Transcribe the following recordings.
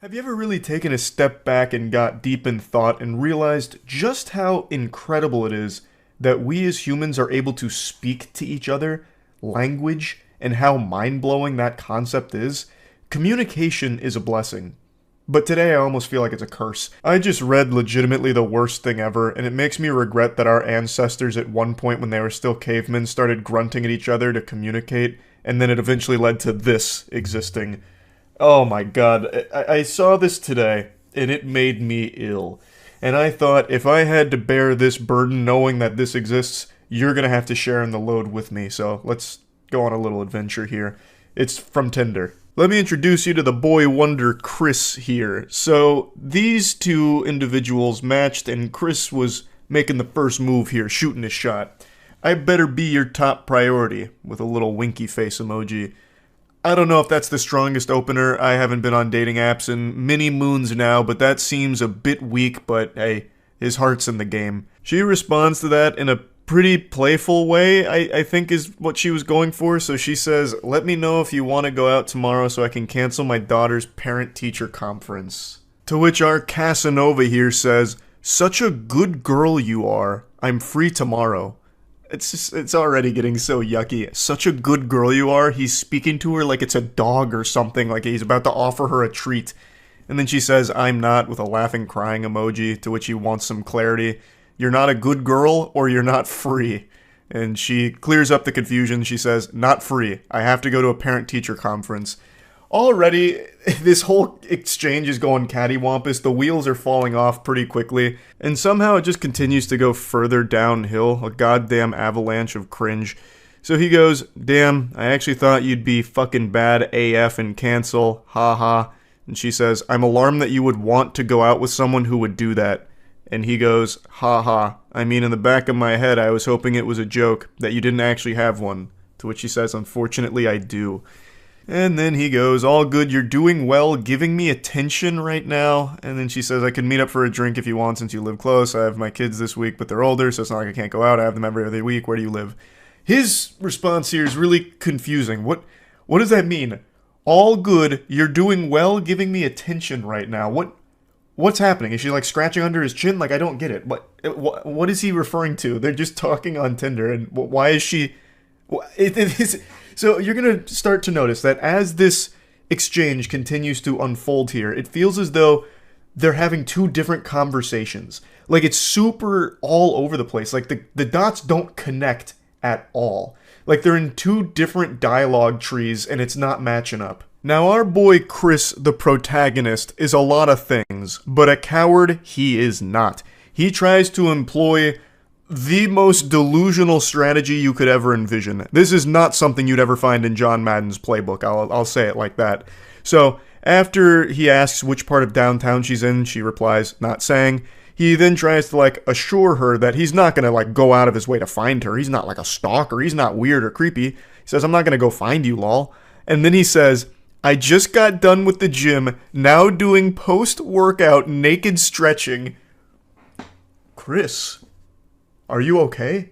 Have you ever really taken a step back and got deep in thought and realized just how incredible it is that we as humans are able to speak to each other, language, and how mind-blowing that concept is? Communication is a blessing. But today I almost feel like it's a curse. I just read legitimately the worst thing ever, and it makes me regret that our ancestors at one point when they were still cavemen started grunting at each other to communicate, and then it eventually led to this existing. Oh my god, I saw this today, and it made me ill. And I thought, if I had to bear this burden knowing that this exists, you're gonna have to share in the load with me, so let's go on a little adventure here. It's from Tinder. Let me introduce you to the boy wonder Chris here. So, these two individuals matched, and Chris was making the first move here, shooting his shot. I better be your top priority, with a little winky face emoji. I don't know if that's the strongest opener. I haven't been on dating apps in many moons now, but that seems a bit weak, but hey, his heart's in the game. She responds to that in a pretty playful way, I think is what she was going for. So she says, "Let me know if you want to go out tomorrow so I can cancel my daughter's parent-teacher conference." To which our Casanova here says, "Such a good girl you are. I'm free tomorrow." It's already getting so yucky. Such a good girl you are. He's speaking to her like it's a dog or something, like he's about to offer her a treat. And then she says, "I'm not," with a laughing, crying emoji, to which he wants some clarity. You're not a good girl, or you're not free. And she clears up the confusion. She says, "Not free. I have to go to a parent-teacher conference." Already, this whole exchange is going cattywampus. The wheels are falling off pretty quickly. And somehow it just continues to go further downhill. A goddamn avalanche of cringe. So he goes, "Damn, I actually thought you'd be fucking bad AF and cancel. Ha ha." And she says, "I'm alarmed that you would want to go out with someone who would do that." And he goes, "Ha ha. I mean, in the back of my head, I was hoping it was a joke, that you didn't actually have one." To which she says, "Unfortunately, I do." And then he goes, "All good, you're doing well, giving me attention right now." And then she says, "I can meet up for a drink if you want since you live close. I have my kids this week, but they're older, so it's not like I can't go out. I have them every other week. Where do you live?" His response here is really confusing. What does that mean? All good, you're doing well, giving me attention right now. What's happening? Is she like scratching under his chin? Like, I don't get it. What is he referring to? They're just talking on Tinder, and why is she... So you're going to start to notice that as this exchange continues to unfold here, it feels as though they're having two different conversations. Like, it's super all over the place. Like, the dots don't connect at all. Like, they're in two different dialogue trees, and it's not matching up. Now, our boy Chris, the protagonist, is a lot of things, but a coward he is not. He tries to employ the most delusional strategy you could ever envision. This is not something you'd ever find in John Madden's playbook, I'll say it like that. So, after he asks which part of downtown she's in, she replies, not saying. He then tries to, like, assure her that he's not gonna, like, go out of his way to find her. He's not, like, a stalker. He's not weird or creepy. He says, "I'm not gonna go find you, lol." And then he says, "I just got done with the gym, now doing post-workout naked stretching." Chris, are you okay?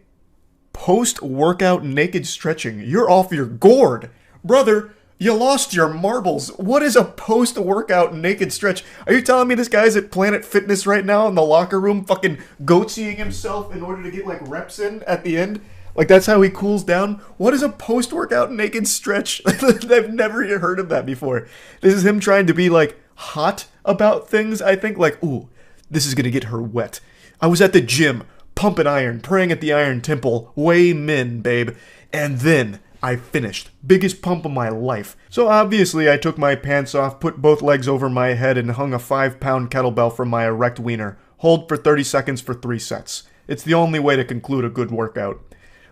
Post-workout naked stretching. You're off your gourd. Brother, you lost your marbles. What is a post-workout naked stretch? Are you telling me this guy's at Planet Fitness right now in the locker room fucking goatseeing himself in order to get, like, reps in at the end? Like, that's how he cools down? What is a post-workout naked stretch? I've never heard of that before. This is him trying to be, like, hot about things, I think. Like, ooh, this is gonna get her wet. I was at the gym, pumping iron, praying at the Iron Temple, way min, babe. And then I finished. Biggest pump of my life. So obviously I took my pants off, put both legs over my head, and hung a 5-pound kettlebell from my erect wiener. Hold for 30 seconds for 3 sets. It's the only way to conclude a good workout.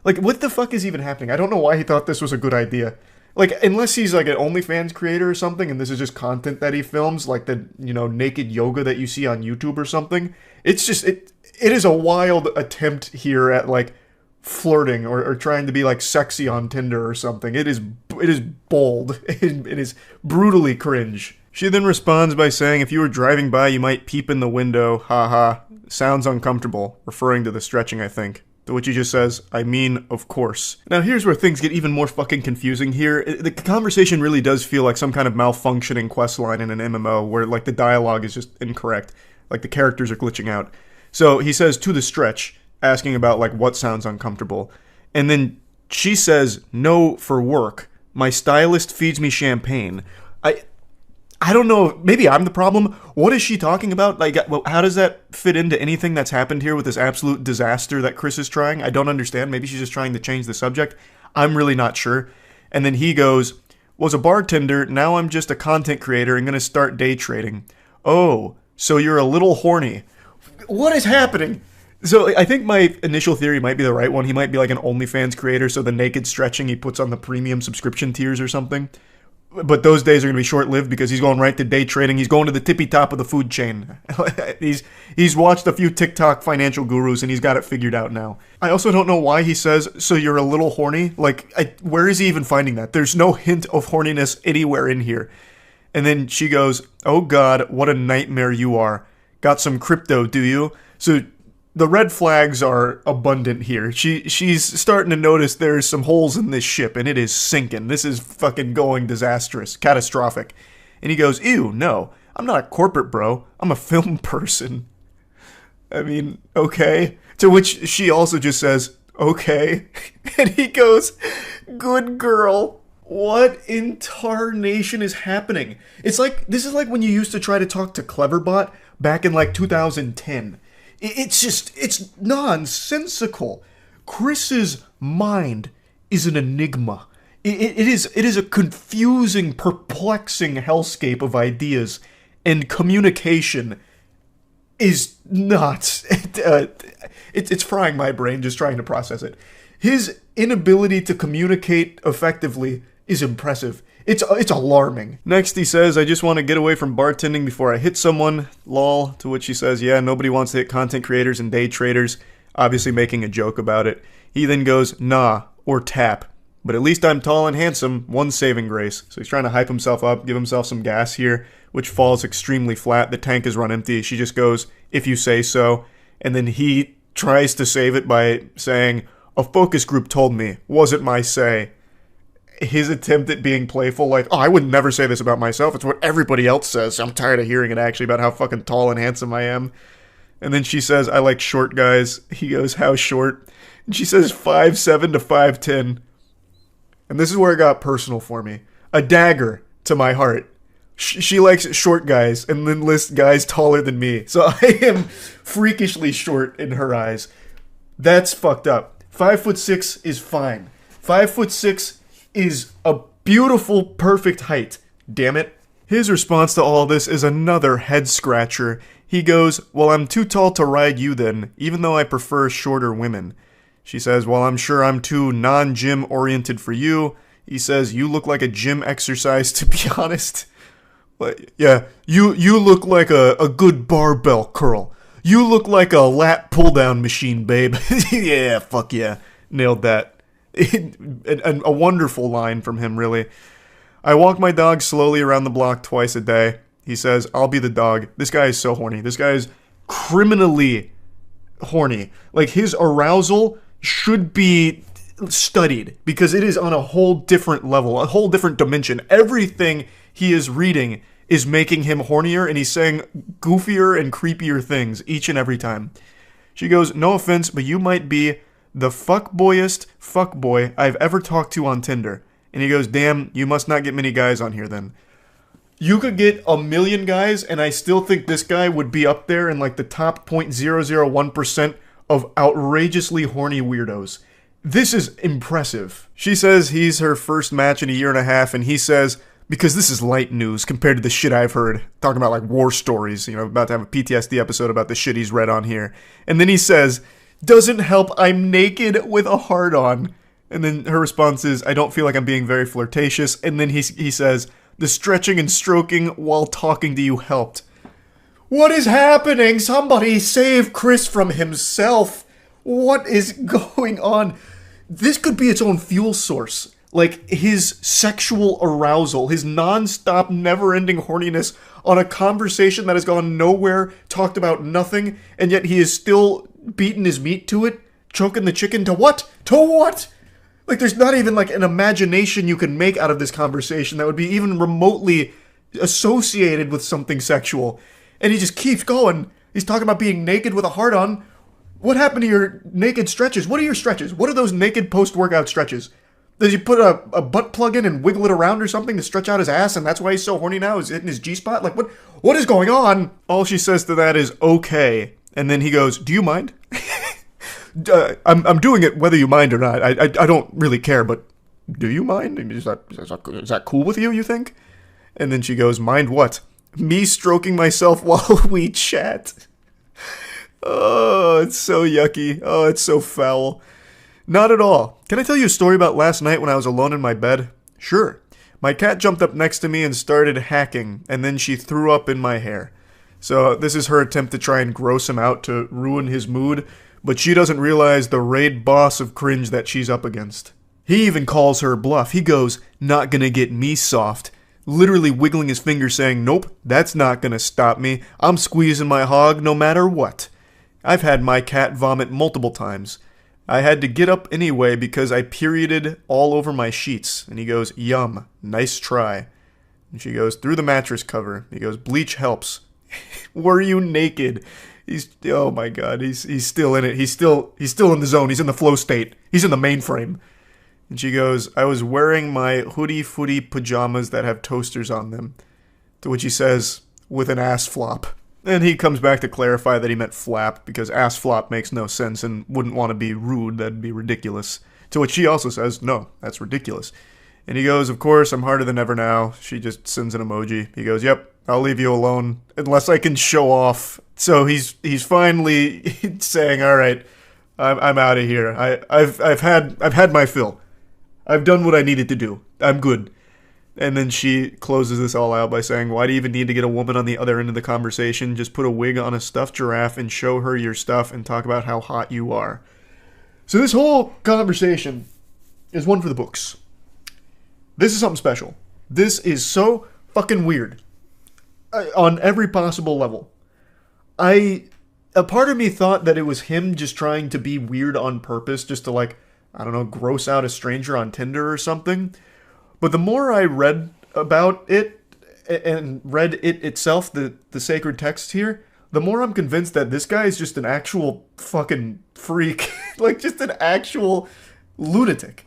Like, what the fuck is even happening? I don't know why he thought this was a good idea. Like, unless he's like an OnlyFans creator or something, and this is just content that he films, like the, naked yoga that you see on YouTube or something. It's just, it is a wild attempt here at, like, flirting or trying to be, like, sexy on Tinder or something. It is bold. It is brutally cringe. She then responds by saying, "If you were driving by, you might peep in the window. Ha ha. Sounds uncomfortable," referring to the stretching, I think. To which he just says, I mean, of course. Now here's where things get even more fucking confusing here. The conversation really does feel like some kind of malfunctioning quest line in an MMO where like the dialogue is just incorrect. Like the characters are glitching out. So he says to the stretch, asking about like what sounds uncomfortable. And then she says, no, for work. My stylist feeds me champagne. I don't know, maybe I'm the problem. What is she talking about? Like, how does that fit into anything that's happened here with this absolute disaster that Chris is trying? I don't understand. Maybe she's just trying to change the subject. I'm really not sure. And then he goes, was a bartender, now I'm just a content creator and gonna start day trading. Oh, so you're a little horny. What is happening? So I think my initial theory might be the right one. He might be like an OnlyFans creator, so the naked stretching he puts on the premium subscription tiers or something. But those days are going to be short-lived because he's going right to day trading. He's going to the tippy top of the food chain. He's watched a few TikTok financial gurus and he's got it figured out now. I also don't know why he says, so you're a little horny? Like, where is he even finding that? There's no hint of horniness anywhere in here. And then she goes, oh God, what a nightmare you are. Got some crypto, do you? So the red flags are abundant here. She's starting to notice there's some holes in this ship, and it is sinking. This is fucking going disastrous, catastrophic. And he goes, ew, no, I'm not a corporate bro. I'm a film person. I mean, okay. To which she also just says, okay. And he goes, good girl. What in tarnation is happening? This is like when you used to try to talk to Cleverbot back in like 2010. It's nonsensical. Chris's mind is an enigma. It is a confusing, perplexing hellscape of ideas, and communication is not. It's frying my brain just trying to process it. His inability to communicate effectively is impressive. It's alarming. Next he says, I just want to get away from bartending before I hit someone, lol, to which he says, yeah, nobody wants to hit content creators and day traders, obviously making a joke about it. He then goes, nah, or tap. But at least I'm tall and handsome, one saving grace. So he's trying to hype himself up, give himself some gas here, which falls extremely flat. The tank is run empty. She just goes, if you say so. And then he tries to save it by saying, a focus group told me, wasn't my say. His attempt at being playful, like, oh, I would never say this about myself. It's what everybody else says. I'm tired of hearing it, actually, about how fucking tall and handsome I am. And then she says, I like short guys. He goes, how short? And she says 5'7" to 5'10". And this is where it got personal for me. A dagger to my heart. She likes short guys, and then lists guys taller than me. So I am freakishly short in her eyes. That's fucked up. 5'6" is fine. 5'6" is a beautiful, perfect height. Damn it. His response to all this is another head scratcher. He goes, well, I'm too tall to ride you then, even though I prefer shorter women. She says, well, I'm sure I'm too non-gym oriented for you. He says, you look like a gym exercise, to be honest. But yeah, you look like a good barbell curl. You look like a lat pull-down machine, babe. Yeah, fuck yeah. Nailed that. A wonderful line from him, really. I walk my dog slowly around the block twice a day. He says, I'll be the dog. This guy is so horny. This guy is criminally horny. Like, his arousal should be studied because it is on a whole different level, a whole different dimension. Everything he is reading is making him hornier, and he's saying goofier and creepier things each and every time. She goes, no offense, but you might be the fuckboyest fuckboy I've ever talked to on Tinder. And he goes, damn, you must not get many guys on here then. You could get 1,000,000 guys, and I still think this guy would be up there in like the top 0.001% of outrageously horny weirdos. This is impressive. She says he's her first match in a year and a half, and he says, because this is light news compared to the shit I've heard, talking about like war stories, you know, about to have a PTSD episode about the shit he's read on here. And then he says, doesn't help, I'm naked with a heart on. And then her response is, I don't feel like I'm being very flirtatious. And then he says, the stretching and stroking while talking to you helped. What is happening? Somebody save Chris from himself. What is going on? This could be its own fuel source. Like, his sexual arousal, his non-stop, never-ending horniness on a conversation that has gone nowhere, talked about nothing, and yet he is still beating his meat to it. choking the chicken to what? To what? Like, there's not even, like, an imagination you can make out of this conversation that would be even remotely associated with something sexual. And he just keeps going. He's talking about being naked with a heart on. What happened to your naked stretches? What are your stretches? What are those naked post-workout stretches? Does he put a butt plug in and wiggle it around or something to stretch out his ass, and that's why he's so horny now? Is hitting his G-spot? Like, what is going on? All she says to that is, okay. And then he goes, do you mind? I'm doing it whether you mind or not. I don't really care, but do you mind? Is that cool with you think? And then she goes, mind what? Me stroking myself while we chat. Oh, it's so yucky. Oh, it's so foul. Not at all. Can I tell you a story about last night when I was alone in my bed? Sure. My cat jumped up next to me and started hacking, and then she threw up in my hair. So this is her attempt to try and gross him out to ruin his mood, but she doesn't realize the raid boss of cringe that she's up against. He even calls her bluff. He goes, not gonna get me soft. Literally wiggling his finger saying, nope, that's not gonna stop me. I'm squeezing my hog no matter what. I've had my cat vomit multiple times. I had to get up anyway because I perioded all over my sheets. And he goes, yum, nice try. And she goes, through the mattress cover. He goes, bleach helps. Were you naked? Oh my god, he's still in it. He's still in the zone. He's in the flow state. He's in the mainframe. And she goes, I was wearing my hoodie-footy pajamas that have toasters on them. To which he says, with an ass flop. And he comes back to clarify that he meant flap, because ass flop makes no sense and wouldn't want to be rude, that'd be ridiculous. To which she also says, no, that's ridiculous. And he goes, of course, I'm harder than ever now. She just sends an emoji. He goes, yep, I'll leave you alone, unless I can show off. So he's finally saying, all right, I'm out of here. I've had my fill. I've done what I needed to do. I'm good. And then she closes this all out by saying, why do you even need to get a woman on the other end of the conversation? Just put a wig on a stuffed giraffe and show her your stuff and talk about how hot you are. So this whole conversation is one for the books. This is something special. This is so fucking weird. On every possible level. A part of me thought that it was him just trying to be weird on purpose, just to, like, I don't know, gross out a stranger on Tinder or something. But the more I read about it, and read it itself, the sacred text here, the more I'm convinced that this guy is just an actual fucking freak. Like, just an actual lunatic.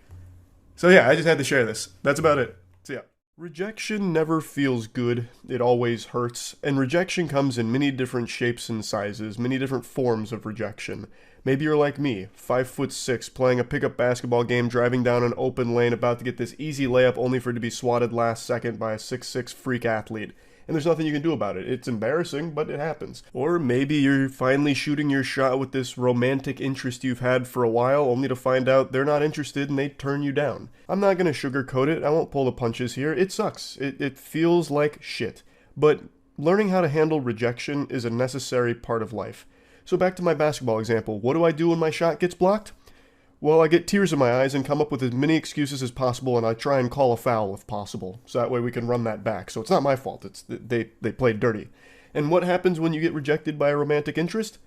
So yeah, I just had to share this. That's about it. So yeah. Rejection never feels good, it always hurts, and rejection comes in many different shapes and sizes, many different forms of rejection. Maybe you're like me, 5'6", playing a pickup basketball game, driving down an open lane, about to get this easy layup only for it to be swatted last second by a 6'6" freak athlete. And there's nothing you can do about it. It's embarrassing, but it happens. Or maybe you're finally shooting your shot with this romantic interest you've had for a while, only to find out they're not interested and they turn you down. I'm not gonna sugarcoat it, I won't pull the punches here. It sucks. It feels like shit. But learning how to handle rejection is a necessary part of life. So back to my basketball example, what do I do when my shot gets blocked? Well, I get tears in my eyes and come up with as many excuses as possible, and I try and call a foul if possible, so that way we can run that back. So it's not my fault, it's they played dirty. And what happens when you get rejected by a romantic interest?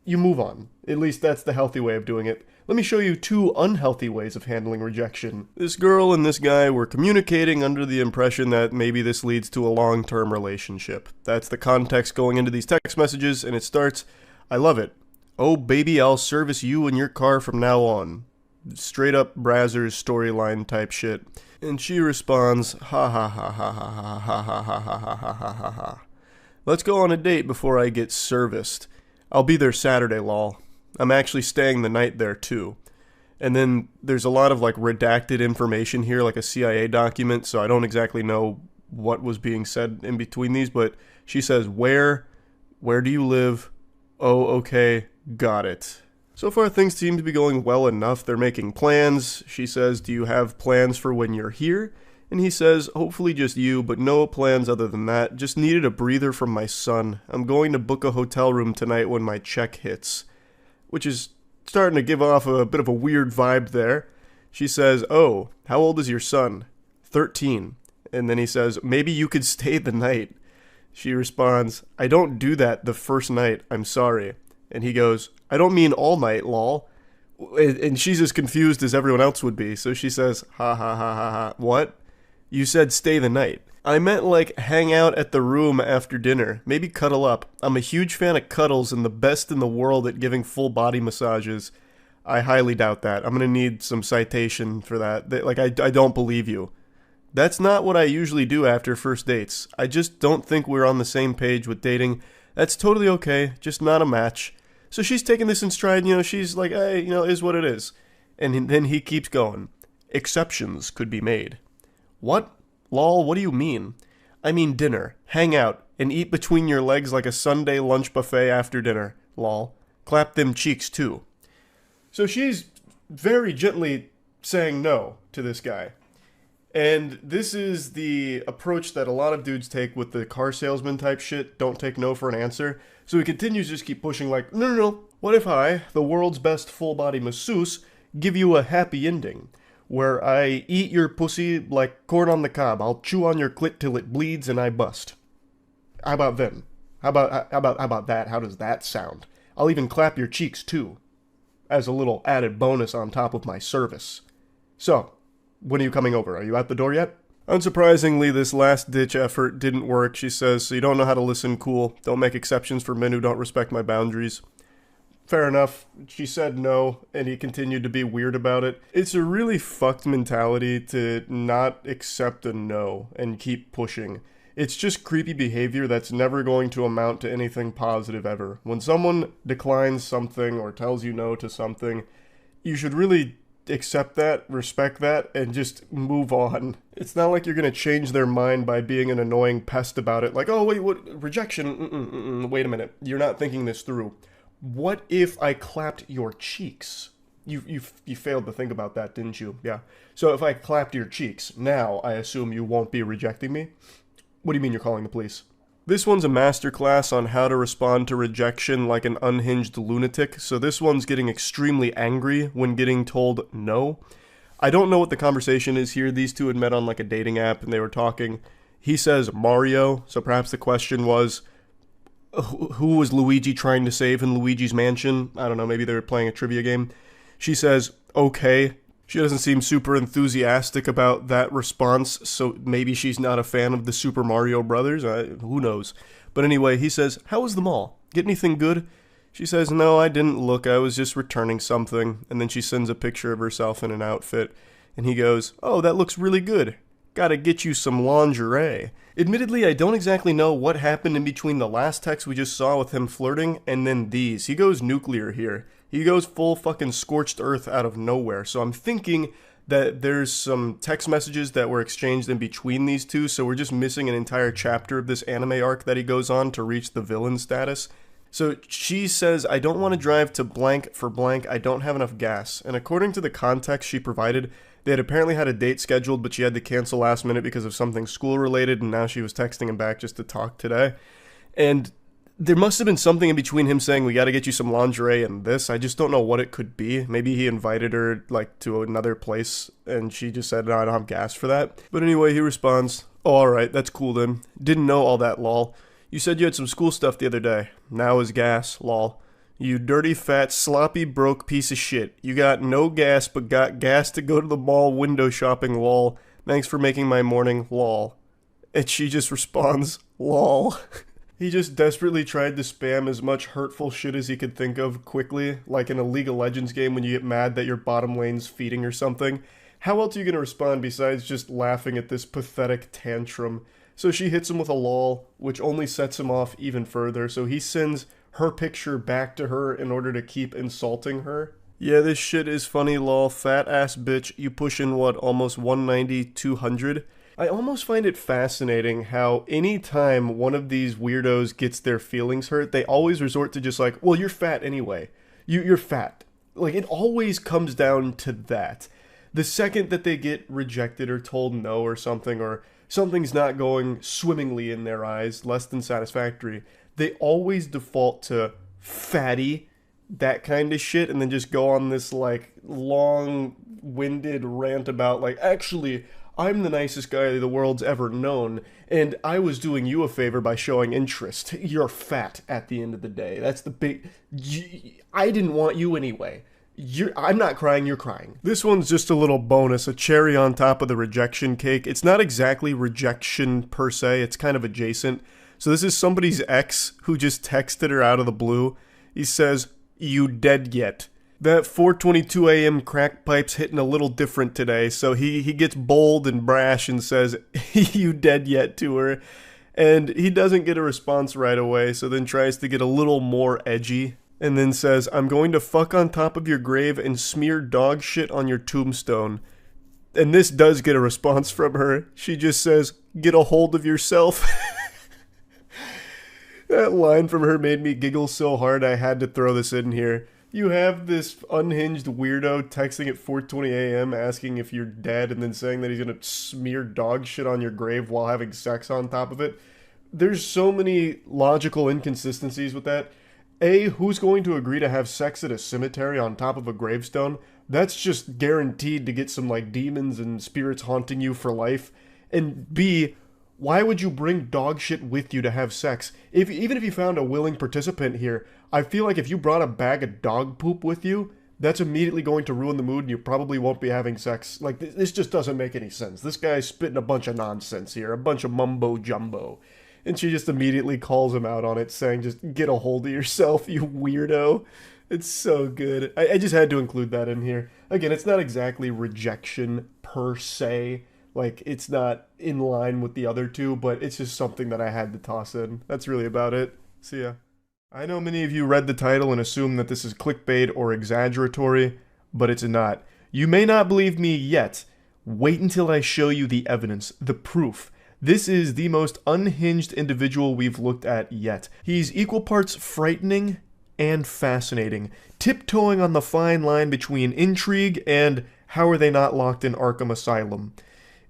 You move on. At least that's the healthy way of doing it. Let me show you two unhealthy ways of handling rejection. This girl and this guy were communicating under the impression that maybe this leads to a long-term relationship. That's the context going into these text messages, and it starts, I love it. Oh baby, I'll service you in your car from now on. Straight up Brazzers storyline type shit. And she responds, ha ha ha ha ha ha ha ha ha ha ha ha ha ha ha. Let's go on a date before I get serviced. I'll be there Saturday, lol. I'm actually staying the night there too. And then there's a lot of like redacted information here, like a CIA document, so I don't exactly know what was being said in between these, but she says, where do you live? Oh, okay, got it. So far things seem to be going well enough. They're making plans. She says, do you have plans for when you're here? And he says, hopefully just you, but no plans other than that. Just needed a breather from my son. I'm going to book a hotel room tonight when my check hits. Which is starting to give off a bit of a weird vibe there. She says, oh, how old is your son? 13. And then he says, maybe you could stay the night. She responds, I don't do that the first night, I'm sorry. And he goes, I don't mean all night, lol. And she's as confused as everyone else would be. So she says, ha ha ha ha ha. What? You said stay the night. I meant like hang out at the room after dinner. Maybe cuddle up. I'm a huge fan of cuddles and the best in the world at giving full body massages. I highly doubt that. I'm going to need some citation for that. Like, I don't believe you. That's not what I usually do after first dates. I just don't think we're on the same page with dating. That's totally okay, just not a match. So she's taking this in stride, she's like, hey, is what it is. And then he keeps going. Exceptions could be made. What? Lol, what do you mean? I mean dinner, hang out, and eat between your legs like a Sunday lunch buffet after dinner. Lol. Clap them cheeks too. So she's very gently saying no to this guy. And this is the approach that a lot of dudes take with the car salesman type shit. Don't take no for an answer. So he continues to just keep pushing like, no. What if I, the world's best full body masseuse, give you a happy ending? Where I eat your pussy like corn on the cob. I'll chew on your clit till it bleeds and I bust. How about then? How about that? How does that sound? I'll even clap your cheeks too. As a little added bonus on top of my service. So, when are you coming over? Are you at the door yet? Unsurprisingly, this last-ditch effort didn't work, she says, so you don't know how to listen, cool. Don't make exceptions for men who don't respect my boundaries. Fair enough. She said no, and he continued to be weird about it. It's a really fucked mentality to not accept a no and keep pushing. It's just creepy behavior that's never going to amount to anything positive ever. When someone declines something or tells you no to something, you should really accept that, respect that, and just move on. It's not like you're going to change their mind by being an annoying pest about it. Like, oh, wait, what? Rejection? Wait a minute. You're not thinking this through. What if I clapped your cheeks? You failed to think about that, didn't you? Yeah. So if I clapped your cheeks, now I assume you won't be rejecting me? What do you mean you're calling the police? This one's a masterclass on how to respond to rejection like an unhinged lunatic, so this one's getting extremely angry when getting told no. I don't know what the conversation is here. These two had met on like a dating app and they were talking. He says Mario, so perhaps the question was, who was Luigi trying to save in Luigi's Mansion? I don't know, maybe they were playing a trivia game. She says, okay. She doesn't seem super enthusiastic about that response, so maybe she's not a fan of the Super Mario Brothers. Who knows? But anyway, he says, how was the mall? Get anything good? She says, no, I didn't look. I was just returning something. And then she sends a picture of herself in an outfit. And he goes, oh, that looks really good. Gotta get you some lingerie. Admittedly, I don't exactly know what happened in between the last text we just saw with him flirting and then these. He goes nuclear here. He goes full fucking scorched earth out of nowhere. So I'm thinking that there's some text messages that were exchanged in between these two, so we're just missing an entire chapter of this anime arc that he goes on to reach the villain status. So she says, I don't want to drive to blank for blank, I don't have enough gas. And according to the context she provided, they had apparently had a date scheduled, but she had to cancel last minute because of something school related, and now she was texting him back just to talk today. And there must have been something in between him saying, we gotta get you some lingerie and this. I just don't know what it could be. Maybe he invited her, like, to another place, and she just said, no, I don't have gas for that. But anyway, he responds, oh, alright, that's cool then. Didn't know all that, lol. You said you had some school stuff the other day. Now is gas, lol. You dirty, fat, sloppy, broke piece of shit. You got no gas, but got gas to go to the mall window shopping, lol. Thanks for making my morning, lol. And she just responds, lol. He just desperately tried to spam as much hurtful shit as he could think of quickly, like in a League of Legends game when you get mad that your bottom lane's feeding or something. How else are you going to respond besides just laughing at this pathetic tantrum? So she hits him with a lol, which only sets him off even further, so he sends her picture back to her in order to keep insulting her. Yeah, this shit is funny, lol. Fat ass bitch, you pushing what, almost 190, 200? I almost find it fascinating how anytime one of these weirdos gets their feelings hurt, they always resort to just like, well, you're fat anyway. You're fat. Like, it always comes down to that. The second that they get rejected or told no or something's not going swimmingly in their eyes, less than satisfactory, they always default to fatty, that kind of shit, and then just go on this, like, long-winded rant about, like, actually, I'm the nicest guy the world's ever known, and I was doing you a favor by showing interest. You're fat at the end of the day. That's the big... I didn't want you anyway. I'm not crying, you're crying. This one's just a little bonus, a cherry on top of the rejection cake. It's not exactly rejection per se, it's kind of adjacent. So this is somebody's ex who just texted her out of the blue. He says, "You dead yet?" That 4:22 a.m. crack pipe's hitting a little different today, so he gets bold and brash and says, "You dead yet?" to her. And he doesn't get a response right away, so then tries to get a little more edgy. And then says, "I'm going to fuck on top of your grave and smear dog shit on your tombstone." And this does get a response from her. She just says, "Get a hold of yourself." That line from her made me giggle so hard I had to throw this in here. You have this unhinged weirdo texting at 4:20 a.m. asking if you're dead and then saying that he's going to smear dog shit on your grave while having sex on top of it. There's so many logical inconsistencies with that. A, who's going to agree to have sex at a cemetery on top of a gravestone? That's just guaranteed to get some, like, demons and spirits haunting you for life. And B, why would you bring dog shit with you to have sex? Even if you found a willing participant here, I feel like if you brought a bag of dog poop with you, that's immediately going to ruin the mood and you probably won't be having sex. Like, this just doesn't make any sense. This guy's spitting a bunch of nonsense here, a bunch of mumbo jumbo. And she just immediately calls him out on it, saying, just get a hold of yourself, you weirdo. It's so good. I just had to include that in here. Again, it's not exactly rejection per se. Like, it's not in line with the other two, but it's just something that I had to toss in. That's really about it. See ya. I know many of you read the title and assume that this is clickbait or exaggeratory, but it's not. You may not believe me yet. Wait until I show you the evidence, the proof. This is the most unhinged individual we've looked at yet. He's equal parts frightening and fascinating, tiptoeing on the fine line between intrigue and how are they not locked in Arkham Asylum.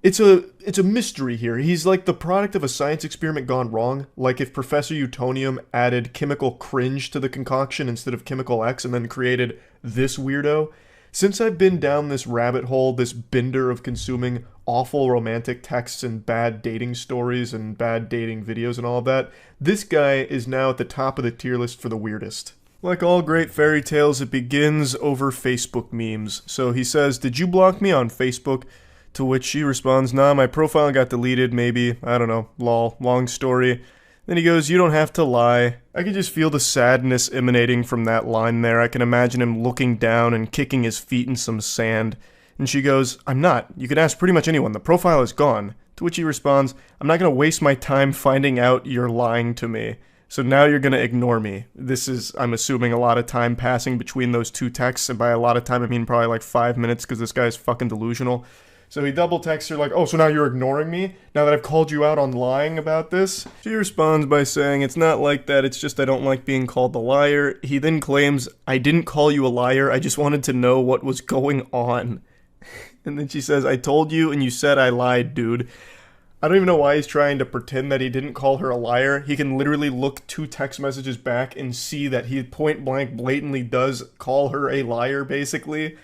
It's a mystery here. He's like the product of a science experiment gone wrong, like if Professor Utonium added chemical cringe to the concoction instead of chemical X and then created this weirdo. Since I've been down this rabbit hole, this bender of consuming awful romantic texts and bad dating stories and bad dating videos and all of that, this guy is now at the top of the tier list for the weirdest. Like all great fairy tales, it begins over Facebook memes. So he says, "Did you block me on Facebook?" To which she responds, "Nah, my profile got deleted, maybe. I don't know. Lol. Long story." Then he goes, "You don't have to lie." I can just feel the sadness emanating from that line there. I can imagine him looking down and kicking his feet in some sand. And she goes, "I'm not. You can ask pretty much anyone. The profile is gone." To which he responds, "I'm not going to waste my time finding out you're lying to me. So now you're going to ignore me." This is, I'm assuming, a lot of time passing between those two texts. And by a lot of time, I mean probably like 5 minutes because this guy's fucking delusional. So he double texts her like, "Oh, so now you're ignoring me? Now that I've called you out on lying about this?" She responds by saying, "It's not like that, it's just I don't like being called a liar." He then claims, "I didn't call you a liar, I just wanted to know what was going on." And then she says, "I told you and you said I lied, dude." I don't even know why he's trying to pretend that he didn't call her a liar. He can literally look 2 text messages back and see that he point blank blatantly does call her a liar, basically.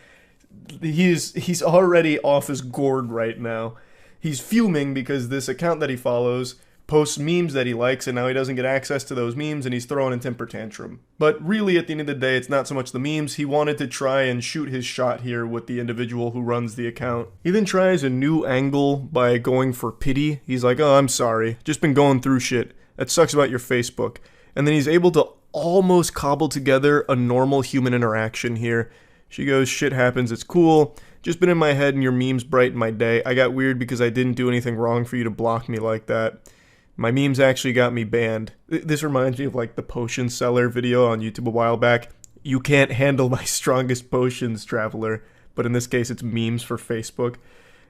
He's already off his gourd right now. He's fuming because this account that he follows posts memes that he likes and now he doesn't get access to those memes and he's throwing a temper tantrum. But really, at the end of the day, it's not so much the memes. He wanted to try and shoot his shot here with the individual who runs the account. He then tries a new angle by going for pity. He's like, "Oh, I'm sorry. Just been going through shit. That sucks about your Facebook." And then he's able to almost cobble together a normal human interaction here. She goes, "Shit happens, it's cool. Just been in my head and your memes brighten my day. I got weird because I didn't do anything wrong for you to block me like that. My memes actually got me banned." This reminds me of like the potion seller video on YouTube a while back. "You can't handle my strongest potions, traveler." But in this case, it's memes for Facebook.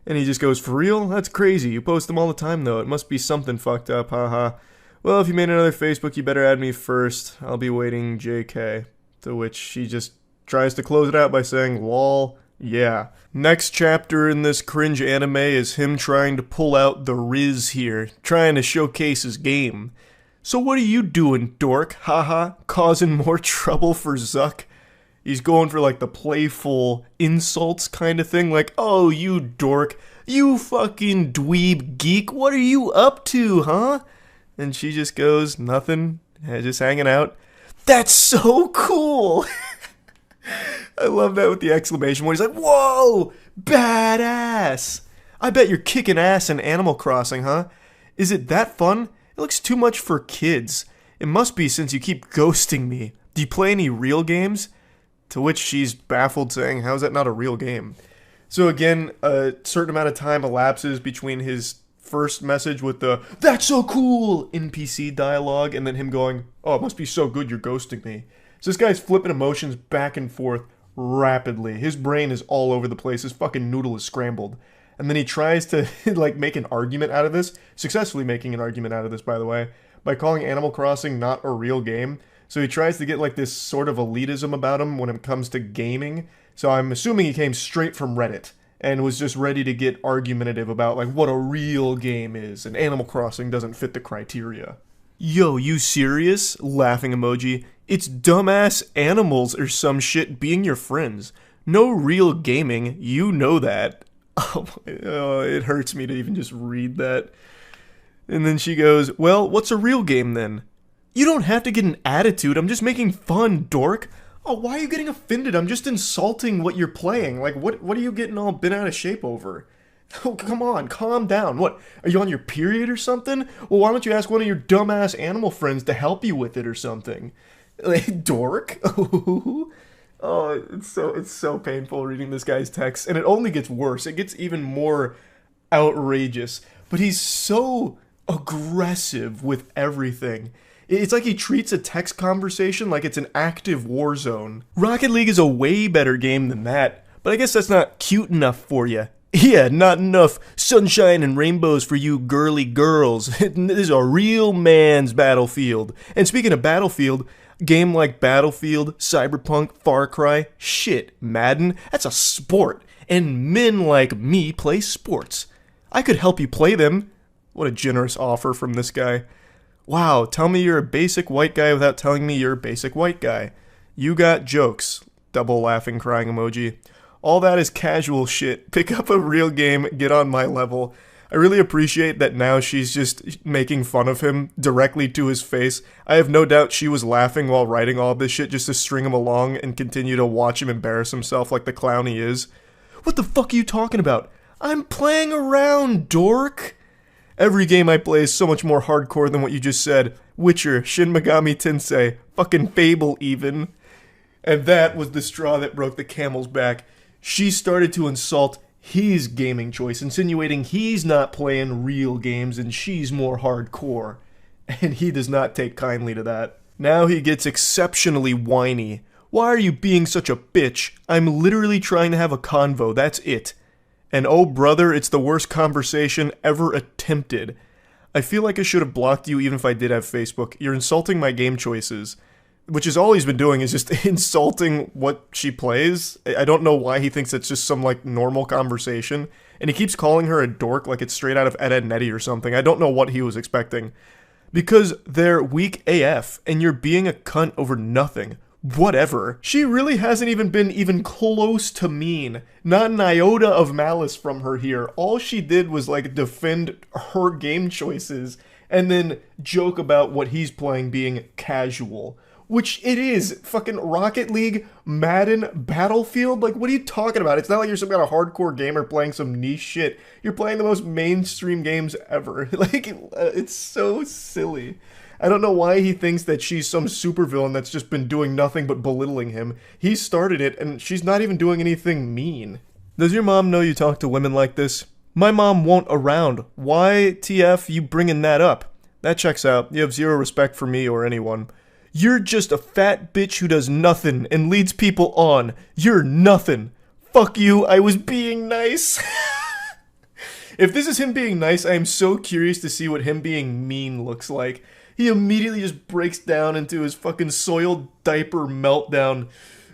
And he just goes, "For real? That's crazy. You post them all the time though. It must be something fucked up, haha. Well, if you made another Facebook, you better add me first. I'll be waiting, JK." To which she just tries to close it out by saying, "Lol, yeah." Next chapter in this cringe anime is him trying to pull out the Riz here, trying to showcase his game. "So what are you doing, dork? Haha, causing more trouble for Zuck?" He's going for like the playful insults kind of thing, like, "Oh, you dork, you fucking dweeb geek, what are you up to, huh?" And she just goes, "Nothing, just hanging out." "That's so cool!" I love that with the exclamation point. He's like, whoa, badass. I bet you're kicking ass in Animal Crossing, huh? Is it that fun? It looks too much for kids. It must be since you keep ghosting me. Do you play any real games? To which she's baffled, saying, how is that not a real game? So again, a certain amount of time elapses between his first message with the, that's so cool, NPC dialogue, and then him going, oh, it must be so good you're ghosting me. So this guy's flipping emotions back and forth rapidly. His brain is all over the place. His fucking noodle is scrambled. And then he tries to like make an argument out of this, successfully making an argument out of this, by the way, by calling Animal Crossing not a real game. So he tries to get like this sort of elitism about him when it comes to gaming. So I'm assuming he came straight from Reddit and was just ready to get argumentative about like what a real game is, and Animal Crossing doesn't fit the criteria. Yo, you serious? Laughing emoji. It's dumbass animals or some shit being your friends. No real gaming, you know that. Oh, it hurts me to even just read that. And then she goes, well, what's a real game then? You don't have to get an attitude, I'm just making fun, dork. Oh, why are you getting offended? I'm just insulting what you're playing. Like, what are you getting all bent out of shape over? Oh, come on, calm down. What, are you on your period or something? Well, why don't you ask one of your dumbass animal friends to help you with it or something? Like, dork? Oh, it's so painful reading this guy's text, and it only gets worse. It gets even more outrageous. But he's so aggressive with everything. It's like he treats a text conversation like it's an active war zone. Rocket League is a way better game than that, but I guess that's not cute enough for you. Yeah, not enough sunshine and rainbows for you girly girls. This is a real man's Battlefield. And speaking of Battlefield, game like Battlefield, Cyberpunk, Far Cry, shit, Madden, that's a sport. And men like me play sports. I could help you play them. What a generous offer from this guy. Wow, tell me you're a basic white guy without telling me you're a basic white guy. You got jokes. Double laughing crying emoji. All that is casual shit. Pick up a real game, get on my level. I really appreciate that now she's just making fun of him directly to his face. I have no doubt she was laughing while writing all this shit just to string him along and continue to watch him embarrass himself like the clown he is. What the fuck are you talking about? I'm playing around, dork! Every game I play is so much more hardcore than what you just said. Witcher, Shin Megami Tensei, fucking Fable even. And that was the straw that broke the camel's back. She started to insult his gaming choice, insinuating he's not playing real games and she's more hardcore. And he does not take kindly to that. Now he gets exceptionally whiny. Why are you being such a bitch? I'm literally trying to have a convo, that's it. And oh brother, it's the worst conversation ever attempted. I feel like I should have blocked you even if I did have Facebook. You're insulting my game choices. Which is all he's been doing is just insulting what she plays. I don't know why he thinks it's just some like normal conversation. And he keeps calling her a dork like it's straight out of Ed, Edd n Eddy or something. I don't know what he was expecting. Because they're weak AF and you're being a cunt over nothing. Whatever. She really hasn't even been even close to mean. Not an iota of malice from her here. All she did was like defend her game choices and then joke about what he's playing being casual. Which it is. Fucking Rocket League, Madden, Battlefield. Like, what are you talking about? It's not like you're some kind of hardcore gamer playing some niche shit. You're playing the most mainstream games ever. Like, it's so silly. I don't know why he thinks that she's some supervillain that's just been doing nothing but belittling him. He started it, and she's not even doing anything mean. Does your mom know you talk to women like this? My mom won't around. Why, TF, you bringing that up? That checks out. You have zero respect for me or anyone. You're just a fat bitch who does nothing and leads people on. You're nothing. Fuck you, I was being nice. If this is him being nice, I am so curious to see what him being mean looks like. He immediately just breaks down into his fucking soiled diaper meltdown.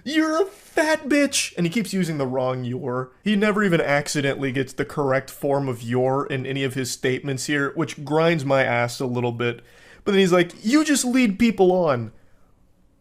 You're a fat bitch! And he keeps using the wrong "you're." He never even accidentally gets the correct form of "you're" in any of his statements here, which grinds my ass a little bit. But then he's like, you just lead people on.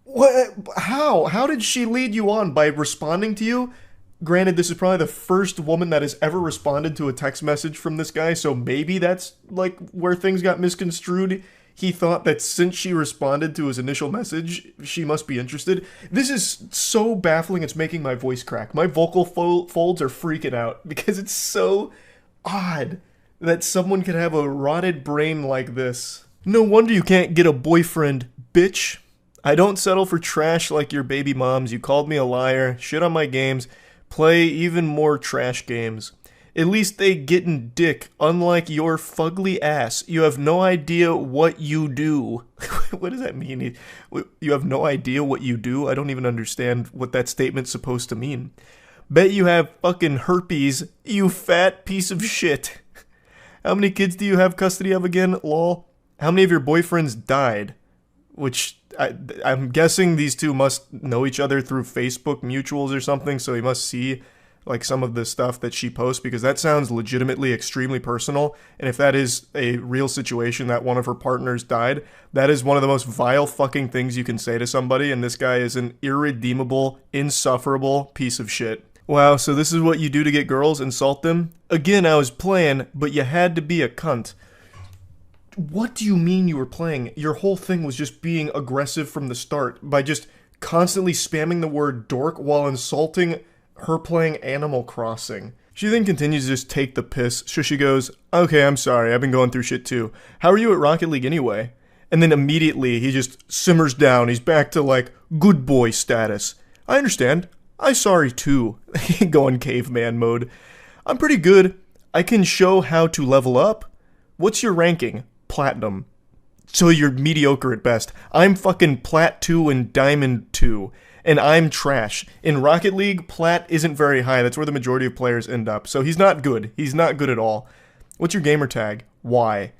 What? How? How did she lead you on? By responding to you? Granted, this is probably the first woman that has ever responded to a text message from this guy, so maybe that's, like, where things got misconstrued. he thought that since she responded to his initial message, she must be interested. This is so baffling, it's making my voice crack. My vocal folds are freaking out because it's so odd that someone could have a rotted brain like this. No wonder you can't get a boyfriend, bitch. I don't settle for trash like your baby moms. You called me a liar, shit on my games, play even more trash games. At least they gettin' dick, unlike your fugly ass. You have no idea what you do. What does that mean? You have no idea what you do? I don't even understand what that statement's supposed to mean. Bet you have fucking herpes, you fat piece of shit. How many kids do you have custody of again, lol? How many of your boyfriends died? Which, I'm guessing these two must know each other through Facebook mutuals or something, so he must see like some of the stuff that she posts, because that sounds legitimately extremely personal. And if that is a real situation that one of her partners died, that is one of the most vile fucking things you can say to somebody, and this guy is an irredeemable, insufferable piece of shit. Wow, so this is what you do to get girls? Insult them? Again, I was playing, but you had to be a cunt. What do you mean you were playing? Your whole thing was just being aggressive from the start by just constantly spamming the word dork while insulting her playing Animal Crossing. She then continues to just take the piss, so she goes, okay, I'm sorry, I've been going through shit too. How are you at Rocket League anyway? And then immediately he just simmers down, he's back to like good boy status. I understand, I'm sorry too. Going caveman mode. I'm pretty good, I can show how to level up. What's your ranking? Platinum. So you're mediocre at best. I'm fucking Plat 2 and Diamond 2. And I'm trash. In Rocket League, Plat isn't very high. That's where the majority of players end up. So he's not good. He's not good at all. What's your gamer tag? Why?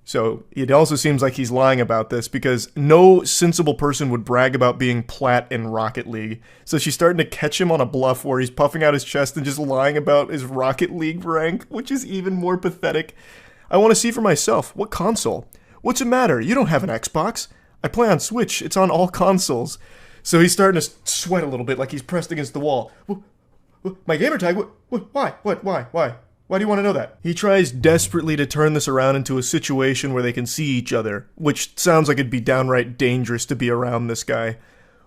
So it also seems like he's lying about this, because no sensible person would brag about being Plat in Rocket League. So she's starting to catch him on a bluff where he's puffing out his chest and just lying about his Rocket League rank, which is even more pathetic. I want to see for myself. What console? What's the matter? You don't have an Xbox. I play on Switch. It's on all consoles. So he's starting to sweat a little bit, like he's pressed against the wall. My gamer tag? Why? Why do you want to know that? He tries desperately to turn this around into a situation where they can see each other, which sounds like it'd be downright dangerous to be around this guy.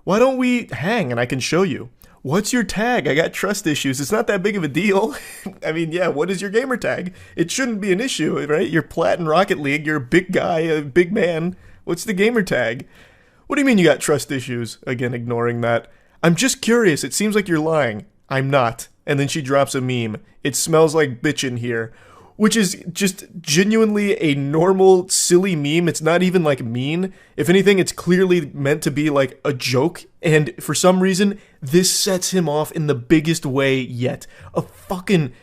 Why don't we hang and I can show you? What's your tag? I got trust issues. It's not that big of a deal. I mean, yeah, what is your gamer tag? It shouldn't be an issue, right? You're Plat in Rocket League. You're a big guy, a big man. What's the gamer tag? What do you mean you got trust issues? Again, ignoring that. I'm just curious. It seems like you're lying. I'm not. And then she drops a meme. It smells like bitch in here. Which is just genuinely a normal, silly meme. It's not even like mean. If anything, it's clearly meant to be like a joke. And for some reason, this sets him off in the biggest way yet. A fucking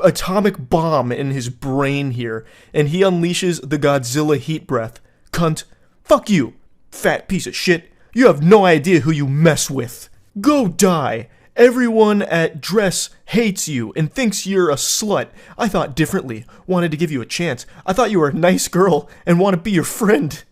atomic bomb in his brain here. And he unleashes the Godzilla heat breath. Cunt. Fuck you. Fat piece of shit. You have no idea who you mess with. Go die. Everyone at Dress hates you and thinks you're a slut. I thought differently. Wanted to give you a chance. I thought you were a nice girl and want to be your friend.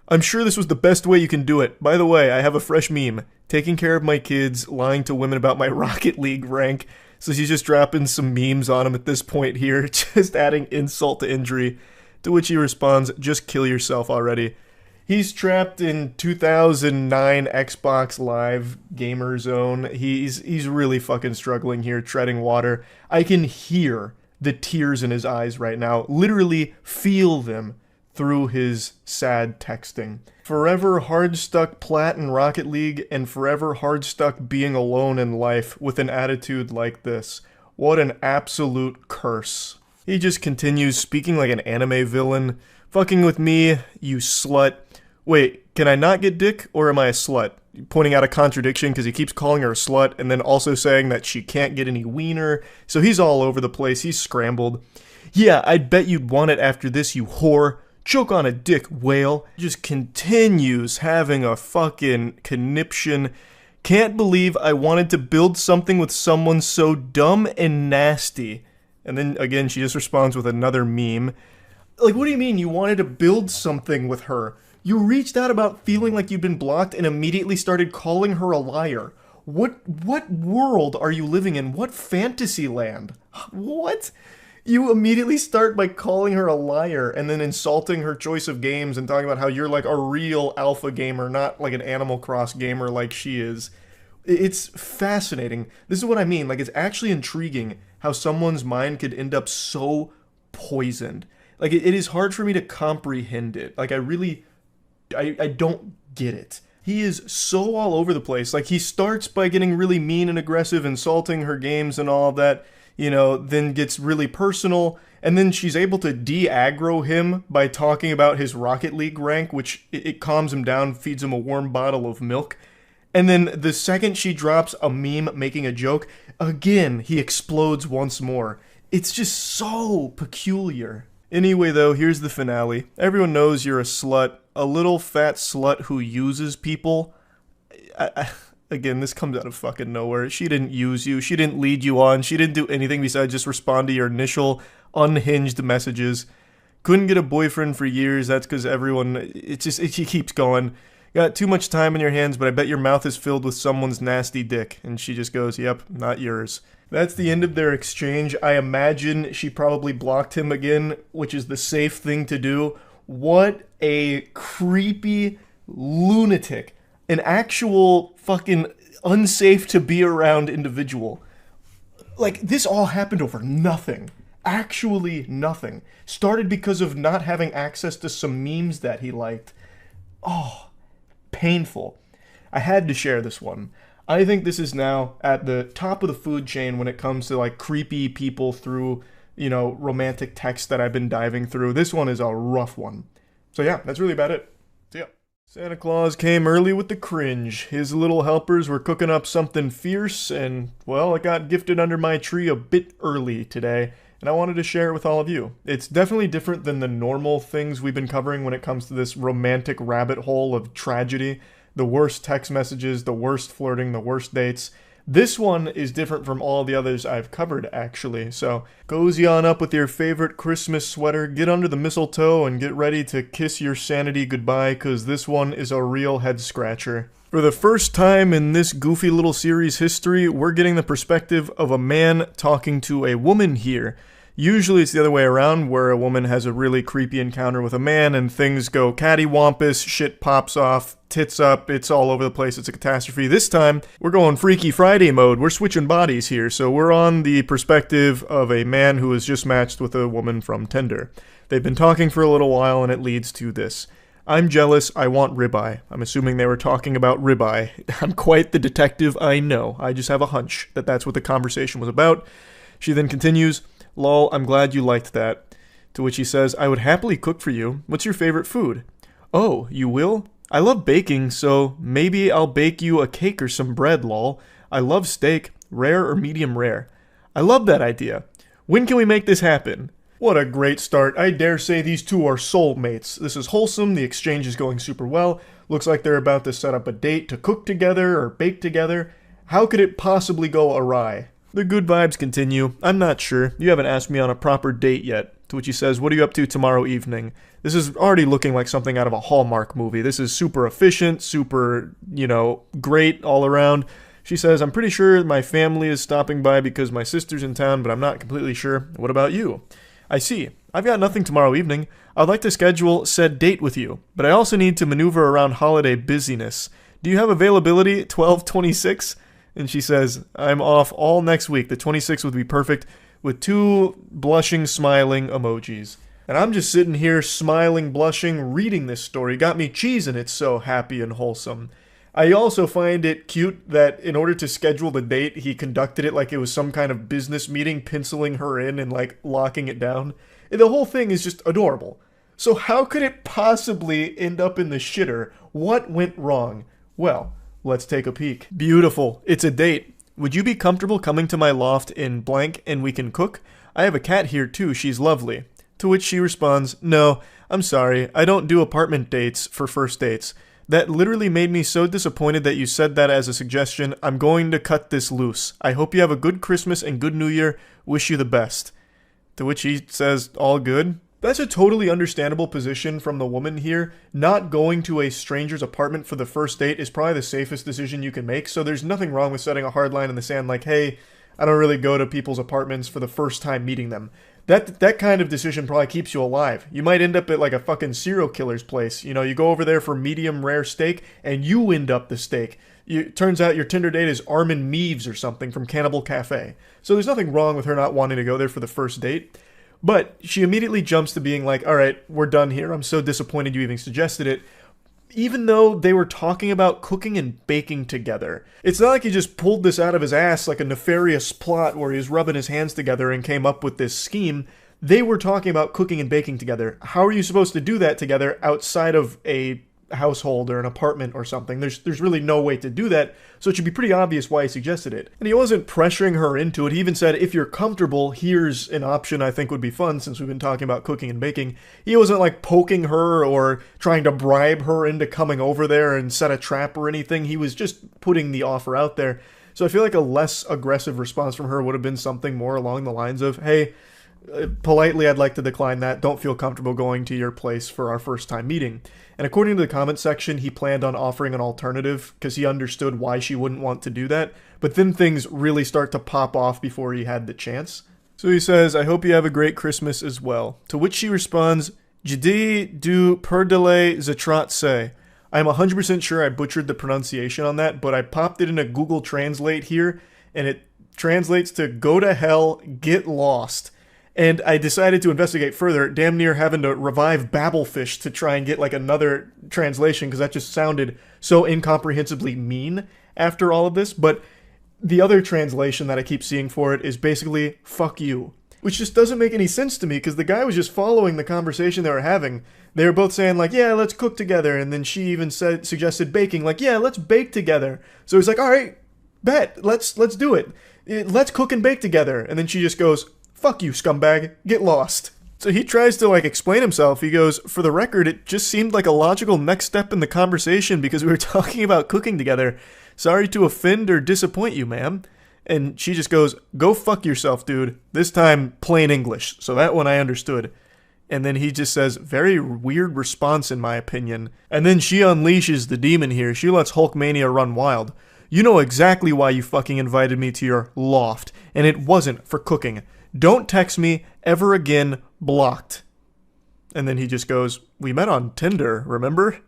I'm sure this was the best way you can do it. By the way, I have a fresh meme. Taking care of my kids, lying to women about my Rocket League rank. So she's just dropping some memes on him at this point here. Just adding insult to injury. To which he responds, just kill yourself already. He's trapped in 2009 Xbox Live Gamer Zone. He's really fucking struggling here, treading water. I can hear the tears in his eyes right now. Literally feel them through his sad texting. Forever hard stuck Plat in Rocket League, and forever hard stuck being alone in life with an attitude like this. What an absolute curse. He just continues speaking like an anime villain. Fucking with me, you slut. Wait, can I not get dick, or am I a slut? Pointing out a contradiction because he keeps calling her a slut and then also saying that she can't get any wiener. So he's all over the place. He's scrambled. Yeah, I'd bet you'd want it after this, you whore. Choke on a dick, whale. Just continues having a fucking conniption. Can't believe I wanted to build something with someone so dumb and nasty. And then again, she just responds with another meme. Like, what do you mean you wanted to build something with her? You reached out about feeling like you'd been blocked and immediately started calling her a liar. What world are you living in? What fantasy land? What? You immediately start by calling her a liar and then insulting her choice of games and talking about how you're like a real alpha gamer, not like an Animal Cross gamer like she is. It's fascinating. This is what I mean. Like, it's actually intriguing how someone's mind could end up so poisoned. Like, it is hard for me to comprehend it. Like, I don't get it. He is so all over the place. Like, he starts by getting really mean and aggressive, insulting her games and all of that, then gets really personal, and then she's able to de-aggro him by talking about his Rocket League rank, which it calms him down, feeds him a warm bottle of milk. And then the second she drops a meme making a joke, again, he explodes once more. It's just so peculiar. Anyway, though, here's the finale. Everyone knows you're a slut, a little fat slut who uses people. Again, this comes out of fucking nowhere. She didn't use you. She didn't lead you on. She didn't do anything besides just respond to your initial unhinged messages. Couldn't get a boyfriend for years. That's because everyone, it keeps going. Got too much time in your hands, but I bet your mouth is filled with someone's nasty dick. And she just goes, yep, not yours. That's the end of their exchange. I imagine she probably blocked him again, which is the safe thing to do. What a creepy lunatic. An actual fucking unsafe to be around individual. Like, this all happened over nothing. Actually nothing. Started because of not having access to some memes that he liked. Oh, painful. I had to share this one. I think this is now at the top of the food chain when it comes to like creepy people through, romantic texts that I've been diving through. This one is a rough one. So yeah, that's really about it. See ya. Santa Claus came early with the cringe. His little helpers were cooking up something fierce, and, well, it got gifted under my tree a bit early today, and I wanted to share it with all of you. It's definitely different than the normal things we've been covering when it comes to this romantic rabbit hole of tragedy. The worst text messages, the worst flirting, the worst dates. This one is different from all the others I've covered, actually. So, cozy on up with your favorite Christmas sweater, get under the mistletoe, and get ready to kiss your sanity goodbye, because this one is a real head-scratcher. For the first time in this goofy little series history, we're getting the perspective of a man talking to a woman here. Usually it's the other way around, where a woman has a really creepy encounter with a man and things go cattywampus, shit pops off, tits up, it's all over the place, it's a catastrophe. This time, we're going Freaky Friday mode, we're switching bodies here, so we're on the perspective of a man who has just matched with a woman from Tinder. They've been talking for a little while and it leads to this. I'm jealous, I want ribeye. I'm assuming they were talking about ribeye. I'm quite the detective, I know. I just have a hunch that that's what the conversation was about. She then continues, lol, I'm glad you liked that. To which he says, I would happily cook for you. What's your favorite food? Oh, you will? I love baking, so maybe I'll bake you a cake or some bread, lol. I love steak, rare or medium rare. I love that idea. When can we make this happen? What a great start. I dare say these two are soulmates. This is wholesome, the exchange is going super well. Looks like they're about to set up a date to cook together or bake together. How could it possibly go awry? The good vibes continue. I'm not sure. You haven't asked me on a proper date yet. To which he says, what are you up to tomorrow evening? This is already looking like something out of a Hallmark movie. This is super efficient, super, great all around. She says, I'm pretty sure my family is stopping by because my sister's in town, but I'm not completely sure. What about you? I see. I've got nothing tomorrow evening. I'd like to schedule said date with you, but I also need to maneuver around holiday busyness. Do you have availability 12/26? And she says, I'm off all next week. The 26th would be perfect, with 2 blushing, smiling emojis. And I'm just sitting here, smiling, blushing, reading this story. Got me cheesing, it's so happy and wholesome. I also find it cute that in order to schedule the date, he conducted it like it was some kind of business meeting, penciling her in and locking it down. And the whole thing is just adorable. So how could it possibly end up in the shitter? What went wrong? Well, let's take a peek. Beautiful. It's a date. Would you be comfortable coming to my loft in blank and we can cook? I have a cat here too. She's lovely. To which she responds, no, I'm sorry. I don't do apartment dates for first dates. That literally made me so disappointed that you said that as a suggestion. I'm going to cut this loose. I hope you have a good Christmas and good New Year. Wish you the best. To which he says, all good? That's a totally understandable position from the woman here. Not going to a stranger's apartment for the first date is probably the safest decision you can make, so there's nothing wrong with setting a hard line in the sand like, hey, I don't really go to people's apartments for the first time meeting them. That kind of decision probably keeps you alive. You might end up at like a fucking serial killer's place. You know, you go over there for medium rare steak and you end up the steak. Turns out your Tinder date is Armin Meaves or something from Cannibal Cafe. So there's nothing wrong with her not wanting to go there for the first date. But she immediately jumps to being like, all right, we're done here. I'm so disappointed you even suggested it. Even though they were talking about cooking and baking together. It's not like he just pulled this out of his ass like a nefarious plot where he was rubbing his hands together and came up with this scheme. They were talking about cooking and baking together. How are you supposed to do that together outside of a household or an apartment or something? There's really no way to do that, so it should be pretty obvious why he suggested it. And he wasn't pressuring her into it. He even said, if you're comfortable, here's an option I think would be fun, since we've been talking about cooking and baking. He wasn't like poking her or trying to bribe her into coming over there and set a trap or anything. He was just putting the offer out there. So I feel like a less aggressive response from her would have been something more along the lines of, hey, politely, I'd like to decline that. Don't feel comfortable going to your place for our first time meeting. And according to the comment section, he planned on offering an alternative because he understood why she wouldn't want to do that. But then things really start to pop off before he had the chance. So he says, I hope you have a great Christmas as well. To which she responds, Jdi du perdele zatratse. I'm 100% sure I butchered the pronunciation on that, but I popped it in a Google Translate here, and it translates to go to hell, get lost. And I decided to investigate further, damn near having to revive Babelfish to try and get like another translation, because that just sounded so incomprehensibly mean after all of this. But the other translation that I keep seeing for it is basically, fuck you. Which just doesn't make any sense to me, because the guy was just following the conversation they were having. They were both saying like, yeah, let's cook together. And then she even suggested baking, like, yeah, let's bake together. So he's like, all right, bet, let's do it. Let's cook and bake together. And then she just goes, fuck you, scumbag, get lost. So he tries to like explain himself. He goes, for the record, it just seemed like a logical next step in the conversation because we were talking about cooking together. Sorry to offend or disappoint you, ma'am. And she just goes, go fuck yourself, dude. This time, plain English. So that one I understood. And then he just says, very weird response in my opinion. And then she unleashes the demon here. She lets Hulkmania run wild. You know exactly why you fucking invited me to your loft. And it wasn't for cooking. Don't text me ever again, blocked. And then he just goes, we met on Tinder, remember?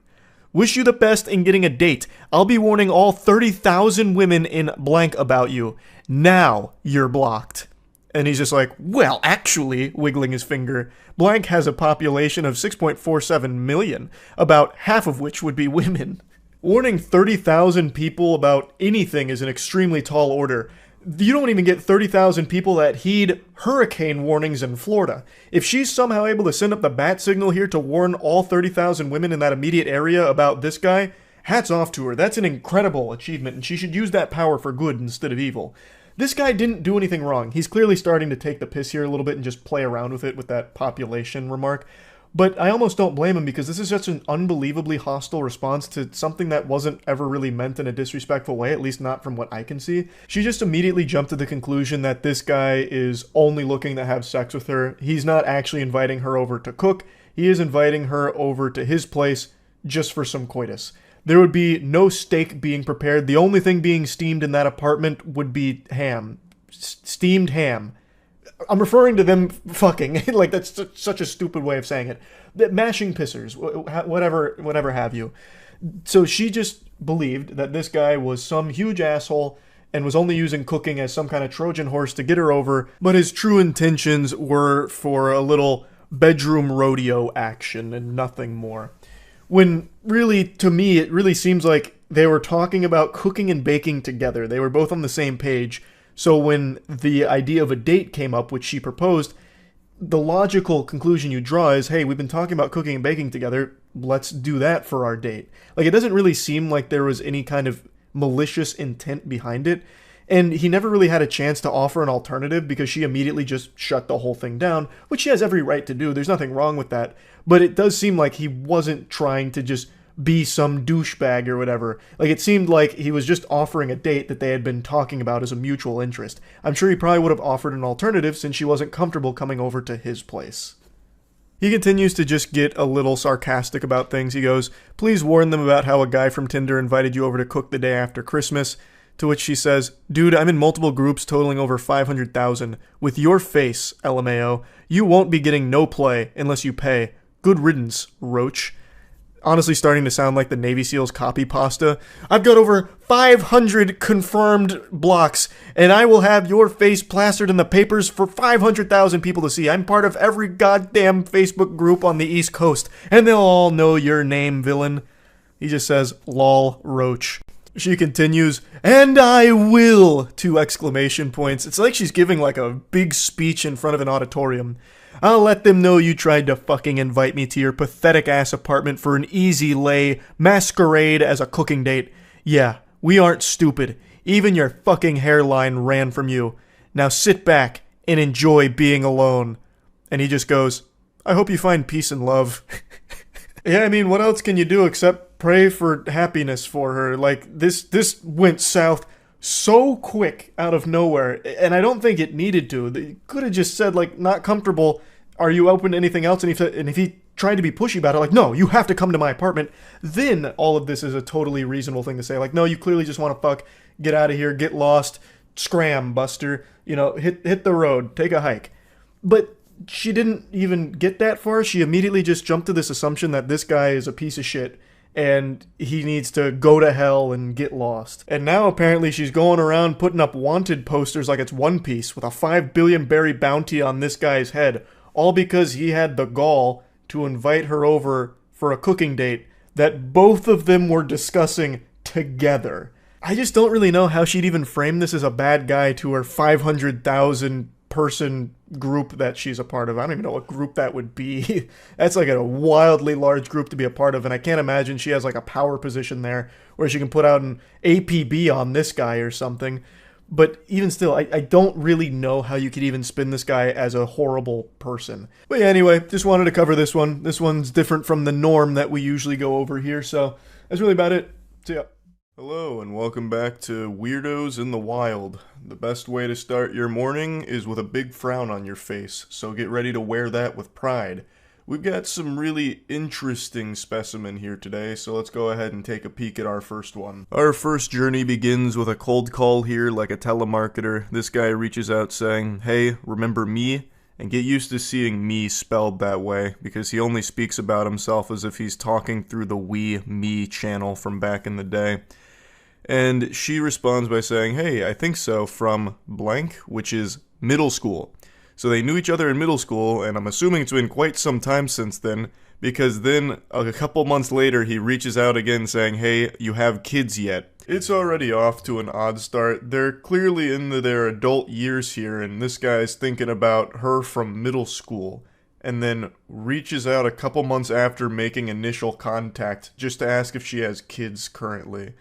Wish you the best in getting a date. I'll be warning all 30,000 women in blank about you. Now you're blocked. And he's just like, well, actually, wiggling his finger, blank has a population of 6.47 million, about half of which would be women. Warning 30,000 people about anything is an extremely tall order. You don't even get 30,000 people that heed hurricane warnings in Florida. If she's somehow able to send up the bat signal here to warn all 30,000 women in that immediate area about this guy, hats off to her. That's an incredible achievement, and she should use that power for good instead of evil. This guy didn't do anything wrong. He's clearly starting to take the piss here a little bit and just play around with it with that population remark. But I almost don't blame him because this is such an unbelievably hostile response to something that wasn't ever really meant in a disrespectful way, at least not from what I can see. She just immediately jumped to the conclusion that this guy is only looking to have sex with her. He's not actually inviting her over to cook. He is inviting her over to his place just for some coitus. There would be no steak being prepared. The only thing being steamed in that apartment would be ham. Steamed ham. I'm referring to them fucking. Like, that's such a stupid way of saying it. Mashing pissers, whatever have you. So she just believed that this guy was some huge asshole and was only using cooking as some kind of Trojan horse to get her over, but his true intentions were for a little bedroom rodeo action and nothing more. When really, to me, it really seems like they were talking about cooking and baking together. They were both on the same page. So when the idea of a date came up, which she proposed, the logical conclusion you draw is, hey, we've been talking about cooking and baking together, let's do that for our date. Like, it doesn't really seem like there was any kind of malicious intent behind it, and he never really had a chance to offer an alternative because she immediately just shut the whole thing down, which she has every right to do, there's nothing wrong with that, but it does seem like he wasn't trying to just be some douchebag or whatever. Like, it seemed like he was just offering a date that they had been talking about as a mutual interest. I'm sure he probably would have offered an alternative since she wasn't comfortable coming over to his place. He continues to just get a little sarcastic about things. He goes, please warn them about how a guy from Tinder invited you over to cook the day after Christmas. To which she says, dude, I'm in multiple groups totaling over 500,000. With your face, LMAO, you won't be getting no play unless you pay. Good riddance, roach. Honestly starting to sound like the Navy SEALs copy pasta. I've got over 500 confirmed blocks, and I will have your face plastered in the papers for 500,000 people to see. I'm part of every goddamn Facebook group on the East Coast, and they'll all know your name, villain. He just says, lol, roach. She continues, and I will! 2 exclamation points. It's like she's giving like a big speech in front of an auditorium. I'll let them know you tried to fucking invite me to your pathetic ass apartment for an easy lay masquerade as a cooking date. Yeah, we aren't stupid. Even your fucking hairline ran from you. Now sit back and enjoy being alone. And he just goes, I hope you find peace and love. Yeah, I mean, what else can you do except pray for happiness for her? Like, this went south so quick out of nowhere, and I don't think it needed to. They could have just said, like, not comfortable, are you open to anything else? And if he tried to be pushy about it, like, no, you have to come to my apartment, then all of this is a totally reasonable thing to say. Like, no, you clearly just want to fuck, get out of here, get lost, scram, Buster, you know, hit the road, take a hike. But she didn't even get that far. She immediately just jumped to this assumption that this guy is a piece of shit and he needs to go to hell and get lost. And now apparently she's going around putting up wanted posters like it's One Piece with a 5 billion berry bounty on this guy's head, all because he had the gall to invite her over for a cooking date that both of them were discussing together. I just don't really know how she'd even frame this as a bad guy to her 500,000 person group that she's a part of. I don't even know what group that would be. That's like a wildly large group to be a part of, and I can't imagine she has like a power position there where she can put out an APB on this guy or something. But even still, I don't really know how you could even spin this guy as a horrible person. But yeah, anyway, just wanted to cover this one. This one's different from the norm that we usually go over here, so that's really about it. See ya. Hello and welcome back to Weirdos in the Wild. The best way to start your morning is with a big frown on your face, so get ready to wear that with pride. We've got some really interesting specimen here today, so let's go ahead and take a peek at our first one. Our first journey begins with a cold call here like a telemarketer. This guy reaches out saying, hey, remember me? And get used to seeing me spelled that way, because he only speaks about himself as if he's talking through the We Me channel from back in the day. And she responds by saying, hey, I think so, from blank, which is middle school. So they knew each other in middle school, and I'm assuming it's been quite some time since then, because then a couple months later he reaches out again saying, hey, you have kids yet? It's already off to an odd start. They're clearly into their adult years here, and this guy's thinking about her from middle school, and then reaches out a couple months after making initial contact just to ask if she has kids currently.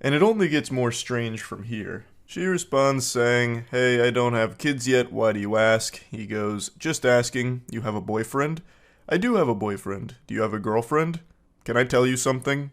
And it only gets more strange from here. She responds saying, hey, I don't have kids yet, why do you ask? He goes, just asking, you have a boyfriend? I do have a boyfriend. Do you have a girlfriend? Can I tell you something?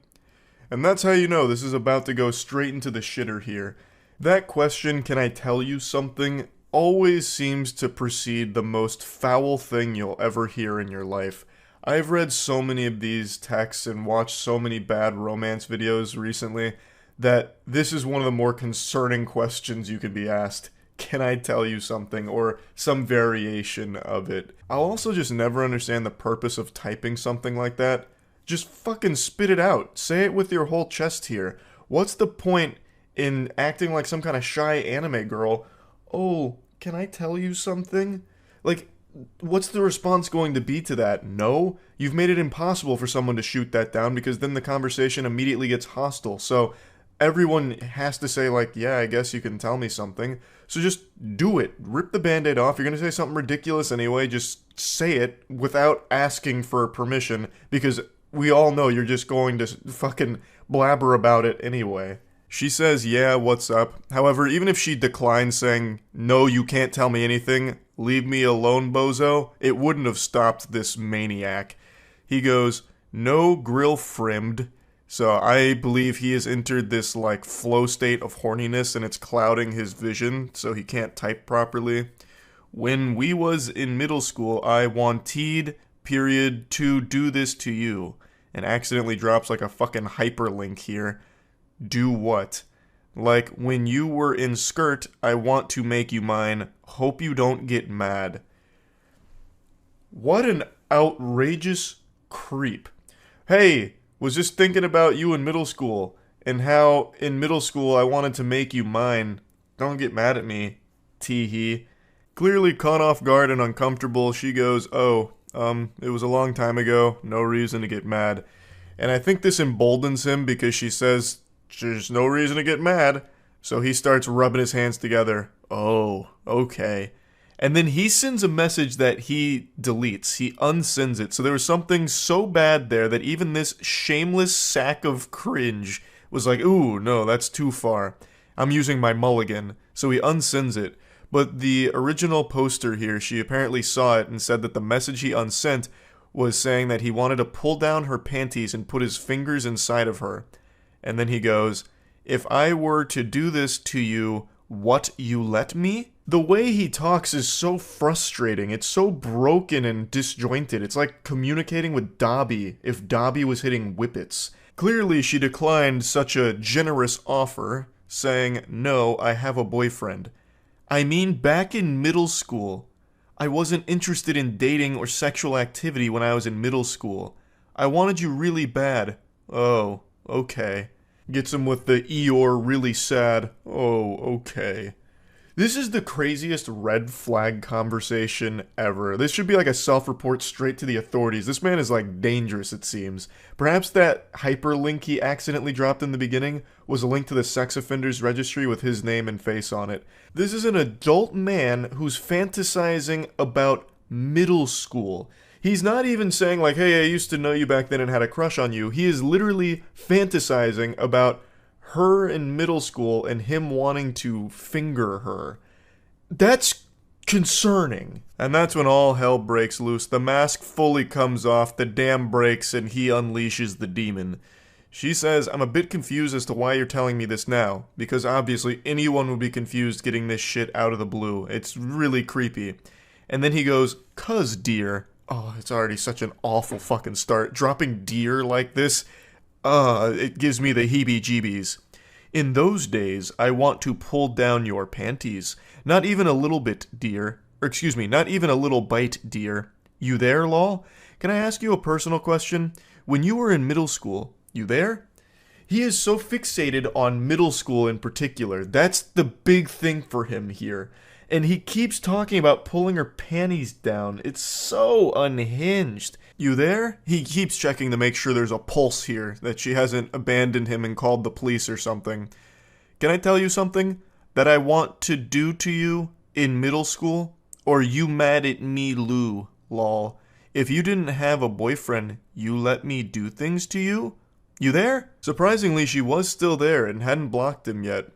And that's how you know this is about to go straight into the shitter here. That question, can I tell you something, always seems to precede the most foul thing you'll ever hear in your life. I've read so many of these texts and watched so many bad romance videos recently that this is one of the more concerning questions you could be asked. Can I tell you something? Or some variation of it. I'll also just never understand the purpose of typing something like that. Just fucking spit it out. Say it with your whole chest here. What's the point in acting like some kind of shy anime girl? Oh, can I tell you something? Like, what's the response going to be to that? No? You've made it impossible for someone to shoot that down because then the conversation immediately gets hostile. So everyone has to say, like, yeah, I guess you can tell me something. So just do it. Rip the band-aid off. You're going to say something ridiculous anyway. Just say it without asking for permission, because we all know you're just going to fucking blabber about it anyway. She says, yeah, what's up? However, even if she declines saying, no, you can't tell me anything, leave me alone, bozo, it wouldn't have stopped this maniac. He goes, no grill frimmed. So I believe he has entered this, like, flow state of horniness, and it's clouding his vision, so he can't type properly. When we was in middle school, I wanted, period, to do this to you. And accidentally drops, like, a fucking hyperlink here. Do what? Like, when you were in skirt, I want to make you mine. Hope you don't get mad. What an outrageous creep. Hey, was just thinking about you in middle school, and how in middle school I wanted to make you mine. Don't get mad at me, tee-hee. Clearly caught off guard and uncomfortable, she goes, oh, it was a long time ago, no reason to get mad. And I think this emboldens him because she says, there's no reason to get mad. So he starts rubbing his hands together. Oh, okay. And then he sends a message that he deletes. He unsends it. So there was something so bad there that even this shameless sack of cringe was like, ooh, no, that's too far. I'm using my mulligan. So he unsends it. But the original poster here, she apparently saw it and said that the message he unsent was saying that he wanted to pull down her panties and put his fingers inside of her. And then he goes, if I were to do this to you, what, you let me? The way he talks is so frustrating. It's so broken and disjointed. It's like communicating with Dobby if Dobby was hitting whippets. Clearly she declined such a generous offer, saying, no, I have a boyfriend. I mean, back in middle school, I wasn't interested in dating or sexual activity when I was in middle school. I wanted you really bad. Oh, okay. Gets him with the Eeyore really sad. Oh, okay. This is the craziest red flag conversation ever. This should be like a self-report straight to the authorities. This man is like dangerous, it seems. Perhaps that hyperlink he accidentally dropped in the beginning was a link to the sex offenders registry with his name and face on it. This is an adult man who's fantasizing about middle school. He's not even saying like, hey, I used to know you back then and had a crush on you. He is literally fantasizing about her in middle school and him wanting to finger her. That's concerning. And that's when all hell breaks loose. The mask fully comes off, the dam breaks, and he unleashes the demon. She says, I'm a bit confused as to why you're telling me this now, because obviously anyone would be confused getting this shit out of the blue. It's really creepy. And then he goes, 'cause dear. Oh, it's already such an awful fucking start. Dropping dear like this, it gives me the heebie-jeebies. In those days, I want to pull down your panties. Not even a little bit, dear. Or excuse me, not even a little bite, dear. You there, lol? Can I ask you a personal question? When you were in middle school, you there? He is so fixated on middle school in particular. That's the big thing for him here. And he keeps talking about pulling her panties down. It's so unhinged. You there? He keeps checking to make sure there's a pulse here, that she hasn't abandoned him and called the police or something. Can I tell you something that I want to do to you in middle school? Or you mad at me, Lou, lol. If you didn't have a boyfriend, you let me do things to you? You there? Surprisingly, she was still there and hadn't blocked him yet.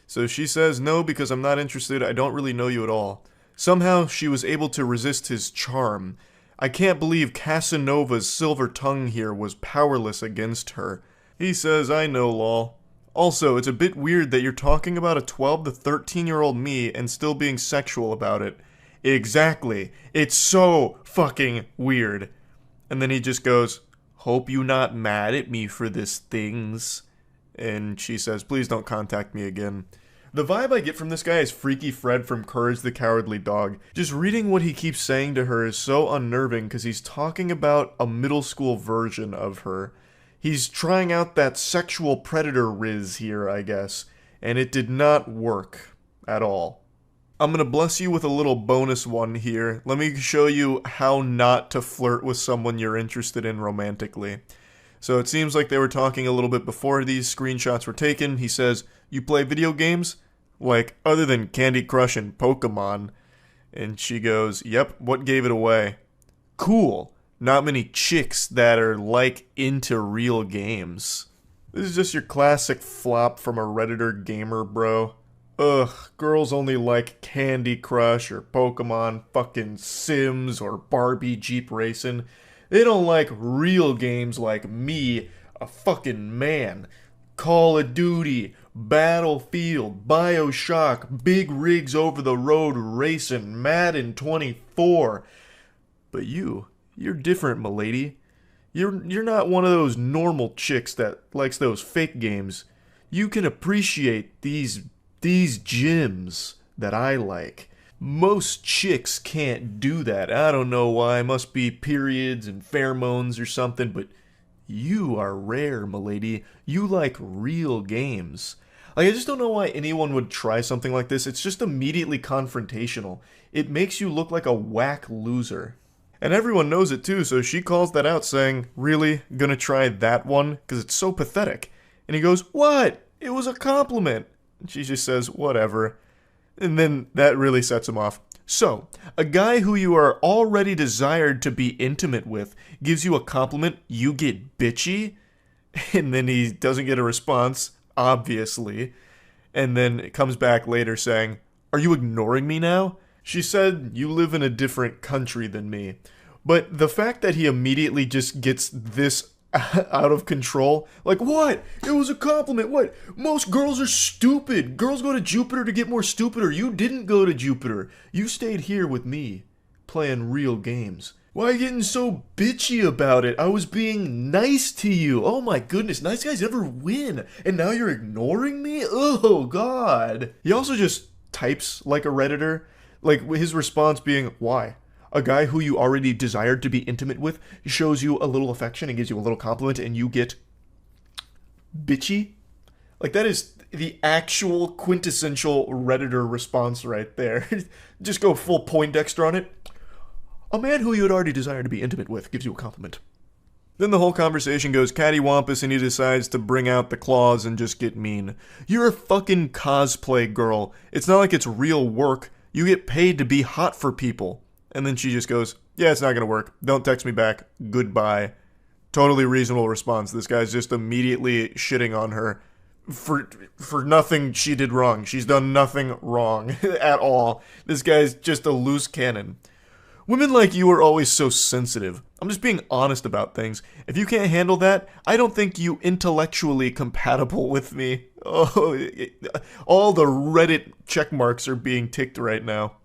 So she says, no, because I'm not interested, I don't really know you at all. Somehow, she was able to resist his charm. I can't believe Casanova's silver tongue here was powerless against her. He says, I know, lol. Also, it's a bit weird that you're talking about a 12 to 13-year-old me and still being sexual about it. Exactly. It's so fucking weird. And then he just goes, hope you not mad at me for this things. And she says, please don't contact me again. The vibe I get from this guy is Freaky Fred from Courage the Cowardly Dog. Just reading what he keeps saying to her is so unnerving because he's talking about a middle school version of her. He's trying out that sexual predator riz here, I guess, and it did not work at all. I'm gonna bless you with a little bonus one here. Let me show you how not to flirt with someone you're interested in romantically. So it seems like they were talking a little bit before these screenshots were taken. He says, you play video games? Like, other than Candy Crush and Pokemon. And she goes, yep, what gave it away? Cool. Not many chicks that are, like, into real games. This is just your classic flop from a Redditor gamer, bro. Ugh, girls only like Candy Crush or Pokemon, fucking Sims or Barbie Jeep Racing. They don't like real games like me, a fucking man. Call of Duty, Battlefield, BioShock, big rigs over the road racing, Madden 24. But you're different, m'lady. You're not one of those normal chicks that likes those fake games. You can appreciate these gems that I like. Most chicks can't do that. I don't know why. Must be periods and pheromones or something, but you are rare, milady. You like real games. Like, I just don't know why anyone would try something like this. It's just immediately confrontational. It makes you look like a whack loser. And everyone knows it too, so she calls that out saying, "Really? Gonna try that one? Because it's so pathetic." And he goes, "What? It was a compliment." And she just says, "Whatever." And then that really sets him off. So, a guy who you are already desired to be intimate with gives you a compliment, you get bitchy, and then he doesn't get a response, obviously, and then it comes back later saying, "Are you ignoring me now?" She said, "You live in a different country than me." But the fact that he immediately just gets this out of control, like, "What? It was a compliment. What? Most girls are stupid. Girls go to Jupiter to get more stupider. You didn't go to Jupiter. You stayed here with me, playing real games. Why are you getting so bitchy about it? I was being nice to you. Oh my goodness, nice guys never win. And now you're ignoring me? Oh God." He also just types like a Redditor. Like, his response being, "Why? A guy who you already desired to be intimate with shows you a little affection and gives you a little compliment and you get bitchy?" Like, that is the actual quintessential Redditor response right there. Just go full Poindexter on it. A man who you had already desired to be intimate with gives you a compliment. Then the whole conversation goes cattywampus and he decides to bring out the claws and just get mean. "You're a fucking cosplay girl. It's not like it's real work. You get paid to be hot for people." And then she just goes, "Yeah, it's not gonna work. Don't text me back. Goodbye." Totally reasonable response. This guy's just immediately shitting on her for nothing she did wrong. She's done nothing wrong at all. This guy's just a loose cannon. Women like you are always so sensitive. I'm just being honest about things. If you can't handle that, I don't think you intellectually compatible with me. Oh, all the Reddit check marks are being ticked right now.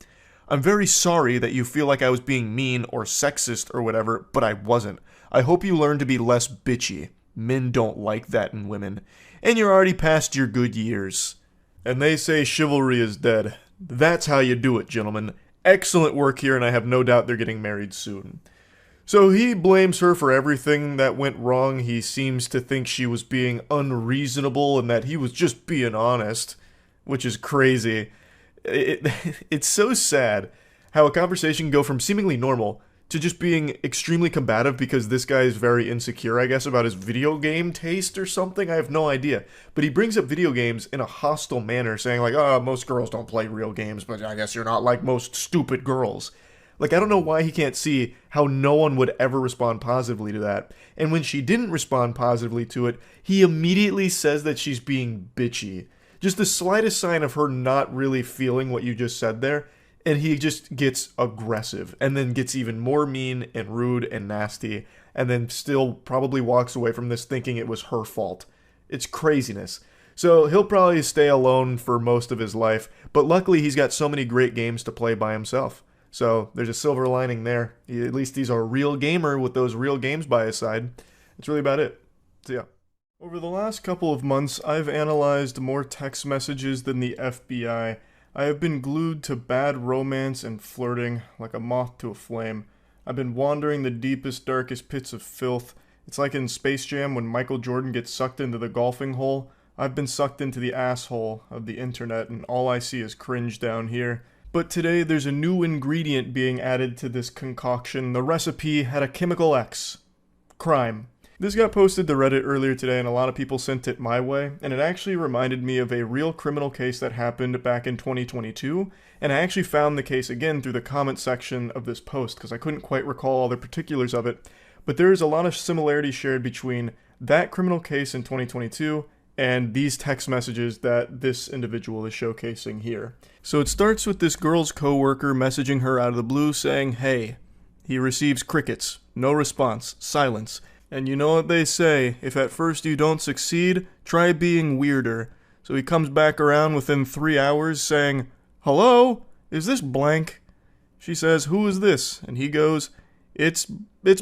I'm very sorry that you feel like I was being mean or sexist or whatever, but I wasn't. I hope you learn to be less bitchy. Men don't like that in women. And you're already past your good years. And they say chivalry is dead. That's how you do it, gentlemen. Excellent work here, and I have no doubt they're getting married soon. So he blames her for everything that went wrong. He seems to think she was being unreasonable and that he was just being honest, which is crazy. It's so sad how a conversation can go from seemingly normal to just being extremely combative because this guy is very insecure, I guess, about his video game taste or something. I have no idea. But he brings up video games in a hostile manner, saying like, "Oh, most girls don't play real games, but I guess you're not like most stupid girls." Like, I don't know why he can't see how no one would ever respond positively to that. And when she didn't respond positively to it, he immediately says that she's being bitchy. Just the slightest sign of her not really feeling what you just said there, and he just gets aggressive, and then gets even more mean and rude and nasty, and then still probably walks away from this thinking it was her fault. It's craziness. So he'll probably stay alone for most of his life, but luckily he's got so many great games to play by himself. So there's a silver lining there. At least he's a real gamer with those real games by his side. That's really about it. So yeah. Over the last couple of months, I've analyzed more text messages than the FBI. I have been glued to bad romance and flirting like a moth to a flame. I've been wandering the deepest, darkest pits of filth. It's like in Space Jam when Michael Jordan gets sucked into the golfing hole. I've been sucked into the asshole of the internet, and all I see is cringe down here. But today, there's a new ingredient being added to this concoction. The recipe had a chemical X. Crime. This got posted to Reddit earlier today, and a lot of people sent it my way, and it actually reminded me of a real criminal case that happened back in 2022, and I actually found the case again through the comment section of this post, because I couldn't quite recall all the particulars of it, but there is a lot of similarities shared between that criminal case in 2022 and these text messages that this individual is showcasing here. So it starts with this girl's coworker messaging her out of the blue saying, "Hey." He receives crickets, no response, silence. And you know what they say, if at first you don't succeed, try being weirder. So he comes back around within 3 hours saying, "Hello? Is this blank?" She says, "Who is this?" And he goes, It's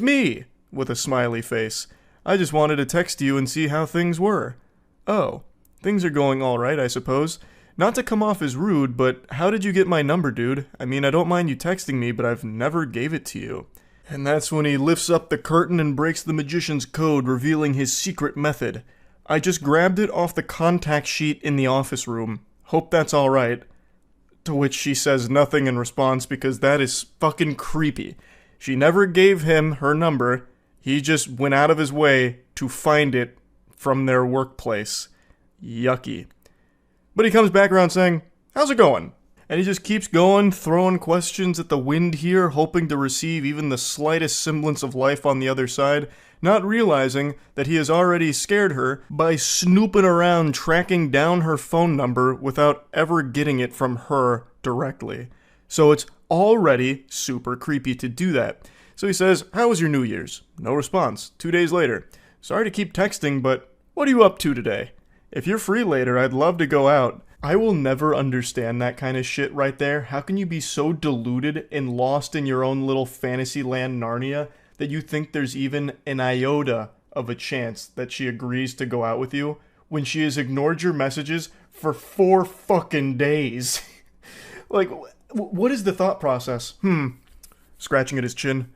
me," with a smiley face. "I just wanted to text you and see how things were." "Oh." Things are going alright, I suppose. Not to come off as rude, but how did you get my number, dude? I mean, I don't mind you texting me, but I've never gave it to you. And that's when he lifts up the curtain and breaks the magician's code, revealing his secret method. I just grabbed it off the contact sheet in the office room. Hope that's alright. To which she says nothing in response because that is fucking creepy. She never gave him her number. He just went out of his way to find it from their workplace. Yucky. But he comes back around saying, "How's it going?" And he just keeps going, throwing questions at the wind here, hoping to receive even the slightest semblance of life on the other side, not realizing that he has already scared her by snooping around tracking down her phone number without ever getting it from her directly. So it's already super creepy to do that. So he says, "How was your New Year's?" No response. 2 days later. "Sorry to keep texting, but what are you up to today? If you're free later, I'd love to go out." I will never understand that kind of shit right there. How can you be so deluded and lost in your own little fantasy land Narnia that you think there's even an iota of a chance that she agrees to go out with you when she has ignored your messages for 4 fucking days? Like, what is the thought process? Scratching at his chin.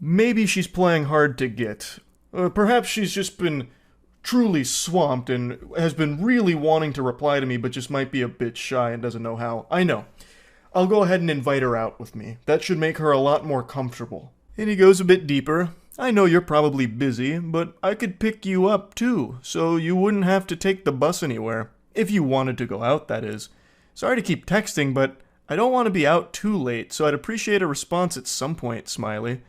Maybe she's playing hard to get. Perhaps she's just been truly swamped and has been really wanting to reply to me but just might be a bit shy and doesn't know how. I know. I'll go ahead and invite her out with me. That should make her a lot more comfortable. And he goes a bit deeper. "I know you're probably busy, but I could pick you up too, so you wouldn't have to take the bus anywhere. If you wanted to go out, that is. Sorry to keep texting, but I don't want to be out too late, so I'd appreciate a response at some point, smiley.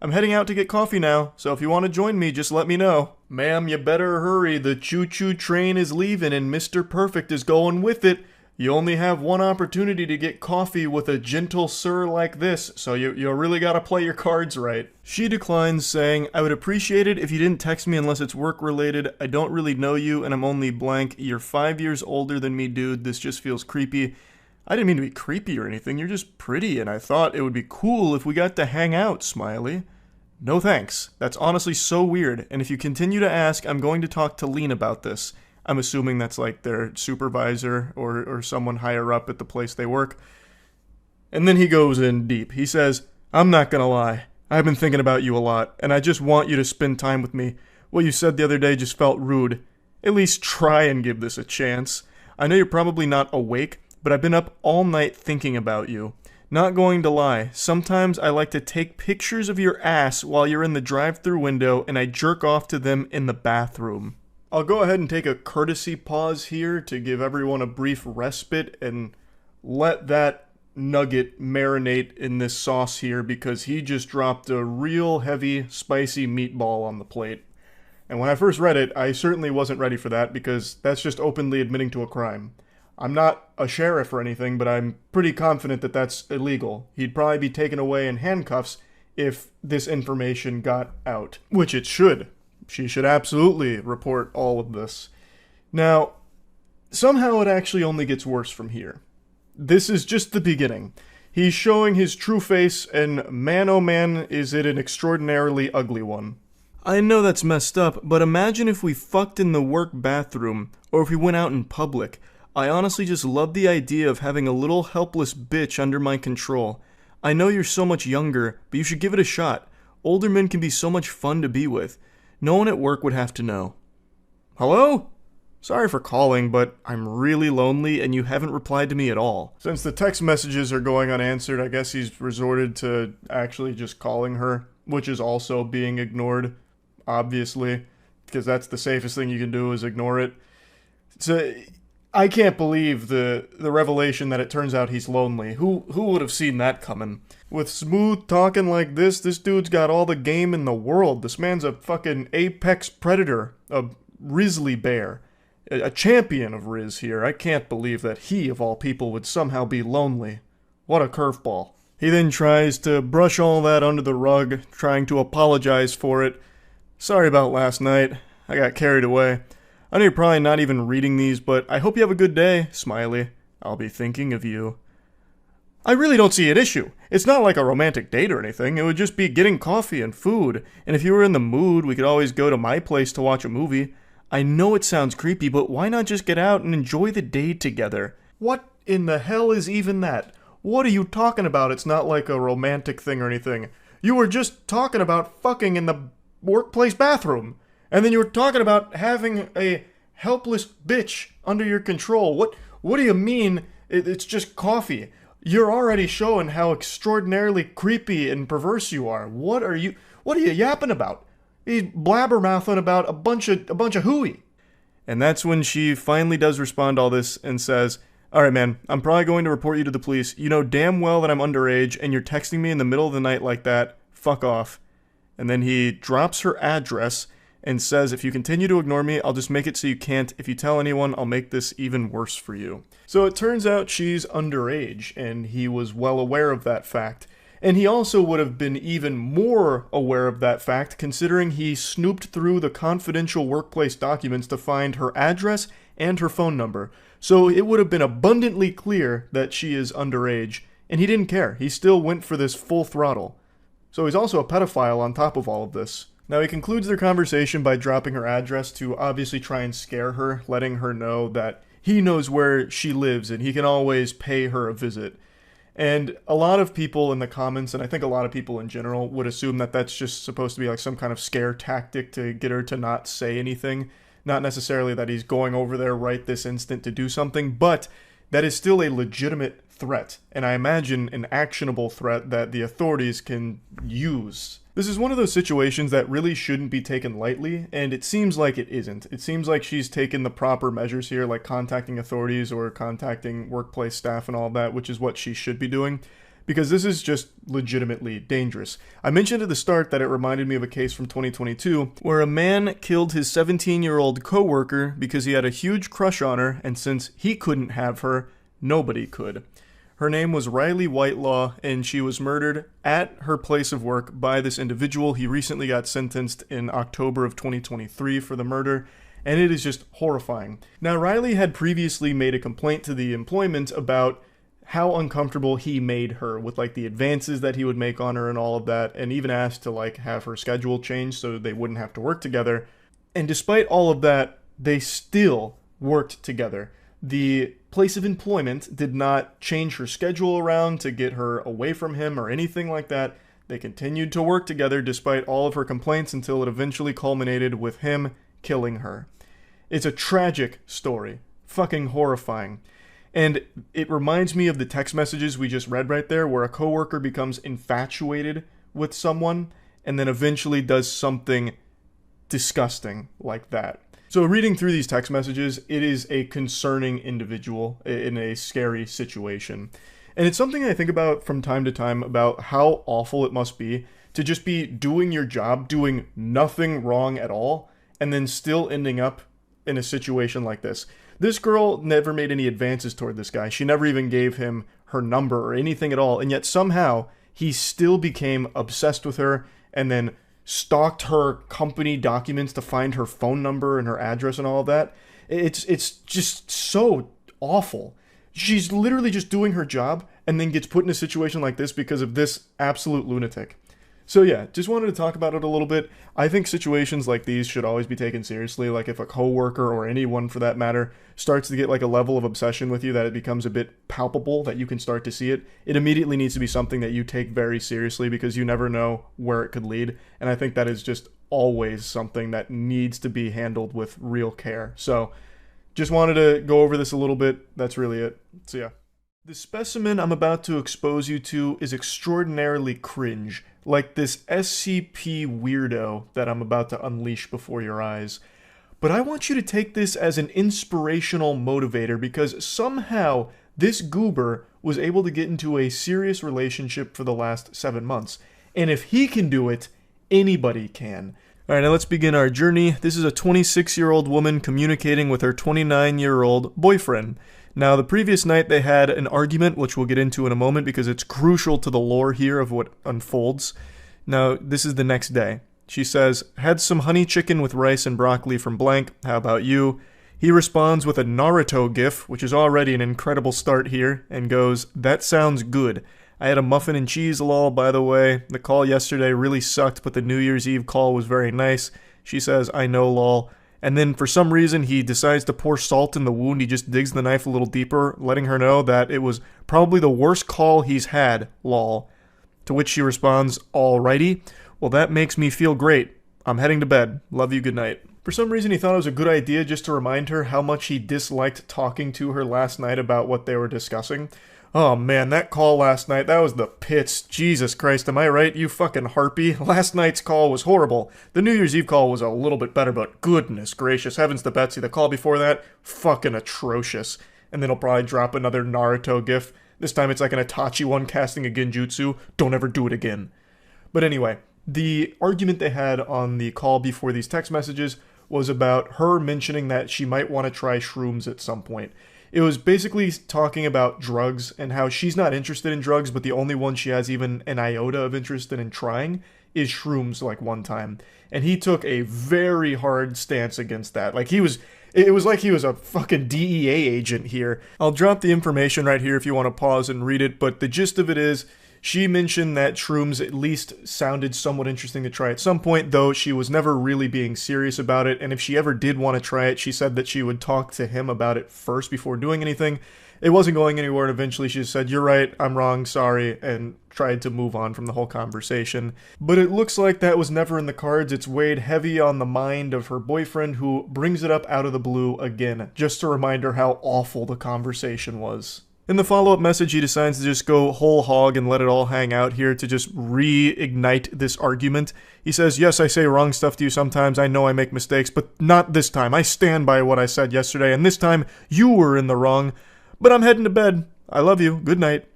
I'm heading out to get coffee now, so if you want to join me, just let me know." "Ma'am, you better hurry. The choo-choo train is leaving and Mr. Perfect is going with it. You only have one opportunity to get coffee with a gentle sir like this, so you really gotta play your cards right." She declines, saying, "I would appreciate it if you didn't text me unless it's work-related. I don't really know you, and I'm only blank. You're 5 years older than me, dude. This just feels creepy." "I didn't mean to be creepy or anything. You're just pretty, and I thought it would be cool if we got to hang out, smiley." "No thanks. That's honestly so weird, and if you continue to ask, I'm going to talk to Lean about this." I'm assuming that's like their supervisor or someone higher up at the place they work. And then he goes in deep. He says, "I'm not gonna lie. I've been thinking about you a lot, and I just want you to spend time with me. What you said the other day just felt rude. At least try and give this a chance. I know you're probably not awake, but I've been up all night thinking about you. Not going to lie, sometimes I like to take pictures of your ass while you're in the drive-thru window and I jerk off to them in the bathroom." I'll go ahead and take a courtesy pause here to give everyone a brief respite and let that nugget marinate in this sauce here because he just dropped a real heavy, spicy meatball on the plate. And when I first read it, I certainly wasn't ready for that because that's just openly admitting to a crime. I'm not a sheriff or anything, but I'm pretty confident that that's illegal. He'd probably be taken away in handcuffs if this information got out, which it should. She should absolutely report all of this. Now, somehow it actually only gets worse from here. This is just the beginning. He's showing his true face, and man oh man, is it an extraordinarily ugly one. I know that's messed up, but imagine if we fucked in the work bathroom, or if we went out in public. I honestly just love the idea of having a little helpless bitch under my control. I know you're so much younger, but you should give it a shot. Older men can be so much fun to be with. No one at work would have to know. Hello? Sorry for calling, but I'm really lonely and you haven't replied to me at all. Since the text messages are going unanswered, I guess he's resorted to actually just calling her, which is also being ignored, obviously, because that's the safest thing you can do is ignore it. So I can't believe the revelation that it turns out he's lonely. Who would have seen that coming? With smooth talking like this dude's got all the game in the world. This man's a fucking apex predator, a grizzly bear, a champion of Riz here. I can't believe that he, of all people, would somehow be lonely. What a curveball. He then tries to brush all that under the rug, trying to apologize for it. Sorry about last night. I got carried away. I know you're probably not even reading these, but I hope you have a good day, smiley. I'll be thinking of you. I really don't see an issue. It's not like a romantic date or anything. It would just be getting coffee and food. And if you were in the mood, we could always go to my place to watch a movie. I know it sounds creepy, but why not just get out and enjoy the day together? What in the hell is even that? What are you talking about? It's not like a romantic thing or anything. You were just talking about fucking in the workplace bathroom. And then you were talking about having a helpless bitch under your control. What do you mean it's just coffee? You're already showing how extraordinarily creepy and perverse you are. What are you yapping about? He's blabbermouthing about a bunch of hooey. And that's when she finally does respond to all this and says, "Alright man, I'm probably going to report you to the police. You know damn well that I'm underage and you're texting me in the middle of the night like that. Fuck off." And then he drops her address and says, "If you continue to ignore me, I'll just make it so you can't. If you tell anyone, I'll make this even worse for you." So it turns out she's underage, and he was well aware of that fact. And he also would have been even more aware of that fact, considering he snooped through the confidential workplace documents to find her address and her phone number. So it would have been abundantly clear that she is underage, and he didn't care. He still went for this full throttle. So he's also a pedophile on top of all of this. Now he concludes their conversation by dropping her address to obviously try and scare her, letting her know that he knows where she lives and he can always pay her a visit. And a lot of people in the comments, and I think a lot of people in general, would assume that that's just supposed to be like some kind of scare tactic to get her to not say anything. Not necessarily that he's going over there right this instant to do something, but that is still a legitimate threat, and I imagine an actionable threat that the authorities can use. This is one of those situations that really shouldn't be taken lightly, and it seems like it isn't. It seems like she's taken the proper measures here, like contacting authorities or contacting workplace staff and all that, which is what she should be doing, because this is just legitimately dangerous. I mentioned at the start that it reminded me of a case from 2022 where a man killed his 17-year-old coworker because he had a huge crush on her, and since he couldn't have her, nobody could. Her name was Riley Whitelaw, and she was murdered at her place of work by this individual. He recently got sentenced in October of 2023 for the murder, and it is just horrifying. Now, Riley had previously made a complaint to the employment about how uncomfortable he made her with like the advances that he would make on her and all of that, and even asked to like have her schedule changed so they wouldn't have to work together. And despite all of that, they still worked together. The place of employment did not change her schedule around to get her away from him or anything like that. They continued to work together despite all of her complaints until it eventually culminated with him killing her. It's a tragic story. Fucking horrifying. And it reminds me of the text messages we just read right there, where a coworker becomes infatuated with someone and then eventually does something disgusting like that. So reading through these text messages, it is a concerning individual in a scary situation. And it's something I think about from time to time about how awful it must be to just be doing your job, doing nothing wrong at all, and then still ending up in a situation like this. This girl never made any advances toward this guy. She never even gave him her number or anything at all. And yet somehow he still became obsessed with her and then stalked her company documents to find her phone number and her address and all of that. It's just so awful. She's literally just doing her job and then gets put in a situation like this because of this absolute lunatic. So yeah, just wanted to talk about it a little bit. I think situations like these should always be taken seriously. Like if a coworker or anyone for that matter starts to get like a level of obsession with you that it becomes a bit palpable, that you can start to see it, it immediately needs to be something that you take very seriously because you never know where it could lead. And I think that is just always something that needs to be handled with real care. So just wanted to go over this a little bit. That's really it. So yeah. The specimen I'm about to expose you to is extraordinarily cringe, like this SCP weirdo that I'm about to unleash before your eyes. But I want you to take this as an inspirational motivator because somehow this goober was able to get into a serious relationship for the last 7 months. And if he can do it, anybody can. Alright, now let's begin our journey. This is a 26-year-old woman communicating with her 29-year-old boyfriend. Now, the previous night they had an argument, which we'll get into in a moment because it's crucial to the lore here of what unfolds. Now, this is the next day. She says, "Had some honey chicken with rice and broccoli from blank. How about you?" He responds with a Naruto gif, which is already an incredible start here, and goes, "That sounds good. I had a muffin and cheese, lol, by the way. The call yesterday really sucked, but the New Year's Eve call was very nice." She says, "I know, lol." And then for some reason he decides to pour salt in the wound. He just digs the knife a little deeper, letting her know that it was probably the worst call he's had, lol. To which she responds, alrighty, well that makes me feel great. I'm heading to bed. Love you, good night. For some reason he thought it was a good idea just to remind her how much he disliked talking to her last night about what they were discussing. Oh man, that call last night, that was the pits. Jesus Christ, am I right, you fucking harpy? Last night's call was horrible. The New Year's Eve call was a little bit better, but goodness gracious, heavens to Betsy, the call before that, fucking atrocious. And then he'll probably drop another Naruto gif. This time it's like an Itachi one casting a genjutsu. Don't ever do it again. But anyway, the argument they had on the call before these text messages was about her mentioning that she might want to try shrooms at some point. It was basically talking about drugs and how she's not interested in drugs, but the only one she has even an iota of interest in trying is shrooms like one time. And he took a very hard stance against that. It was like he was a fucking DEA agent here. I'll drop the information right here if you want to pause and read it, but the gist of it is, she mentioned that shrooms at least sounded somewhat interesting to try at some point, though she was never really being serious about it, and if she ever did want to try it, she said that she would talk to him about it first before doing anything. It wasn't going anywhere, and eventually she just said, you're right, I'm wrong, sorry, and tried to move on from the whole conversation. But it looks like that was never in the cards. It's weighed heavy on the mind of her boyfriend, who brings it up out of the blue again, just to remind her how awful the conversation was. In the follow-up message, he decides to just go whole hog and let it all hang out here to just reignite this argument. He says, yes, I say wrong stuff to you sometimes, I know I make mistakes, but not this time. I stand by what I said yesterday, and this time you were in the wrong. But I'm heading to bed. I love you. Good night.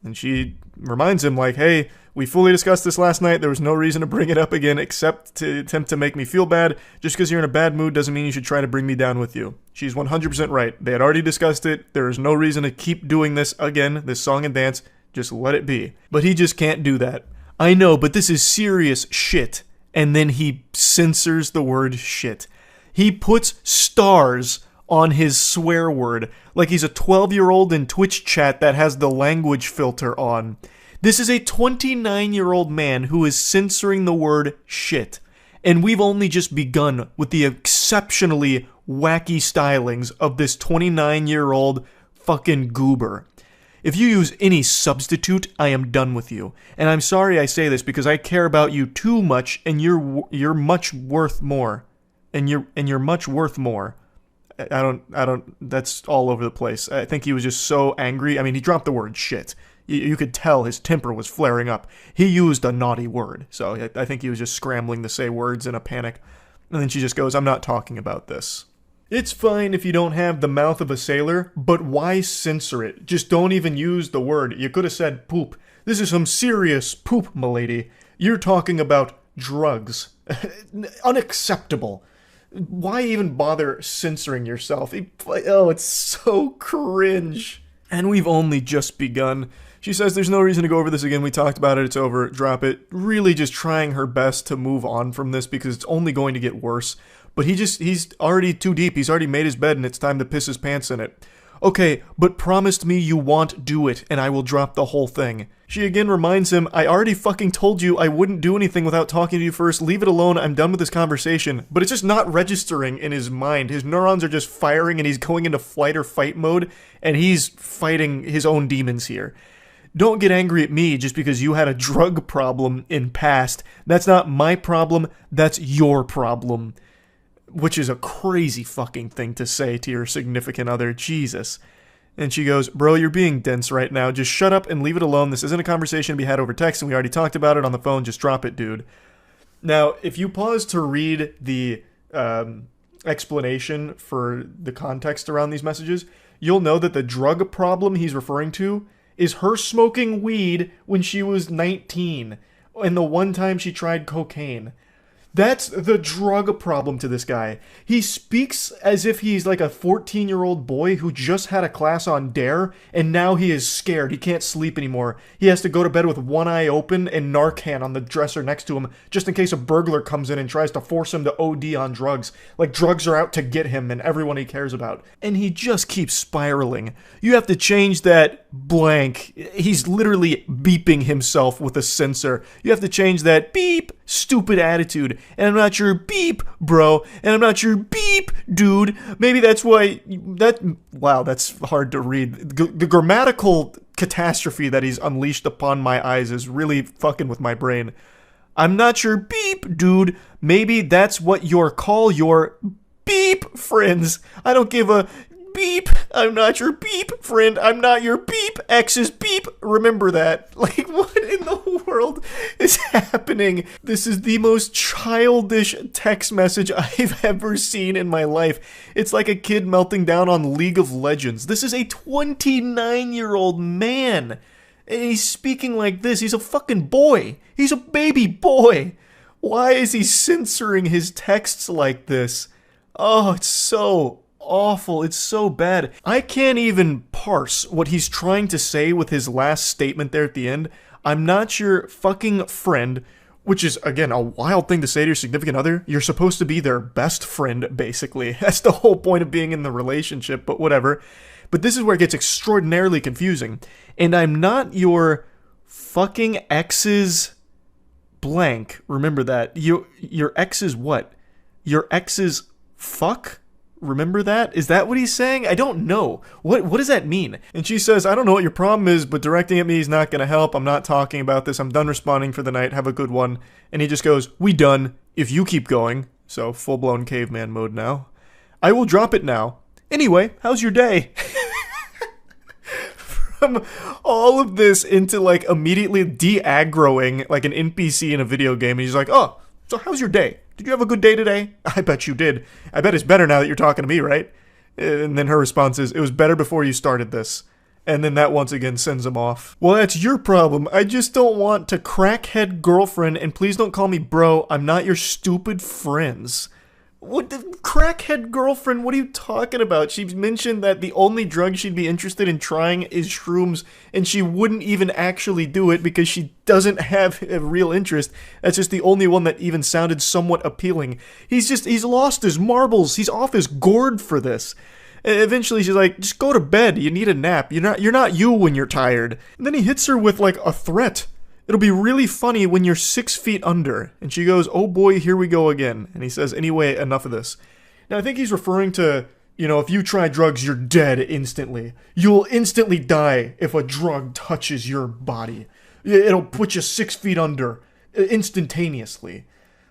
And she reminds him, like, hey, we fully discussed this last night. There was no reason to bring it up again except to attempt to make me feel bad. Just because you're in a bad mood doesn't mean you should try to bring me down with you. She's 100% right. They had already discussed it. There is no reason to keep doing this again, this song and dance. Just let it be. But he just can't do that. I know, but this is serious shit. And then he censors the word shit. He puts stars on his swear word, like he's a 12-year-old in Twitch chat that has the language filter on. This is a 29-year-old man who is censoring the word shit. And we've only just begun with the exceptionally wacky stylings of this 29-year-old fucking goober. If you use any substitute, I am done with you. And I'm sorry I say this because I care about you too much, and you're much worth more. And you're much worth more. I don't, that's all over the place. I think he was just so angry. I mean, he dropped the word shit. You could tell his temper was flaring up. He used a naughty word, so I think he was just scrambling to say words in a panic. And then she just goes, I'm not talking about this. It's fine if you don't have the mouth of a sailor, but why censor it? Just don't even use the word. You could have said poop. This is some serious poop, milady. You're talking about drugs. Unacceptable. Why even bother censoring yourself? Oh, it's so cringe. And we've only just begun. She says there's no reason to go over this again. We talked about it. It's over. Drop it. Really just trying her best to move on from this because it's only going to get worse. But he's already too deep. He's already made his bed and it's time to piss his pants in it. Okay, but promised me you won't do it and I will drop the whole thing. She again reminds him, I already fucking told you I wouldn't do anything without talking to you first. Leave it alone. I'm done with this conversation. But it's just not registering in his mind. His neurons are just firing and he's going into flight or fight mode and he's fighting his own demons here. Don't get angry at me just because you had a drug problem in past. That's not my problem. That's your problem. Which is a crazy fucking thing to say to your significant other. Jesus. And she goes, bro, you're being dense right now. Just shut up and leave it alone. This isn't a conversation to be had over text, and we already talked about it on the phone. Just drop it, dude. Now, if you pause to read the explanation for the context around these messages, you'll know that the drug problem he's referring to is her smoking weed when she was 19, and the one time she tried cocaine. That's the drug problem to this guy. He speaks as if he's like a 14-year-old boy who just had a class on Dare, and now he is scared. He can't sleep anymore. He has to go to bed with one eye open and Narcan on the dresser next to him, just in case a burglar comes in and tries to force him to OD on drugs. Like drugs are out to get him and everyone he cares about. And he just keeps spiraling. You have to change that blank. He's literally beeping himself with a sensor. You have to change that beep stupid attitude. and I'm not your beep, bro, and I'm not your beep, dude. Maybe that's why wow, that's hard to read. The grammatical catastrophe that he's unleashed upon my eyes is really fucking with my brain. I'm not your beep, dude. Maybe that's what you're call your beep friends. I don't give a beep. I'm not your beep friend. I'm not your beep. X is beep. Remember that. Like, what in the world is happening? This is the most childish text message I've ever seen in my life. It's like a kid melting down on League of Legends. This is a 29-year-old man. And he's speaking like this. He's a fucking boy. He's a baby boy. Why is he censoring his texts like this? Oh, it's so awful. It's so bad. I can't even parse what he's trying to say with his last statement there at the end. I'm not your fucking friend, which is, again, a wild thing to say to your significant other. You're supposed to be their best friend, basically. That's the whole point of being in the relationship, but whatever. But this is where it gets extraordinarily confusing. And I'm not your fucking ex's blank. Remember that. Your ex's what? Your ex's fuck? Remember that? Is that what he's saying? I don't know. What does that mean? And she says, I don't know what your problem is, but directing at me is not going to help. I'm not talking about this. I'm done responding for the night. Have a good one. And he just goes, we done. If you keep going. So full-blown caveman mode now. I will drop it now. Anyway, how's your day? From all of this into like immediately de-aggroing like an NPC in a video game. And he's like, oh, so how's your day? Did you have a good day today? I bet you did. I bet it's better now that you're talking to me, right? And then her response is, it was better before you started this. And then that once again sends him off. Well, that's your problem. I just don't want to crackhead girlfriend, and please don't call me bro. I'm not your stupid friends. What the crackhead girlfriend? What are you talking about? She mentioned that the only drug she'd be interested in trying is shrooms, and she wouldn't even actually do it because she doesn't have a real interest. That's just the only one that even sounded somewhat appealing. He's lost his marbles. He's off his gourd for this. Eventually she's like, just go to bed. You need a nap. You're not you when you're tired. And then he hits her with like a threat. It'll be really funny when you're 6 feet under. And she goes, oh boy, here we go again. And he says, anyway, enough of this. Now, I think he's referring to, if you try drugs, you're dead instantly. You'll instantly die if a drug touches your body. It'll put you 6 feet under instantaneously.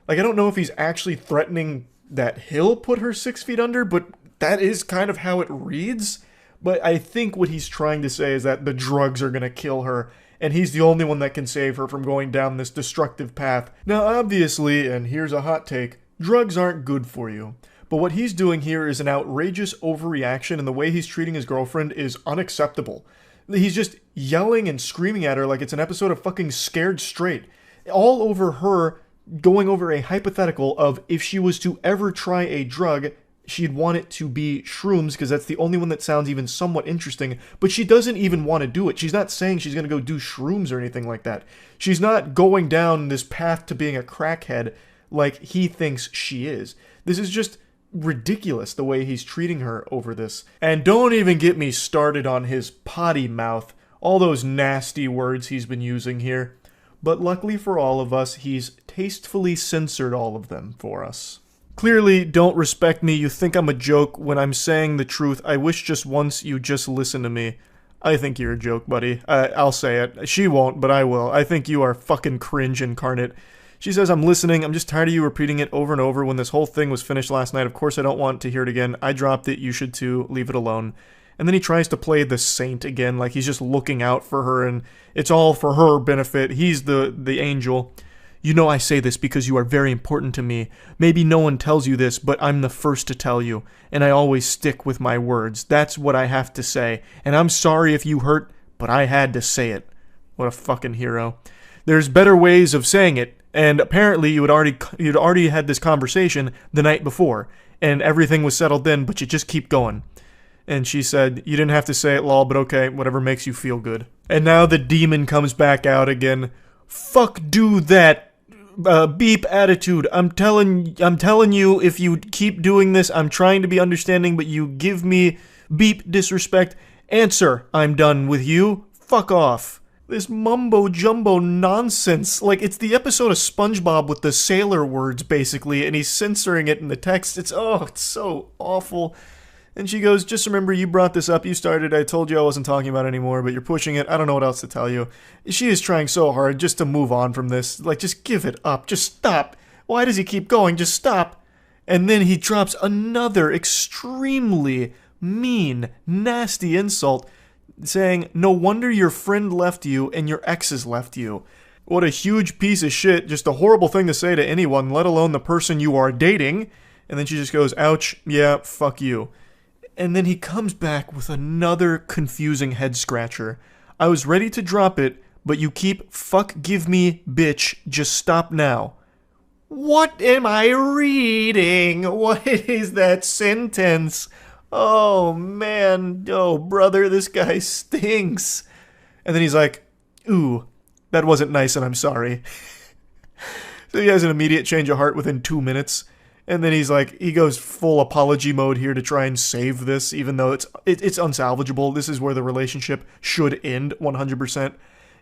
Like, I don't know if he's actually threatening that he'll put her 6 feet under, but that is kind of how it reads. But I think what he's trying to say is that the drugs are going to kill her, and he's the only one that can save her from going down this destructive path. Now, obviously, and here's a hot take, drugs aren't good for you. But what he's doing here is an outrageous overreaction, and the way he's treating his girlfriend is unacceptable. He's just yelling and screaming at her like it's an episode of fucking Scared Straight. All over her going over a hypothetical of if she was to ever try a drug, she'd want it to be shrooms because that's the only one that sounds even somewhat interesting, but she doesn't even want to do it. She's not saying she's going to go do shrooms or anything like that. She's not going down this path to being a crackhead like he thinks she is. This is just ridiculous the way he's treating her over this. And don't even get me started on his potty mouth, all those nasty words he's been using here. But luckily for all of us, he's tastefully censored all of them for us. Clearly don't respect me. You think I'm a joke when I'm saying the truth. I wish just once you just listen to me. I think you're a joke, buddy. I'll say it. She won't, but I will. I think you are fucking cringe incarnate. She says, I'm listening. I'm just tired of you repeating it over and over. When this whole thing was finished last night, of course I don't want to hear it again. I dropped it. You should too. Leave it alone. And then he tries to play the saint again, like he's just looking out for her and it's all for her benefit. He's the angel. You know I say this because you are very important to me. Maybe no one tells you this, but I'm the first to tell you. And I always stick with my words. That's what I have to say. And I'm sorry if you hurt, but I had to say it. What a fucking hero. There's better ways of saying it. And apparently you'd already had this conversation the night before. And everything was settled then, but you just keep going. And she said, you didn't have to say it, lol, but okay, whatever makes you feel good. And now the demon comes back out again. Fuck do that. Beep attitude. I'm telling you, if you keep doing this, I'm trying to be understanding, but you give me beep disrespect. Answer, I'm done with you. Fuck off. This mumbo jumbo nonsense. Like, it's the episode of SpongeBob with the sailor words, basically, and he's censoring it in the text. It's so awful. And she goes, just remember, you brought this up, you started, I told you I wasn't talking about it anymore, but you're pushing it, I don't know what else to tell you. She is trying so hard just to move on from this. Like, just give it up, just stop. Why does he keep going? Just stop. And then he drops another extremely mean, nasty insult, saying, no wonder your friend left you and your exes left you. What a huge piece of shit, just a horrible thing to say to anyone, let alone the person you are dating. And then she just goes, ouch, yeah, fuck you. And then he comes back with another confusing head scratcher. I was ready to drop it, but you keep fuck give me, bitch, just stop now. What am I reading? What is that sentence? Oh, man. Oh, brother, this guy stinks. And then he's like, ooh, that wasn't nice and I'm sorry. So he has an immediate change of heart within 2 minutes. And then he's like, he goes full apology mode here to try and save this, even though it's unsalvageable. This is where the relationship should end 100%.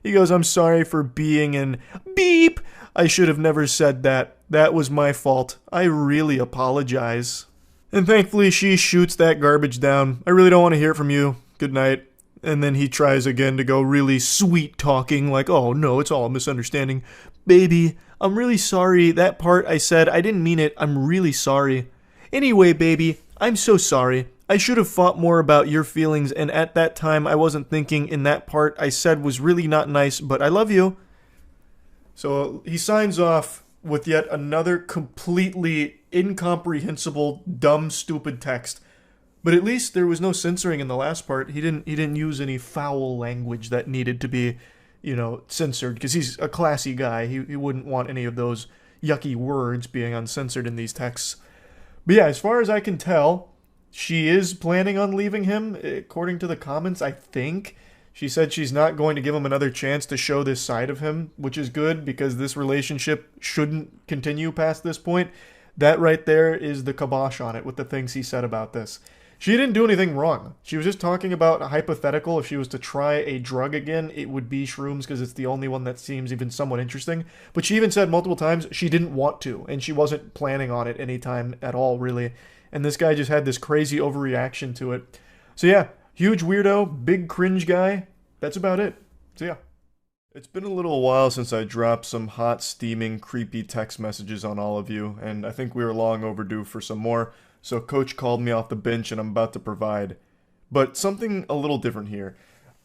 He goes, I'm sorry for being an beep. I should have never said that. That was my fault. I really apologize. And thankfully, she shoots that garbage down. I really don't want to hear it from you. Good night. And then he tries again to go really sweet talking, like, oh no, it's all a misunderstanding. Baby, I'm really sorry. That part I said, I didn't mean it. I'm really sorry. Anyway, baby, I'm so sorry. I should have thought more about your feelings, and at that time I wasn't thinking, in that part I said was really not nice, but I love you. So he signs off with yet another completely incomprehensible, dumb, stupid text. But at least there was no censoring in the last part. He didn't use any foul language that needed to be, censored, because he's a classy guy. He wouldn't want any of those yucky words being uncensored in these texts. But yeah, as far as I can tell, she is planning on leaving him, according to the comments, I think. She said she's not going to give him another chance to show this side of him, which is good, because this relationship shouldn't continue past this point. That right there is the kibosh on it with the things he said about this. She didn't do anything wrong. She was just talking about a hypothetical. If she was to try a drug again, it would be shrooms, because it's the only one that seems even somewhat interesting. But she even said multiple times she didn't want to, and she wasn't planning on it anytime at all, really. And this guy just had this crazy overreaction to it. So yeah, huge weirdo, big cringe guy. That's about it. So yeah. It's been a little while since I dropped some hot, steaming, creepy text messages on all of you, and I think we are long overdue for some more. So Coach called me off the bench and I'm about to provide. But something a little different here.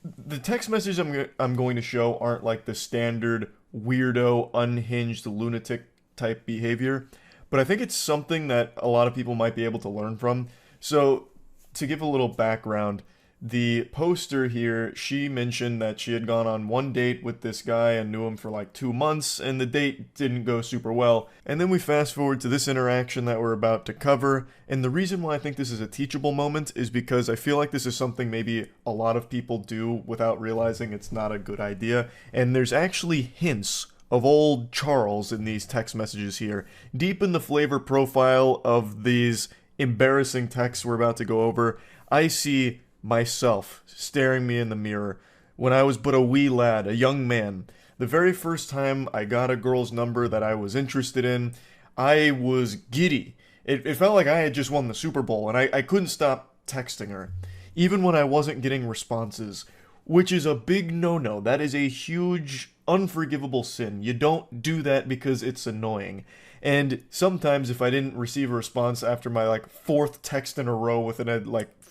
The text messages I'm going to show aren't like the standard weirdo, unhinged, lunatic type behavior. But I think it's something that a lot of people might be able to learn from. So to give a little background, the poster here, she mentioned that she had gone on one date with this guy and knew him for like 2 months, and the date didn't go super well. And then we fast forward to this interaction that we're about to cover, and the reason why I think this is a teachable moment is because I feel like this is something maybe a lot of people do without realizing it's not a good idea, and there's actually hints of old Charles in these text messages here. Deep in the flavor profile of these embarrassing texts we're about to go over, I see myself staring me in the mirror when I was but a wee lad, a young man. The very first time I got a girl's number that I was interested in, I was giddy. It felt like I had just won the Super Bowl, and I couldn't stop texting her, even when I wasn't getting responses, which is a big no-no. That is a huge, unforgivable sin. You don't do that because it's annoying. And sometimes if I didn't receive a response after my fourth text in a row within a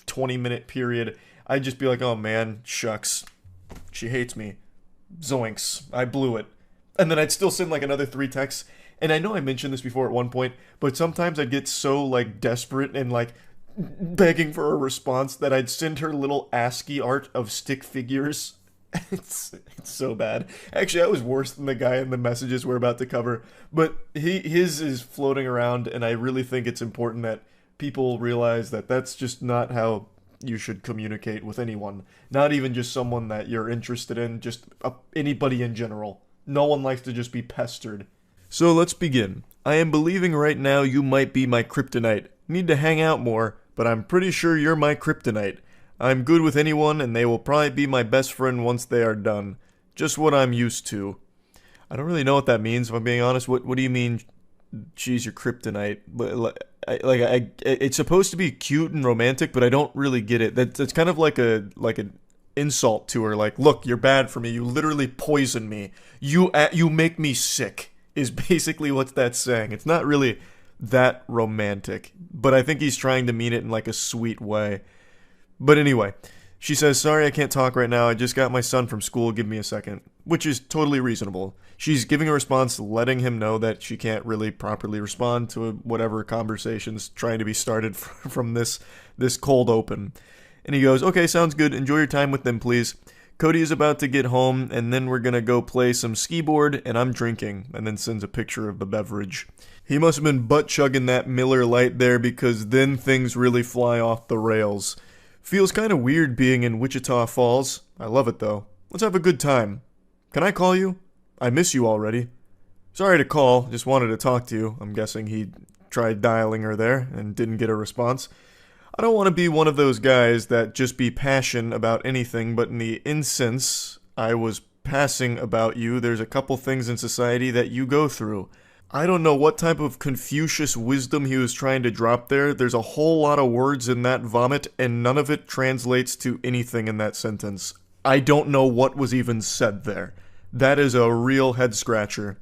20-minute period, I'd just be like, oh man, shucks, she hates me, zoinks, I blew it. And then I'd still send another 3 texts. And I know I mentioned this before at one point, but sometimes I'd get so desperate and begging for a response that I'd send her little ASCII art of stick figures. It's so bad. Actually, I was worse than the guy in the messages we're about to cover, but his is floating around, and I really think it's important that people realize that that's just not how you should communicate with anyone. Not even just someone that you're interested in, just anybody in general. No one likes to just be pestered. So let's begin. I am believing right now you might be my kryptonite. Need to hang out more, but I'm pretty sure you're my kryptonite. I'm good with anyone, and they will probably be my best friend once they are done. Just what I'm used to. I don't really know what that means, if I'm being honest. What do you mean, she's your kryptonite? It's supposed to be cute and romantic, but I don't really get it. That's kind of like an insult to her. Like, look, you're bad for me. You literally poison me. You make me sick, is basically what that's saying. It's not really that romantic, but I think he's trying to mean it in like a sweet way. But anyway, she says, sorry, I can't talk right now. I just got my son from school. Give me a second. Which is totally reasonable. She's giving a response, letting him know that she can't really properly respond to whatever conversation's trying to be started from this cold open. And he goes, okay, sounds good. Enjoy your time with them, please. Cody is about to get home, and then we're going to go play some skee board, and I'm drinking, and then sends a picture of the beverage. He must have been butt-chugging that Miller Lite there, because then things really fly off the rails. Feels kind of weird being in Wichita Falls. I love it, though. Let's have a good time. Can I call you? I miss you already. Sorry to call, just wanted to talk to you. I'm guessing he tried dialing her there and didn't get a response. I don't want to be one of those guys that just be passionate about anything, but in the instance I was passing about you, there's a couple things in society that you go through. I don't know what type of Confucius wisdom he was trying to drop there. There's a whole lot of words in that vomit, and none of it translates to anything in that sentence. I don't know what was even said there. That is a real head-scratcher.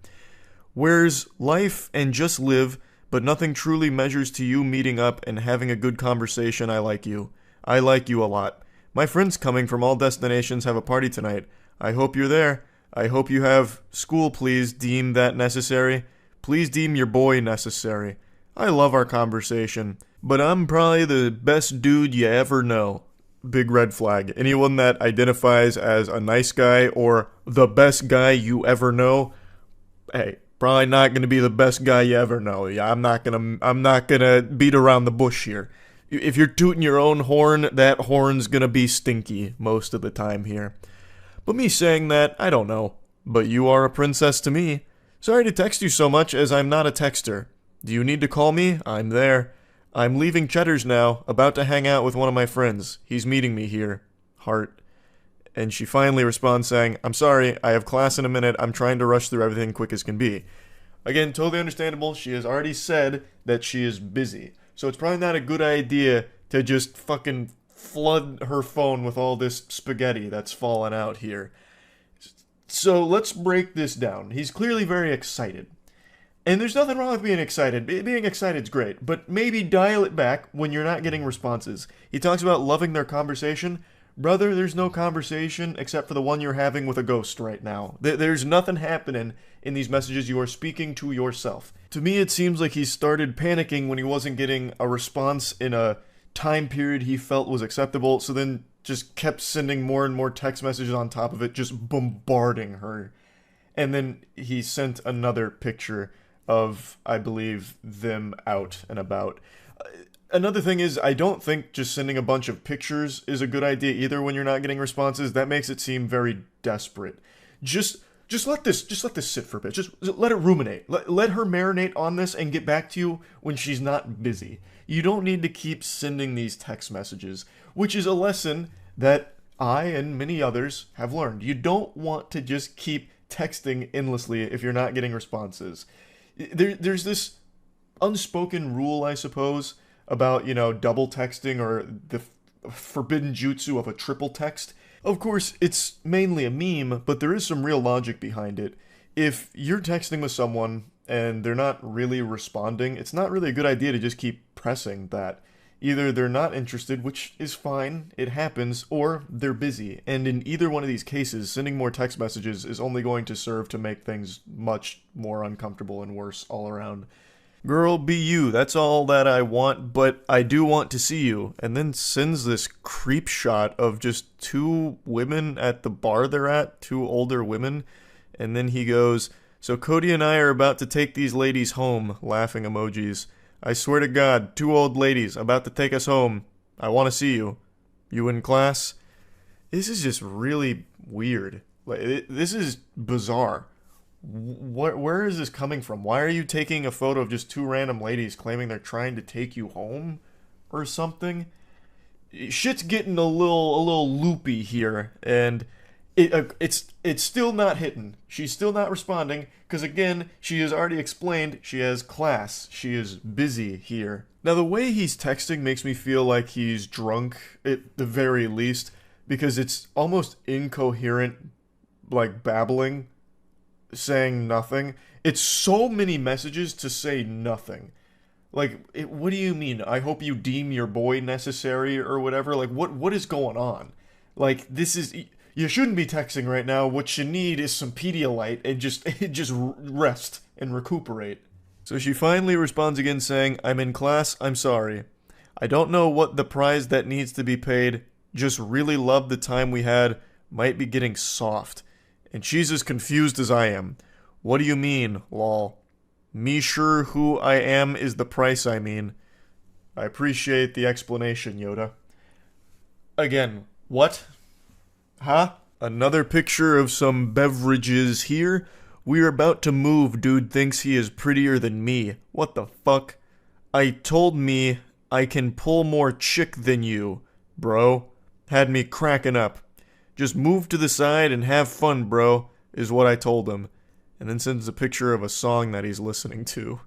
Where's life and just live, but nothing truly measures to you meeting up and having a good conversation. I like you. I like you a lot. My friends coming from all destinations have a party tonight. I hope you're there. I hope you have school. Please deem that necessary. Please deem your boy necessary. I love our conversation, but I'm probably the best dude you ever know. Big red flag. Anyone that identifies as a nice guy or the best guy you ever know, hey, probably not going to be the best guy you ever know. Yeah, I'm not gonna beat around the bush here. If you're tooting your own horn, that horn's gonna be stinky most of the time here. But me saying that, I don't know. But you are a princess to me. Sorry to text you so much, as I'm not a texter. Do you need to call me? I'm there. I'm leaving Cheddar's now, about to hang out with one of my friends. He's meeting me here. Heart. And she finally responds saying, I'm sorry, I have class in a minute. I'm trying to rush through everything quick as can be. Again, totally understandable. She has already said that she is busy. So it's probably not a good idea to just fucking flood her phone with all this spaghetti that's fallen out here. So let's break this down. He's clearly very excited. And there's nothing wrong with being excited. Being excited's great, but maybe dial it back when you're not getting responses. He talks about loving their conversation. Brother, there's no conversation except for the one you're having with a ghost right now. There's nothing happening in these messages. You are speaking to yourself. To me, it seems like he started panicking when he wasn't getting a response in a time period he felt was acceptable, so then just kept sending more and more text messages on top of it, just bombarding her. And then he sent another picture of, I believe, them out and about. Another thing is, I don't think just sending a bunch of pictures is a good idea either when you're not getting responses. That makes it seem very desperate. Just let this sit for a bit. Just let it ruminate. Let her marinate on this and get back to you when she's not busy. You don't need to keep sending these text messages, which is a lesson that I and many others have learned. You don't want to just keep texting endlessly if you're not getting responses. There's this unspoken rule, I suppose, about, double texting or the forbidden jutsu of a triple text. Of course, it's mainly a meme, but there is some real logic behind it. If you're texting with someone and they're not really responding, it's not really a good idea to just keep pressing that. Either they're not interested, which is fine, it happens, or they're busy. And in either one of these cases, sending more text messages is only going to serve to make things much more uncomfortable and worse all around. Girl, be you, that's all that I want, but I do want to see you. And then sends this creep shot of just two women at the bar they're at, two older women. And then he goes, so Cody and I are about to take these ladies home, laughing emojis. I swear to God, two old ladies about to take us home. I want to see you. You in class? This is just really weird. This is bizarre. Where is this coming from? Why are you taking a photo of just two random ladies claiming they're trying to take you home or something? Shit's getting a little loopy here, and It's still not hitting. She's still not responding because again, she has already explained she has class. She is busy here. Now the way he's texting makes me feel like he's drunk at the very least because it's almost incoherent, like babbling, saying nothing. It's so many messages to say nothing. Like, what do you mean? I hope you deem your boy necessary or whatever. Like, what is going on? Like, this is... You shouldn't be texting right now. What you need is some Pedialyte and just rest and recuperate. So she finally responds again saying, I'm in class, I'm sorry. I don't know what the prize that needs to be paid. Just really love the time we had. Might be getting soft. And she's as confused as I am. What do you mean, lol? Me sure who I am is the price I mean. I appreciate the explanation, Yoda. Again, what? Huh? Another picture of some beverages here. We're about to move, dude thinks he is prettier than me. What the fuck? I told me I can pull more chick than you, bro. Had me cracking up. Just move to the side and have fun, bro, is what I told him. And then sends a picture of a song that he's listening to.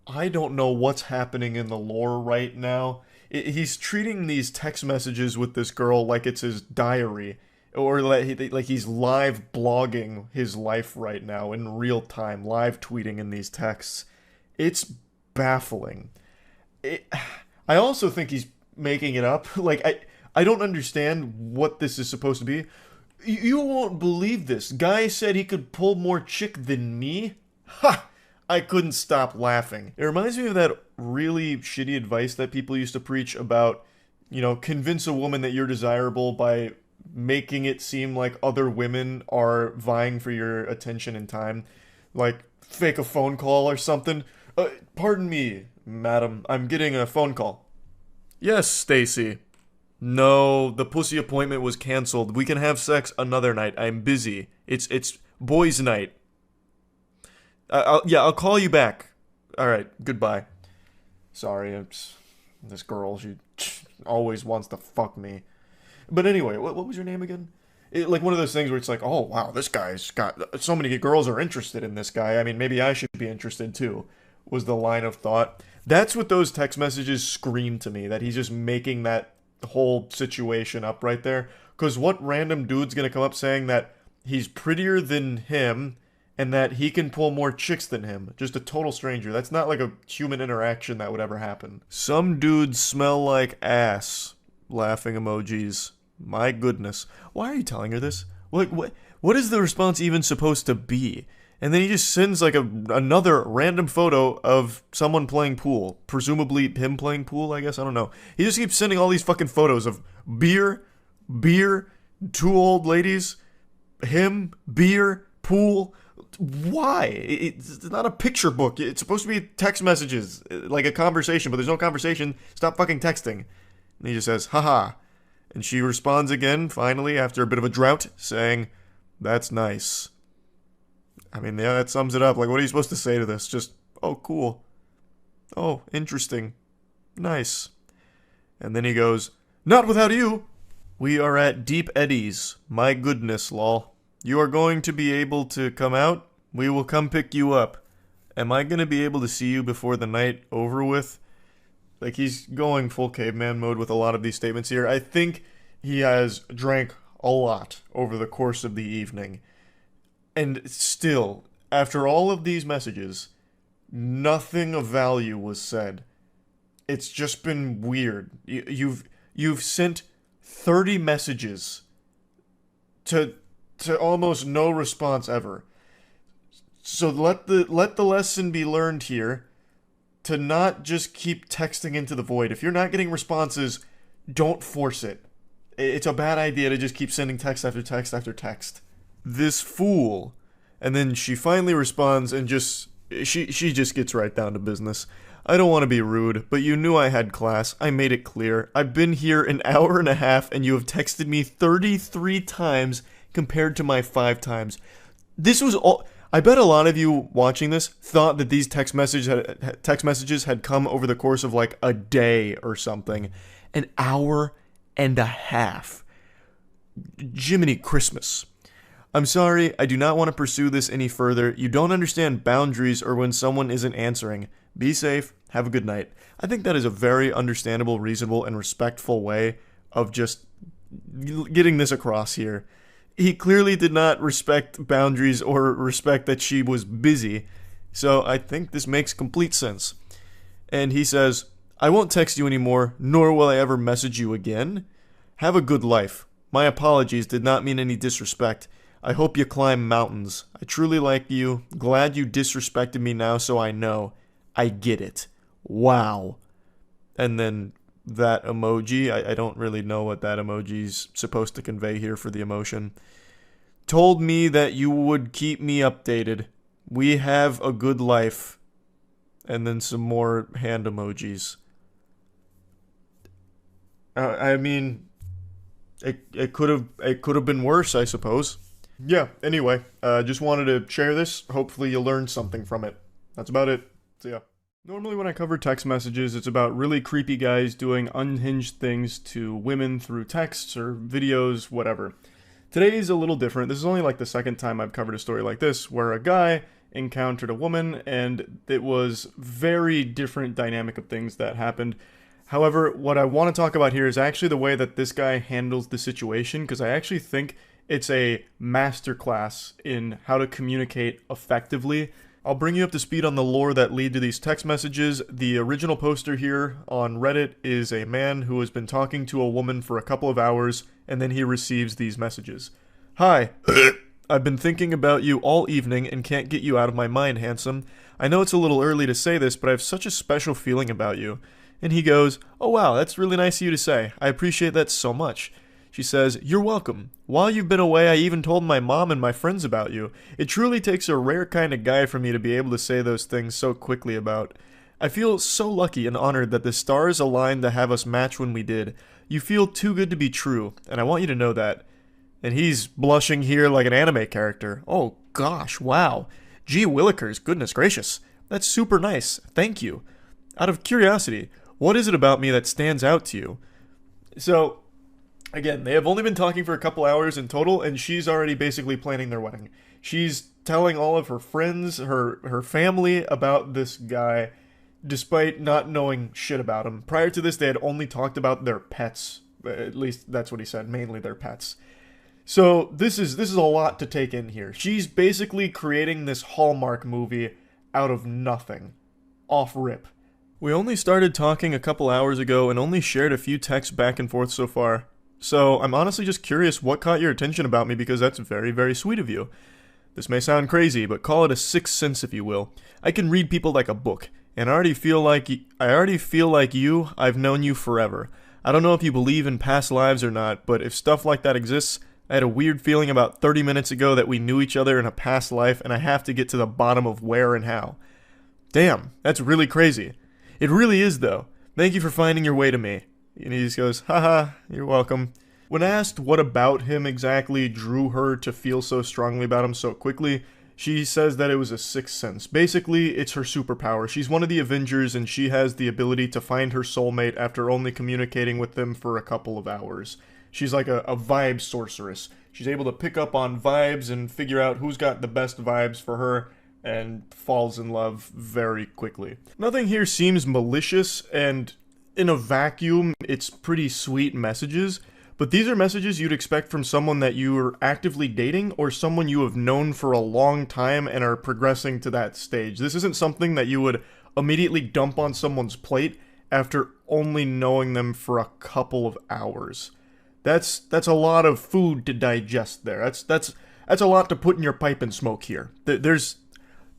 I don't know what's happening in the lore right now. He's treating these text messages with this girl like it's his diary. Or like he's live blogging his life right now in real time, live tweeting in these texts. It's baffling. I also think he's making it up. Like, I don't understand what this is supposed to be. You won't believe this. Guy said he could pull more chick than me? Ha! I couldn't stop laughing. It reminds me of that really shitty advice that people used to preach about, convince a woman that you're desirable by making it seem like other women are vying for your attention and time. Like, fake a phone call or something. Pardon me, madam. I'm getting a phone call. Yes, Stacy. No, the pussy appointment was canceled. We can have sex another night. I'm busy. It's boys' night. I'll call you back. Alright, goodbye. Sorry, this girl, she always wants to fuck me. But anyway, what was your name again? Like one of those things where it's like, oh wow, this guy's got so many girls are interested in this guy. I mean, maybe I should be interested too, was the line of thought. That's what those text messages scream to me, that he's just making that whole situation up right there. Because what random dude's gonna come up saying that he's prettier than him and that he can pull more chicks than him? Just a total stranger. That's not like a human interaction that would ever happen. Some dudes smell like ass. Laughing emojis. My goodness. Why are you telling her this? Like, what is the response even supposed to be? And then he just sends like another random photo of someone playing pool. Presumably him playing pool, I guess. I don't know. He just keeps sending all these fucking photos of beer, two old ladies, him, beer, pool. Why? It's not a picture book. It's supposed to be text messages, like a conversation, but there's no conversation. Stop fucking texting. And he just says, haha. And she responds again, finally, after a bit of a drought, saying, that's nice. I mean, yeah, that sums it up. Like, what are you supposed to say to this? Just, oh, cool. Oh, interesting. Nice. And then he goes, not without you. We are at Deep Eddies. My goodness, lol. You are going to be able to come out? We will come pick you up. Am I going to be able to see you before the night over with? Like, he's going full caveman mode with a lot of these statements here. I think he has drank a lot over the course of the evening. And still, after all of these messages, nothing of value was said. It's just been weird. You've sent 30 messages to almost no response ever. So let the lesson be learned here. To not just keep texting into the void. If you're not getting responses, don't force it. It's a bad idea to just keep sending text after text after text. This fool. And then she finally responds and she just gets right down to business. I don't want to be rude, but you knew I had class. I made it clear. I've been here an hour and a half and you have texted me 33 times compared to my 5 times. This was all... I bet a lot of you watching this thought that these text messages had come over the course of like a day or something. An hour and a half. Jiminy Christmas. I'm sorry, I do not want to pursue this any further. You don't understand boundaries or when someone isn't answering. Be safe. Have a good night. I think that is a very understandable, reasonable, and respectful way of just getting this across here. He clearly did not respect boundaries or respect that she was busy, so I think this makes complete sense. And he says, I won't text you anymore, nor will I ever message you again. Have a good life. My apologies did not mean any disrespect. I hope you climb mountains. I truly like you. Glad you disrespected me now so I know. I get it. Wow. And then that emoji, I don't really know what that emoji's supposed to convey here for the emotion. Told me that you would keep me updated. We have a good life. And then some more hand emojis. I mean, it could have been worse, I suppose. Yeah, anyway, just wanted to share this. Hopefully you learned something from it. That's about it. See ya. Normally when I cover text messages, it's about really creepy guys doing unhinged things to women through texts or videos, whatever. Today is a little different. This is only like the second time I've covered a story like this, where a guy encountered a woman, and it was very different dynamic of things that happened. However, what I want to talk about here is actually the way that this guy handles the situation, because I actually think it's a masterclass in how to communicate effectively. I'll bring you up to speed on the lore that lead to these text messages. The original poster here on Reddit is a man who has been talking to a woman for a couple of hours, and then he receives these messages. Hi. I've been thinking about you all evening and can't get you out of my mind, handsome. I know it's a little early to say this, but I have such a special feeling about you. And he goes, oh wow, that's really nice of you to say. I appreciate that so much. She says, you're welcome. While you've been away, I even told my mom and my friends about you. It truly takes a rare kind of guy for me to be able to say those things so quickly about. I feel so lucky and honored that the stars aligned to have us match when we did. You feel too good to be true, and I want you to know that. And he's blushing here like an anime character. Oh gosh, wow. Gee willikers, goodness gracious. That's super nice. Thank you. Out of curiosity, what is it about me that stands out to you? So, again, they have only been talking for a couple hours in total, and she's already basically planning their wedding. She's telling all of her friends, her family about this guy, despite not knowing shit about him. Prior to this, they had only talked about their pets. At least that's what he said, mainly their pets. So this is a lot to take in here. She's basically creating this Hallmark movie out of nothing. Off rip. We only started talking a couple hours ago and only shared a few texts back and forth so far. So I'm honestly just curious what caught your attention about me, because that's very, very sweet of you. This may sound crazy, but call it a sixth sense if you will. I can read people like a book, and I already feel like you, I've known you forever. I don't know if you believe in past lives or not, but if stuff like that exists, I had a weird feeling about 30 minutes ago that we knew each other in a past life, and I have to get to the bottom of where and how. Damn, that's really crazy. It really is, though. Thank you for finding your way to me. And he just goes, haha, you're welcome. When asked what about him exactly drew her to feel so strongly about him so quickly, she says that it was a sixth sense. Basically, it's her superpower. She's one of the Avengers, and she has the ability to find her soulmate after only communicating with them for a couple of hours. She's like a vibe sorceress. She's able to pick up on vibes and figure out who's got the best vibes for her, and falls in love very quickly. Nothing here seems malicious, and in a vacuum, it's pretty sweet messages, but these are messages you'd expect from someone that you are actively dating or someone you have known for a long time and are progressing to that stage. This isn't something that you would immediately dump on someone's plate after only knowing them for a couple of hours. That's a lot of food to digest there. That's a lot to put in your pipe and smoke here. There's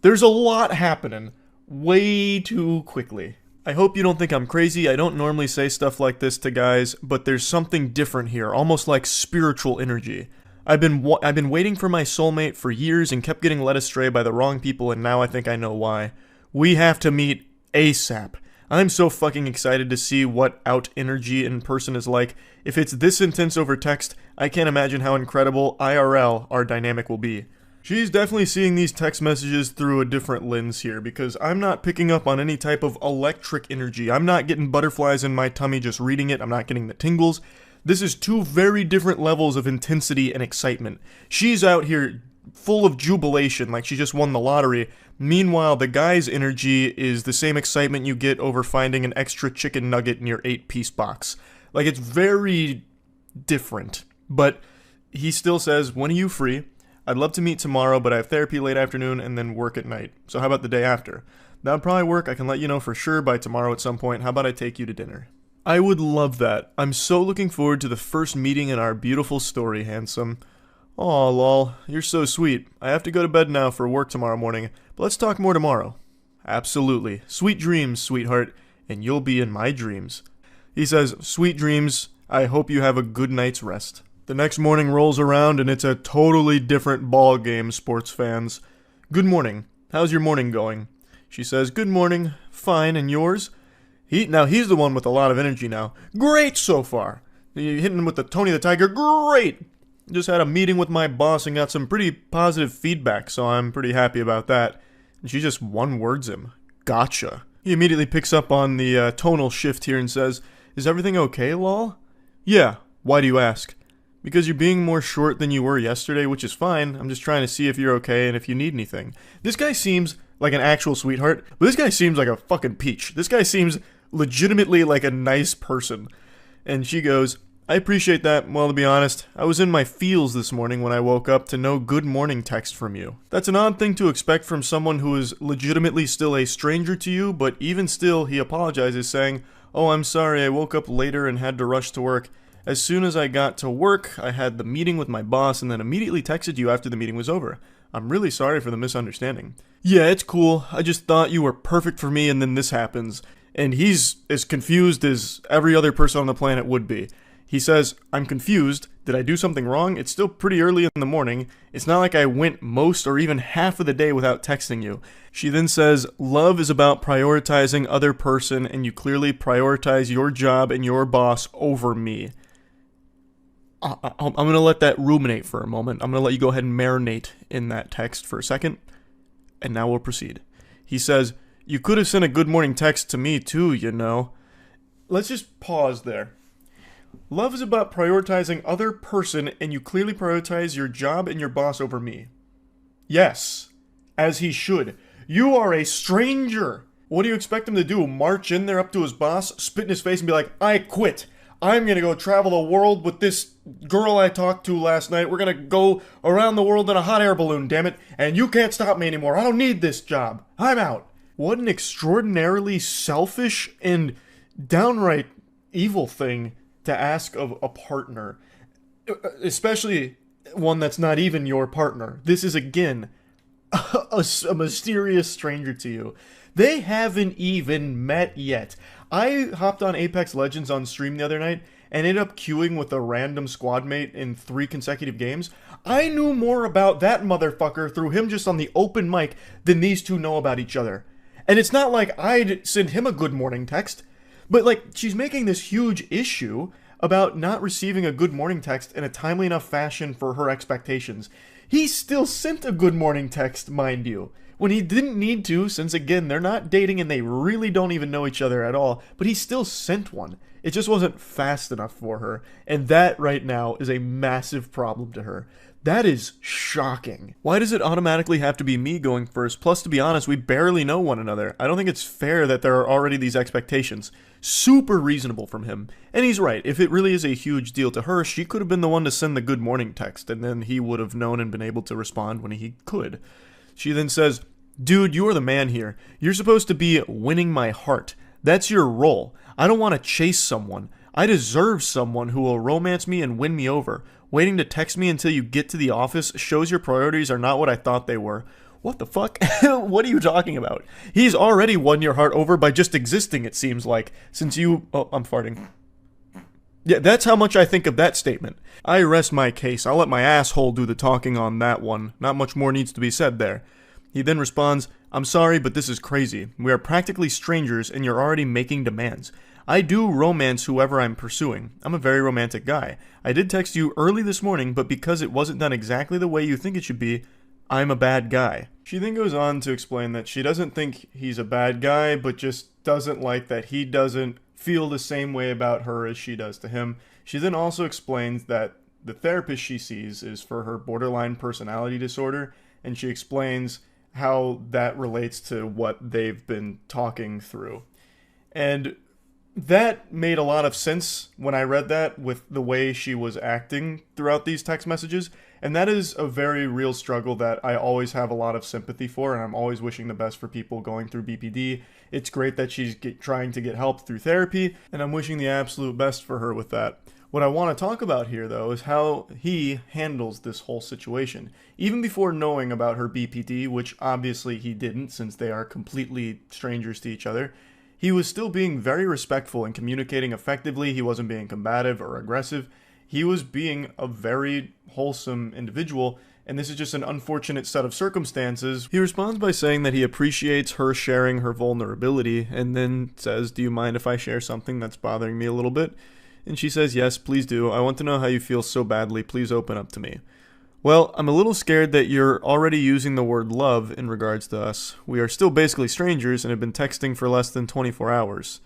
a lot happening way too quickly. I hope you don't think I'm crazy. I don't normally say stuff like this to guys, but there's something different here, almost like spiritual energy. I've been waiting for my soulmate for years and kept getting led astray by the wrong people, and now I think I know why. We have to meet ASAP. I'm so fucking excited to see what out energy in person is like. If it's this intense over text, I can't imagine how incredible IRL our dynamic will be. She's definitely seeing these text messages through a different lens here, because I'm not picking up on any type of electric energy. I'm not getting butterflies in my tummy just reading it. I'm not getting the tingles. This is two very different levels of intensity and excitement. She's out here full of jubilation, like she just won the lottery. Meanwhile, the guy's energy is the same excitement you get over finding an extra chicken nugget in your 8-piece box. Like, it's very different. But he still says, when are you free? I'd love to meet tomorrow, but I have therapy late afternoon and then work at night. So how about the day after? That would probably work. I can let you know for sure by tomorrow at some point. How about I take you to dinner? I would love that. I'm so looking forward to the first meeting in our beautiful story, handsome. Aw, lol, you're so sweet. I have to go to bed now for work tomorrow morning, but let's talk more tomorrow. Absolutely. Sweet dreams, sweetheart, and you'll be in my dreams. He says, sweet dreams, I hope you have a good night's rest. The next morning rolls around and it's a totally different ball game, sports fans. Good morning. How's your morning going? She says, good morning. Fine, and yours? Now he's the one with a lot of energy now. Great so far. You hitting him with the Tony the Tiger? Great! Just had a meeting with my boss and got some pretty positive feedback, so I'm pretty happy about that. And she just one-words him. Gotcha. He immediately picks up on the tonal shift here and says, is everything okay, lol? Yeah. Why do you ask? Because you're being more short than you were yesterday, which is fine. I'm just trying to see if you're okay and if you need anything. This guy seems like an actual sweetheart, but this guy seems like a fucking peach. This guy seems legitimately like a nice person. And she goes, I appreciate that. Well, to be honest, I was in my feels this morning when I woke up to no good morning text from you. That's an odd thing to expect from someone who is legitimately still a stranger to you, but even still, he apologizes, saying, oh, I'm sorry, I woke up later and had to rush to work. As soon as I got to work, I had the meeting with my boss and then immediately texted you after the meeting was over. I'm really sorry for the misunderstanding. Yeah, it's cool. I just thought you were perfect for me and then this happens. And he's as confused as every other person on the planet would be. He says, I'm confused. Did I do something wrong? It's still pretty early in the morning. It's not like I went most or even half of the day without texting you. She then says, love is about prioritizing other person and you clearly prioritize your job and your boss over me. I'm going to let that ruminate for a moment. I'm going to let you go ahead and marinate in that text for a second. And now we'll proceed. He says, you could have sent a good morning text to me too, you know. Let's just pause there. Love is about prioritizing other person and you clearly prioritize your job and your boss over me. Yes, as he should. You are a stranger. What do you expect him to do? March in there up to his boss, spit in his face and be like, I quit. I'm going to go travel the world with this girl I talked to last night. We're going to go around the world in a hot air balloon, damn it. And you can't stop me anymore. I don't need this job. I'm out. What an extraordinarily selfish and downright evil thing to ask of a partner. Especially one that's not even your partner. This is, again, a mysterious stranger to you. They haven't even met yet. I hopped on Apex Legends on stream the other night and ended up queuing with a random squad mate in 3 consecutive games. I knew more about that motherfucker through him just on the open mic than these two know about each other. And it's not like I'd send him a good morning text, but like she's making this huge issue about not receiving a good morning text in a timely enough fashion for her expectations. He still sent a good morning text, mind you, when he didn't need to, since again, they're not dating and they really don't even know each other at all, but he still sent one. It just wasn't fast enough for her, and that right now is a massive problem to her. That is shocking. Why does it automatically have to be me going first? Plus, to be honest, we barely know one another. I don't think it's fair that there are already these expectations. Super reasonable from him. And he's right. If it really is a huge deal to her, she could have been the one to send the good morning text, and then he would have known and been able to respond when he could. She then says, dude, you are the man here. You're supposed to be winning my heart. That's your role. I don't want to chase someone. I deserve someone who will romance me and win me over. Waiting to text me until you get to the office shows your priorities are not what I thought they were. What the fuck? What are you talking about? He's already won your heart over by just existing, it seems like, since you... Oh, I'm farting. Yeah, that's how much I think of that statement. I rest my case. I'll let my asshole do the talking on that one. Not much more needs to be said there. He then responds, I'm sorry, but this is crazy. We are practically strangers and you're already making demands. I do romance whoever I'm pursuing. I'm a very romantic guy. I did text you early this morning, but because it wasn't done exactly the way you think it should be, I'm a bad guy. She then goes on to explain that she doesn't think he's a bad guy, but just doesn't like that he doesn't feel the same way about her as she does to him. She then also explains that the therapist she sees is for her borderline personality disorder, and she explains how that relates to what they've been talking through. And that made a lot of sense when I read that with the way she was acting throughout these text messages. And that is a very real struggle that I always have a lot of sympathy for, and I'm always wishing the best for people going through BPD. It's great that she's trying to get help through therapy, and I'm wishing the absolute best for her with that. What I want to talk about here, though, is how he handles this whole situation. Even before knowing about her BPD, which obviously he didn't since they are completely strangers to each other, he was still being very respectful and communicating effectively. He wasn't being combative or aggressive. He was being a very wholesome individual, and this is just an unfortunate set of circumstances. He responds by saying that he appreciates her sharing her vulnerability, and then says, "Do you mind if I share something that's bothering me a little bit?" And she says, "Yes, please do. I want to know how you feel so badly. Please open up to me." "Well, I'm a little scared that you're already using the word love in regards to us. We are still basically strangers and have been texting for less than 24 hours.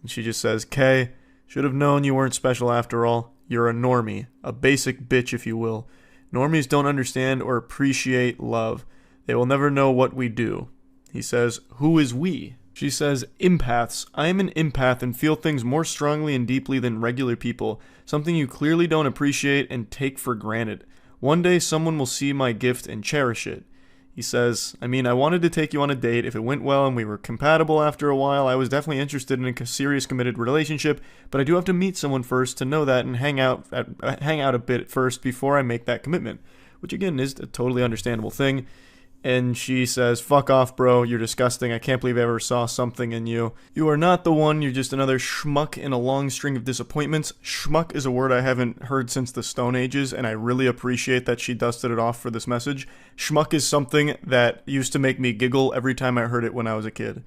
And she just says, "Kay, should have known you weren't special after all. You're a normie, a basic bitch if you will. Normies don't understand or appreciate love. They will never know what we do." He says, "Who is we?" She says, "Empaths. I am an empath and feel things more strongly and deeply than regular people, something you clearly don't appreciate and take for granted. One day someone will see my gift and cherish it." He says, "I mean, I wanted to take you on a date. If it went well and we were compatible after a while, I was definitely interested in a serious committed relationship, but I do have to meet someone first to know that and hang out a bit first before I make that commitment," which again is a totally understandable thing. And she says, "Fuck off, bro. You're disgusting. I can't believe I ever saw something in you. You are not the one. You're just another schmuck in a long string of disappointments." Schmuck is a word I haven't heard since the Stone Ages, and I really appreciate that she dusted it off for this message. Schmuck is something that used to make me giggle every time I heard it when I was a kid.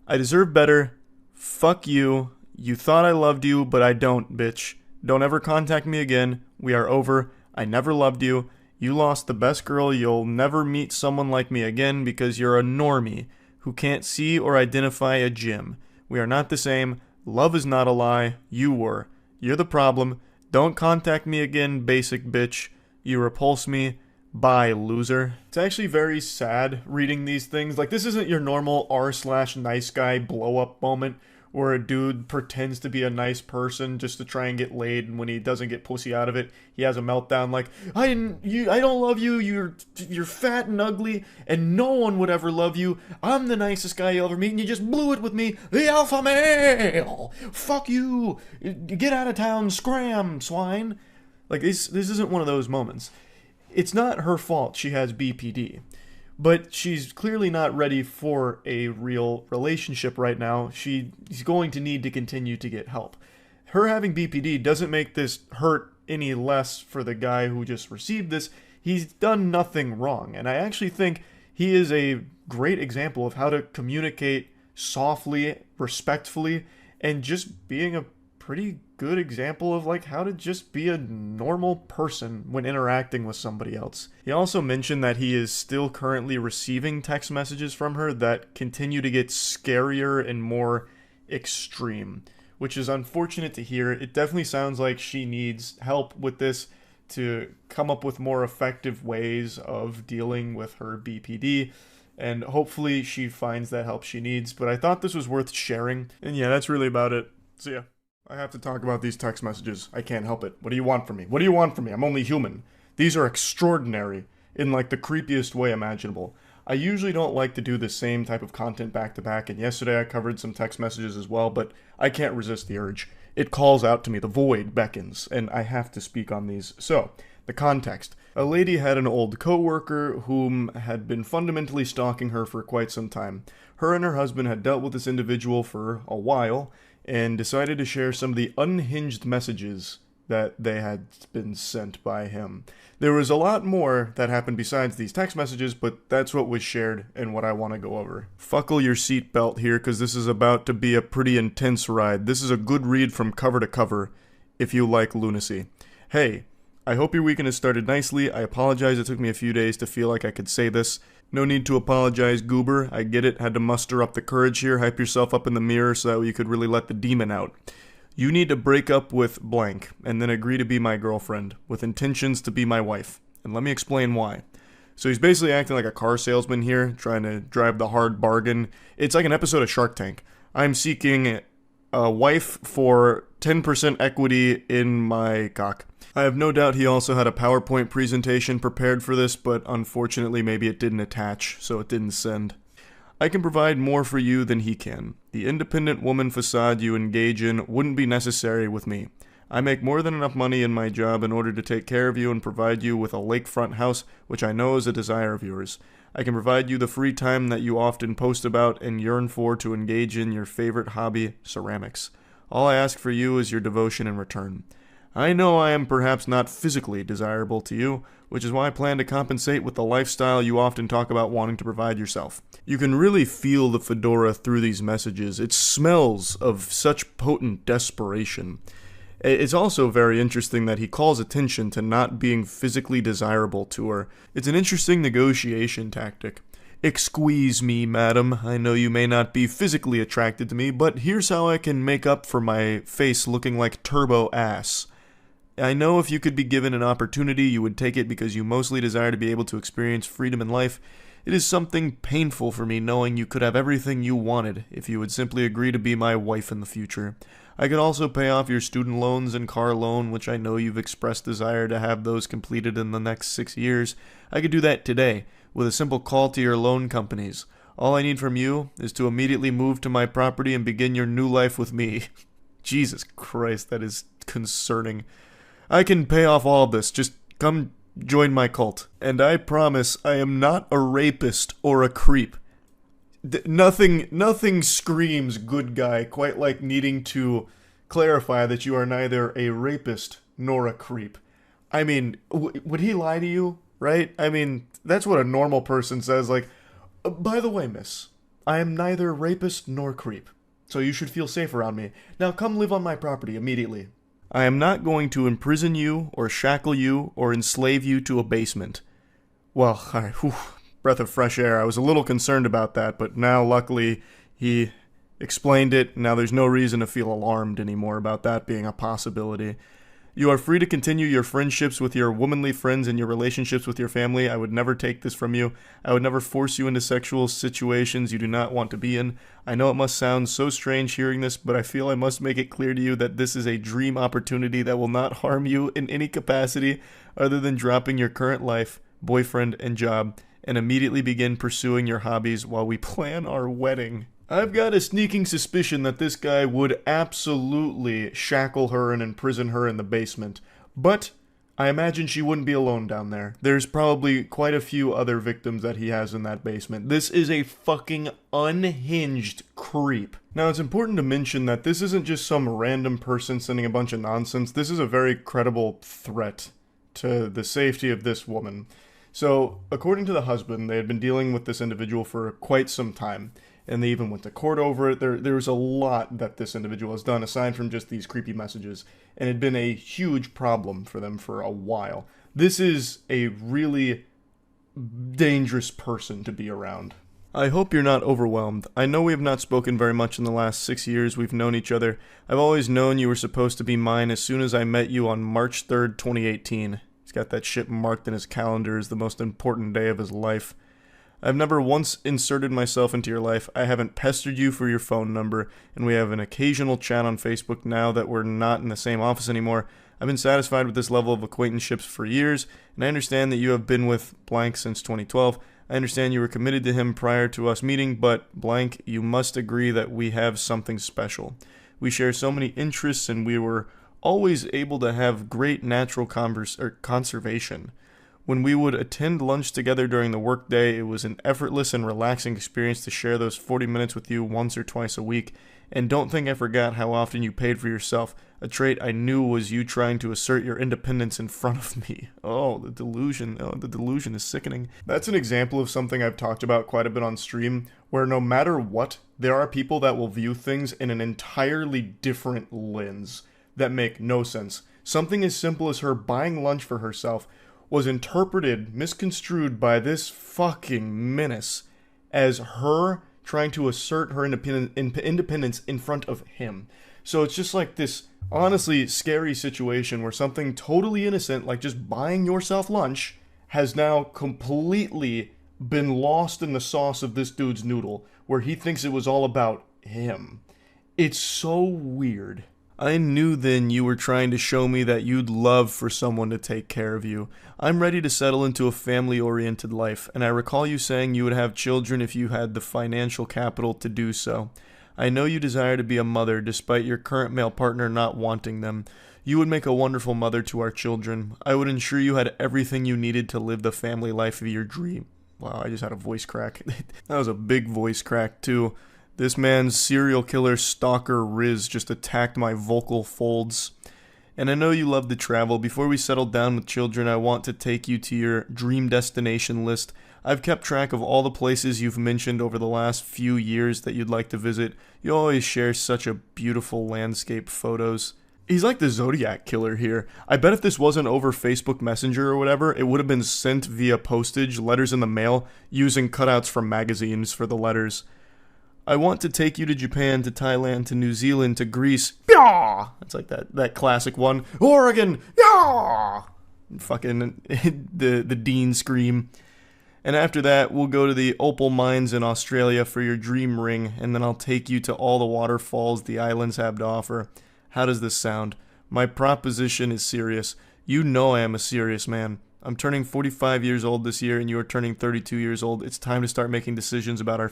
"I deserve better. Fuck you. You thought I loved you, but I don't, bitch. Don't ever contact me again. We are over. I never loved you. You lost the best girl. You'll never meet someone like me again because you're a normie who can't see or identify a gym. We are not the same. Love is not a lie. You were. You're the problem. Don't contact me again, basic bitch. You repulse me. Bye, loser." It's actually very sad reading these things. Like, this isn't your normal r/nice guy blow up moment where a dude pretends to be a nice person just to try and get laid, and when he doesn't get pussy out of it, he has a meltdown like, I don't love you, you're fat and ugly, and no one would ever love you. I'm the nicest guy you'll ever meet, and you just blew it with me, the alpha male. Fuck you. Get out of town, scram, swine. Like, this isn't one of those moments. It's not her fault she has BPD. But she's clearly not ready for a real relationship right now. She's going to need to continue to get help. Her having BPD doesn't make this hurt any less for the guy who just received this. He's done nothing wrong. And I actually think he is a great example of how to communicate softly, respectfully, and just being a pretty good example of like how to just be a normal person when interacting with somebody else. He also mentioned that he is still currently receiving text messages from her that continue to get scarier and more extreme, which is unfortunate to hear. It definitely sounds like she needs help with this to come up with more effective ways of dealing with her BPD, and hopefully she finds that help she needs. But I thought this was worth sharing, and yeah, that's really about it. See ya. I have to talk about these text messages. I can't help it. What do you want from me? What do you want from me? I'm only human. These are extraordinary in like the creepiest way imaginable. I usually don't like to do the same type of content back to back, and yesterday I covered some text messages as well, but I can't resist the urge. It calls out to me. The void beckons, and I have to speak on these. So, the context. A lady had an old co-worker whom had been fundamentally stalking her for quite some time. Her and her husband had dealt with this individual for a while, and decided to share some of the unhinged messages that they had been sent by him. There was a lot more that happened besides these text messages, but that's what was shared and what I want to go over. Buckle your seatbelt here, because this is about to be a pretty intense ride. This is a good read from cover to cover, if you like lunacy. Hey, I hope your weekend has started nicely. I apologize it took me a few days to feel like I could say this. No need to apologize, goober. I get it. Had to muster up the courage here. Hype yourself up in the mirror so that you could really let the demon out. You need to break up with blank and then agree to be my girlfriend with intentions to be my wife. And let me explain why. So he's basically acting like a car salesman here, trying to drive the hard bargain. It's like an episode of Shark Tank. I'm seeking a wife for 10% equity in my cock. I have no doubt he also had a PowerPoint presentation prepared for this, but unfortunately maybe it didn't attach, so it didn't send. I can provide more for you than he can. The independent woman facade you engage in wouldn't be necessary with me. I make more than enough money in my job in order to take care of you and provide you with a lakefront house, which I know is a desire of yours. I can provide you the free time that you often post about and yearn for to engage in your favorite hobby, ceramics. All I ask for you is your devotion in return. I know I am perhaps not physically desirable to you, which is why I plan to compensate with the lifestyle you often talk about wanting to provide yourself. You can really feel the fedora through these messages. It smells of such potent desperation. It's also very interesting that he calls attention to not being physically desirable to her. It's an interesting negotiation tactic. Excuse me, madam. I know you may not be physically attracted to me, but here's how I can make up for my face looking like turbo ass. I know if you could be given an opportunity, you would take it because you mostly desire to be able to experience freedom in life. It is something painful for me knowing you could have everything you wanted if you would simply agree to be my wife in the future. I could also pay off your student loans and car loan, which I know you've expressed desire to have those completed in the next 6 years. I could do that today, with a simple call to your loan companies. All I need from you is to immediately move to my property and begin your new life with me. Jesus Christ, that is concerning. I can pay off all of this. Just come join my cult. And I promise I am not a rapist or a creep. Nothing screams good guy quite like needing to clarify that you are neither a rapist nor a creep. I mean, would he lie to you, right? I mean, that's what a normal person says, like, by the way, miss, I am neither rapist nor creep, so you should feel safe around me. Now come live on my property immediately. I am not going to imprison you or shackle you or enslave you to a basement. Well, alright, breath of fresh air. I was a little concerned about that, but now luckily he explained it. Now there's no reason to feel alarmed anymore about that being a possibility. You are free to continue your friendships with your womanly friends and your relationships with your family. I would never take this from you. I would never force you into sexual situations you do not want to be in. I know it must sound so strange hearing this, but I feel I must make it clear to you that this is a dream opportunity that will not harm you in any capacity other than dropping your current life, boyfriend, and job, and immediately begin pursuing your hobbies while we plan our wedding. I've got a sneaking suspicion that this guy would absolutely shackle her and imprison her in the basement. But I imagine she wouldn't be alone down there. There's probably quite a few other victims that he has in that basement. This is a fucking unhinged creep. Now, it's important to mention that this isn't just some random person sending a bunch of nonsense. This is a very credible threat to the safety of this woman. So, according to the husband, they had been dealing with this individual for quite some time. And they even went to court over it. There's a lot that this individual has done, aside from just these creepy messages. And it had been a huge problem for them for a while. This is a really dangerous person to be around. I hope you're not overwhelmed. I know we have not spoken very much in the last 6 years we've known each other. I've always known you were supposed to be mine as soon as I met you on March 3rd, 2018. He's got that shit marked in his calendar as the most important day of his life. I've never once inserted myself into your life. I haven't pestered you for your phone number, and we have an occasional chat on Facebook now that we're not in the same office anymore. I've been satisfied with this level of acquaintanceships for years, and I understand that you have been with blank since 2012. I understand you were committed to him prior to us meeting, but blank, you must agree that we have something special. We share so many interests, and we were always able to have great natural conservation. When we would attend lunch together during the workday, it was an effortless and relaxing experience to share those 40 minutes with you once or twice a week. And don't think I forgot how often you paid for yourself, a trait I knew was you trying to assert your independence in front of me. Oh, the delusion. Oh, the delusion is sickening. That's an example of something I've talked about quite a bit on stream, where no matter what, there are people that will view things in an entirely different lens that make no sense. Something as simple as her buying lunch for herself was interpreted, misconstrued by this fucking menace as her trying to assert her independence in front of him. So it's just like this honestly scary situation where something totally innocent, like just buying yourself lunch, has now completely been lost in the sauce of this dude's noodle, where he thinks it was all about him. It's so weird. I knew then you were trying to show me that you'd love for someone to take care of you. I'm ready to settle into a family-oriented life, and I recall you saying you would have children if you had the financial capital to do so. I know you desire to be a mother, despite your current male partner not wanting them. You would make a wonderful mother to our children. I would ensure you had everything you needed to live the family life of your dream. Wow, I just had a voice crack. That was a big voice crack, too. This man's serial killer stalker Riz just attacked my vocal folds. And I know you love to travel. Before we settle down with children, I want to take you to your dream destination list. I've kept track of all the places you've mentioned over the last few years that you'd like to visit. You always share such a beautiful landscape photos. He's like the Zodiac killer here. I bet if this wasn't over Facebook Messenger or whatever, it would have been sent via postage, letters in the mail, using cutouts from magazines for the letters. I want to take you to Japan, to Thailand, to New Zealand, to Greece. Yaw! It's like that classic one. Oregon! Yaw! Fucking the Dean scream. And after that, we'll go to the opal mines in Australia for your dream ring, and then I'll take you to all the waterfalls the islands have to offer. How does this sound? My proposition is serious. You know I am a serious man. I'm turning 45 years old this year, and you are turning 32 years old. It's time to start making decisions about our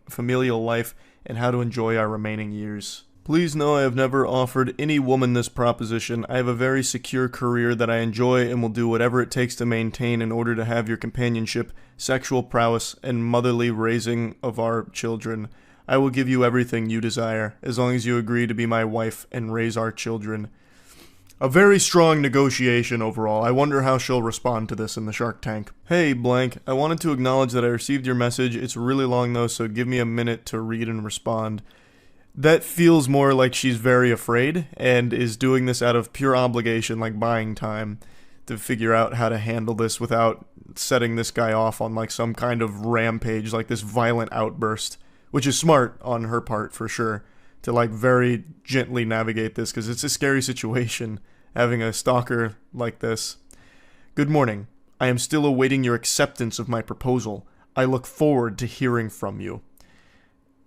familial life and how to enjoy our remaining years. Please know I have never offered any woman this proposition. I have a very secure career that I enjoy and will do whatever it takes to maintain in order to have your companionship, sexual prowess, and motherly raising of our children. I will give you everything you desire, as long as you agree to be my wife and raise our children. A very strong negotiation overall. I wonder how she'll respond to this in the Shark Tank. Hey, blank. I wanted to acknowledge that I received your message. It's really long though, so give me a minute to read and respond. That feels more like she's very afraid and is doing this out of pure obligation, like buying time, to figure out how to handle this without setting this guy off on like some kind of rampage, like this violent outburst, which is smart on her part for sure, to like very gently navigate this, because it's a scary situation having a stalker like this. Good morning. I am still awaiting your acceptance of my proposal. I look forward to hearing from you.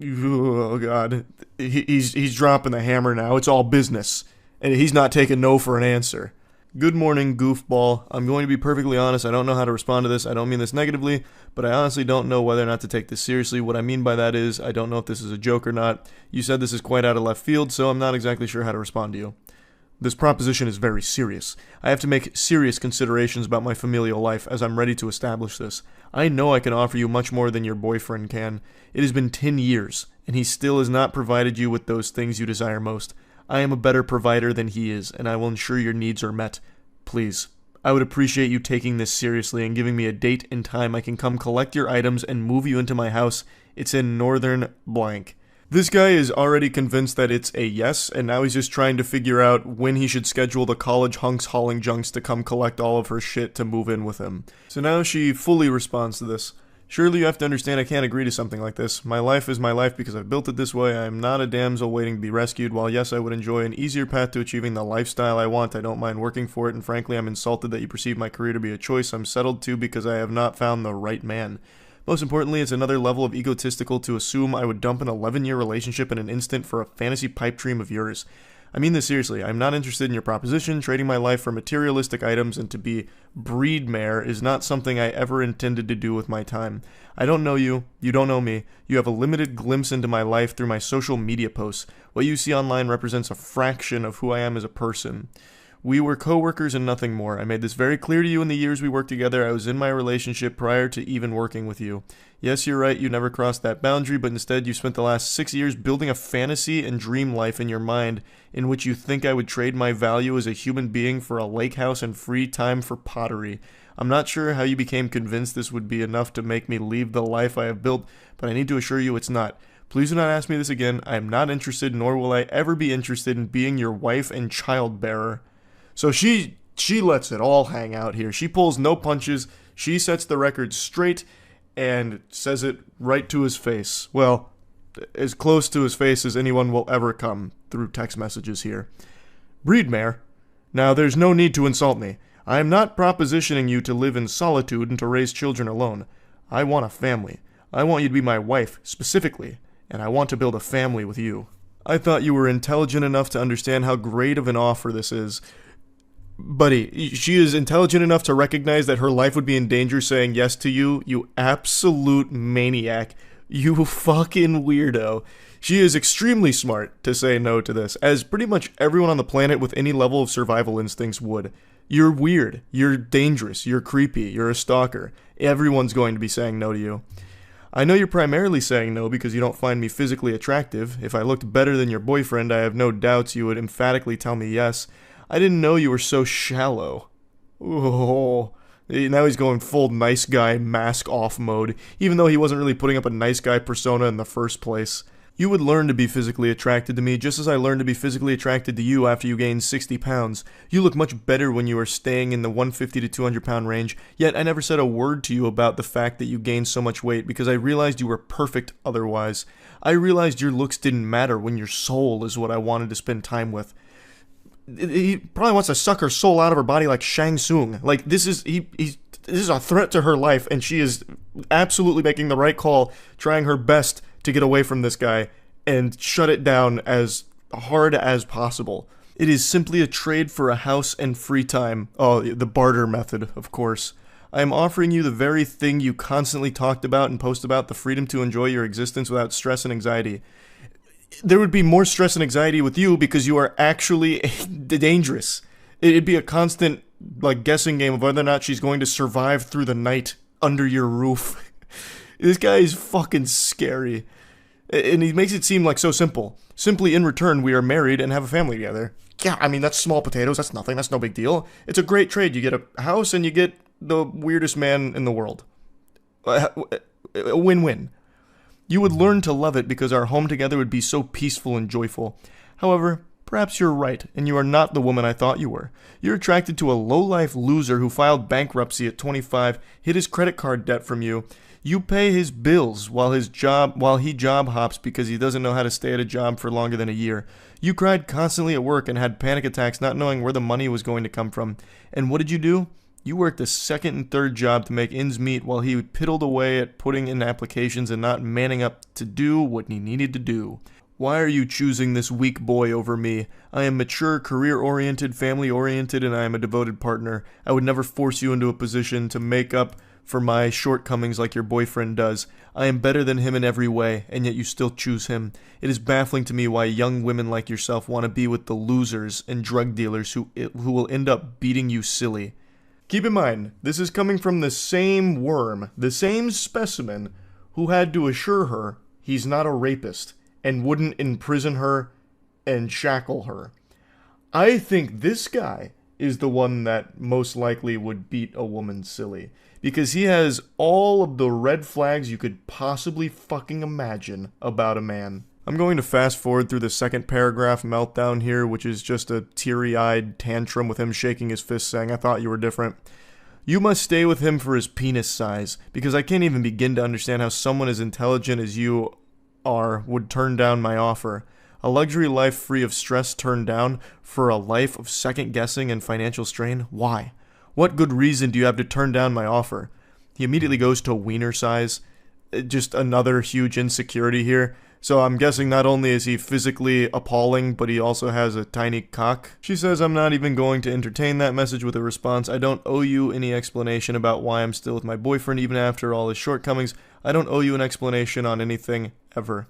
Oh god, he's dropping the hammer now. It's all business, and he's not taking no for an answer. Good morning, goofball. I'm going to be perfectly honest, I don't know how to respond to this. I don't mean this negatively, but I honestly don't know whether or not to take this seriously. What I mean by that is, I don't know if this is a joke or not. You said this is quite out of left field, so I'm not exactly sure how to respond to you. This proposition is very serious. I have to make serious considerations about my familial life as I'm ready to establish this. I know I can offer you much more than your boyfriend can. It has been 10 years, and he still has not provided you with those things you desire most. I am a better provider than he is, and I will ensure your needs are met. Please, I would appreciate you taking this seriously and giving me a date and time I can come collect your items and move you into my house. It's in northern blank. This guy is already convinced that it's a yes, and now he's just trying to figure out when he should schedule the college hunks hauling junks to come collect all of her shit to move in with him. So now she fully responds to this. Surely you have to understand I can't agree to something like this. My life is my life because I've built it this way. I am not a damsel waiting to be rescued. While yes, I would enjoy an easier path to achieving the lifestyle I want, I don't mind working for it, and frankly, I'm insulted that you perceive my career to be a choice I'm settled to because I have not found the right man. Most importantly, it's another level of egotistical to assume I would dump an 11-year relationship in an instant for a fantasy pipe dream of yours. I mean this seriously. I'm not interested in your proposition. Trading my life for materialistic items and to be breed mare is not something I ever intended to do with my time. I don't know you. You don't know me. You have a limited glimpse into my life through my social media posts. What you see online represents a fraction of who I am as a person. We were co-workers and nothing more. I made this very clear to you in the years we worked together. I was in my relationship prior to even working with you. Yes, you're right, you never crossed that boundary, but instead you spent the last 6 years building a fantasy and dream life in your mind in which you think I would trade my value as a human being for a lake house and free time for pottery. I'm not sure how you became convinced this would be enough to make me leave the life I have built, but I need to assure you it's not. Please do not ask me this again. I am not interested, nor will I ever be interested in being your wife and child-bearer. So she lets it all hang out here. She pulls no punches. She sets the record straight and says it right to his face. Well, as close to his face as anyone will ever come through text messages here. Breedmare. Now, there's no need to insult me. I am not propositioning you to live in solitude and to raise children alone. I want a family. I want you to be my wife, specifically, and I want to build a family with you. I thought you were intelligent enough to understand how great of an offer this is. Buddy, she is intelligent enough to recognize that her life would be in danger saying yes to you, you absolute maniac. You fucking weirdo. She is extremely smart to say no to this, as pretty much everyone on the planet with any level of survival instincts would. You're weird, you're dangerous, you're creepy, you're a stalker. Everyone's going to be saying no to you. I know you're primarily saying no because you don't find me physically attractive. If I looked better than your boyfriend, I have no doubts you would emphatically tell me yes. I didn't know you were so shallow. Oh, now he's going full nice guy mask off mode, even though he wasn't really putting up a nice guy persona in the first place. You would learn to be physically attracted to me just as I learned to be physically attracted to you after you gained 60 pounds. You look much better when you are staying in the 150 to 200 pound range, yet I never said a word to you about the fact that you gained so much weight because I realized you were perfect otherwise. I realized your looks didn't matter when your soul is what I wanted to spend time with. He probably wants to suck her soul out of her body like Shang Tsung. Like, this is a threat to her life, and she is absolutely making the right call, trying her best to get away from this guy and shut it down as hard as possible. It is simply a trade for a house and free time. Oh, the barter method, of course. I am offering you the very thing you constantly talked about and post about, the freedom to enjoy your existence without stress and anxiety. There would be more stress and anxiety with you because you are actually dangerous. It'd be a constant, guessing game of whether or not she's going to survive through the night under your roof. This guy is fucking scary. And he makes it seem like so simple. Simply in return, we are married and have a family together. Yeah, I mean, that's small potatoes. That's nothing. That's no big deal. It's a great trade. You get a house and you get the weirdest man in the world. A win-win. You would learn to love it because our home together would be so peaceful and joyful. However, perhaps you're right, and you are not the woman I thought you were. You're attracted to a low-life loser who filed bankruptcy at 25, hid his credit card debt from you. You pay his bills while he job hops because he doesn't know how to stay at a job for longer than a year. You cried constantly at work and had panic attacks not knowing where the money was going to come from. And what did you do? You worked a second and third job to make ends meet while he piddled away at putting in applications and not manning up to do what he needed to do. Why are you choosing this weak boy over me? I am mature, career-oriented, family-oriented, and I am a devoted partner. I would never force you into a position to make up for my shortcomings like your boyfriend does. I am better than him in every way, and yet you still choose him. It is baffling to me why young women like yourself want to be with the losers and drug dealers who will end up beating you silly. Keep in mind, this is coming from the same worm, the same specimen, who had to assure her he's not a rapist and wouldn't imprison her and shackle her. I think this guy is the one that most likely would beat a woman silly, because he has all of the red flags you could possibly fucking imagine about a man. I'm going to fast forward through the second paragraph meltdown here, which is just a teary-eyed tantrum with him shaking his fist saying, I thought you were different. You must stay with him for his penis size, because I can't even begin to understand how someone as intelligent as you are would turn down my offer. A luxury life free of stress turned down for a life of second guessing and financial strain? Why? What good reason do you have to turn down my offer? He immediately goes to wiener size. Just another huge insecurity here. So I'm guessing not only is he physically appalling, but he also has a tiny cock. She says, I'm not even going to entertain that message with a response. I don't owe you any explanation about why I'm still with my boyfriend even after all his shortcomings. I don't owe you an explanation on anything, ever.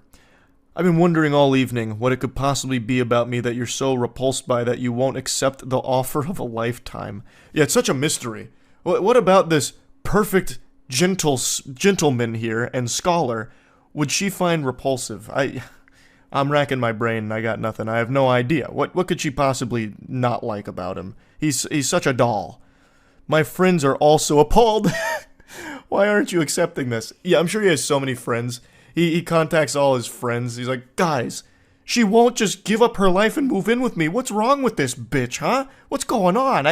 I've been wondering all evening what it could possibly be about me that you're so repulsed by that you won't accept the offer of a lifetime. Yeah, it's such a mystery. What about this perfect gentleman here and scholar would she find repulsive? I'm racking my brain and I got nothing. I have no idea. What could she possibly not like about him? He's such a doll. My friends are also appalled. Why aren't you accepting this? Yeah, I'm sure he has so many friends. He contacts all his friends. He's like, guys, she won't just give up her life and move in with me. What's wrong with this bitch, huh? What's going on?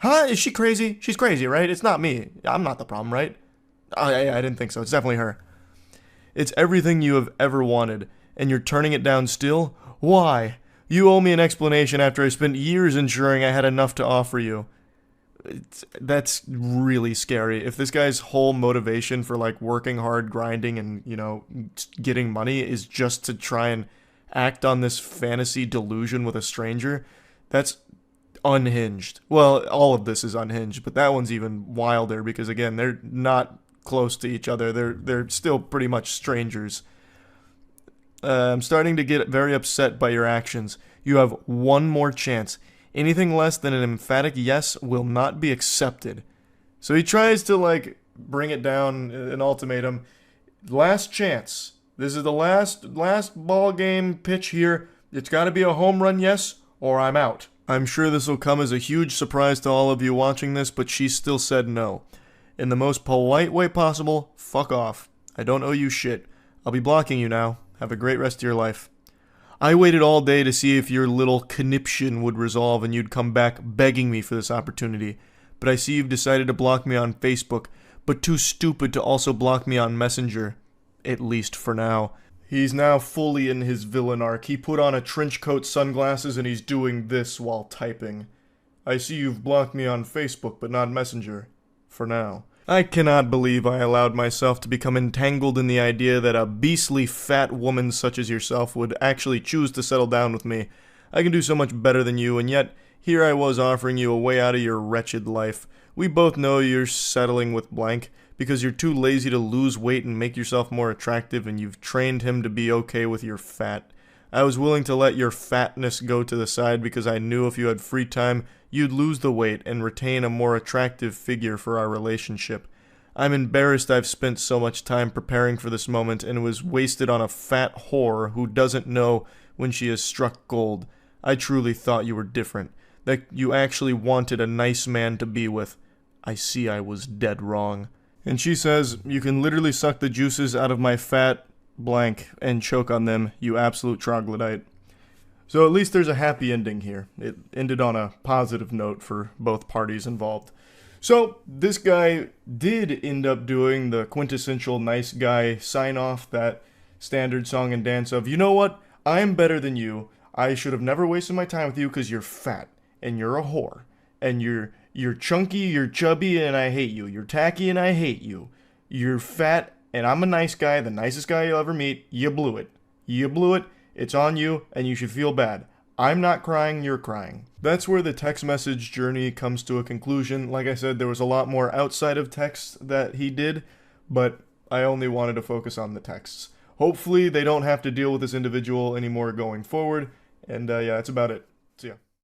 Is she crazy? She's crazy, right? It's not me. I'm not the problem, right? I didn't think so. It's definitely her. It's everything you have ever wanted, and you're turning it down still? Why? You owe me an explanation after I spent years ensuring I had enough to offer you. That's really scary. If this guy's whole motivation for like working hard, grinding, and, you know, getting money is just to try and act on this fantasy delusion with a stranger, that's unhinged. Well, all of this is unhinged, but that one's even wilder because, again, they're not close to each other. They're still pretty much strangers. I'm starting to get very upset by your actions. You have one more chance. Anything less than an emphatic yes will not be accepted. So he tries to, like, bring it down, an ultimatum. Last chance. This is the last ball game pitch here. It's got to be a home run yes, or I'm out. I'm sure this will come as a huge surprise to all of you watching this, but she still said no. In the most polite way possible, fuck off. I don't owe you shit. I'll be blocking you now. Have a great rest of your life. I waited all day to see if your little conniption would resolve and you'd come back begging me for this opportunity. But I see you've decided to block me on Facebook, but too stupid to also block me on Messenger. At least for now. He's now fully in his villain arc. He put on a trench coat, sunglasses, and he's doing this while typing. I see you've blocked me on Facebook, but not Messenger. For now. I cannot believe I allowed myself to become entangled in the idea that a beastly fat woman such as yourself would actually choose to settle down with me. I can do so much better than you, and yet here I was offering you a way out of your wretched life. We both know you're settling with blank because you're too lazy to lose weight and make yourself more attractive, and you've trained him to be okay with your fat. I was willing to let your fatness go to the side because I knew if you had free time, you'd lose the weight and retain a more attractive figure for our relationship. I'm embarrassed I've spent so much time preparing for this moment and was wasted on a fat whore who doesn't know when she has struck gold. I truly thought you were different, that you actually wanted a nice man to be with. I see I was dead wrong. And she says, you can literally suck the juices out of my fat blank and choke on them, you absolute troglodyte. So at least there's a happy ending here. It ended on a positive note for both parties involved. So this guy did end up doing the quintessential nice guy sign-off, that standard song and dance of, you know what, I'm better than you. I should have never wasted my time with you because you're fat, and you're a whore, and you're chunky, you're chubby, and I hate you. You're tacky, and I hate you. You're fat, and I'm a nice guy, the nicest guy you'll ever meet. You blew it. You blew it. It's on you, and you should feel bad. I'm not crying, you're crying. That's where the text message journey comes to a conclusion. Like I said, there was a lot more outside of text that he did, but I only wanted to focus on the texts. Hopefully they don't have to deal with this individual anymore going forward, and yeah, that's about it. See ya.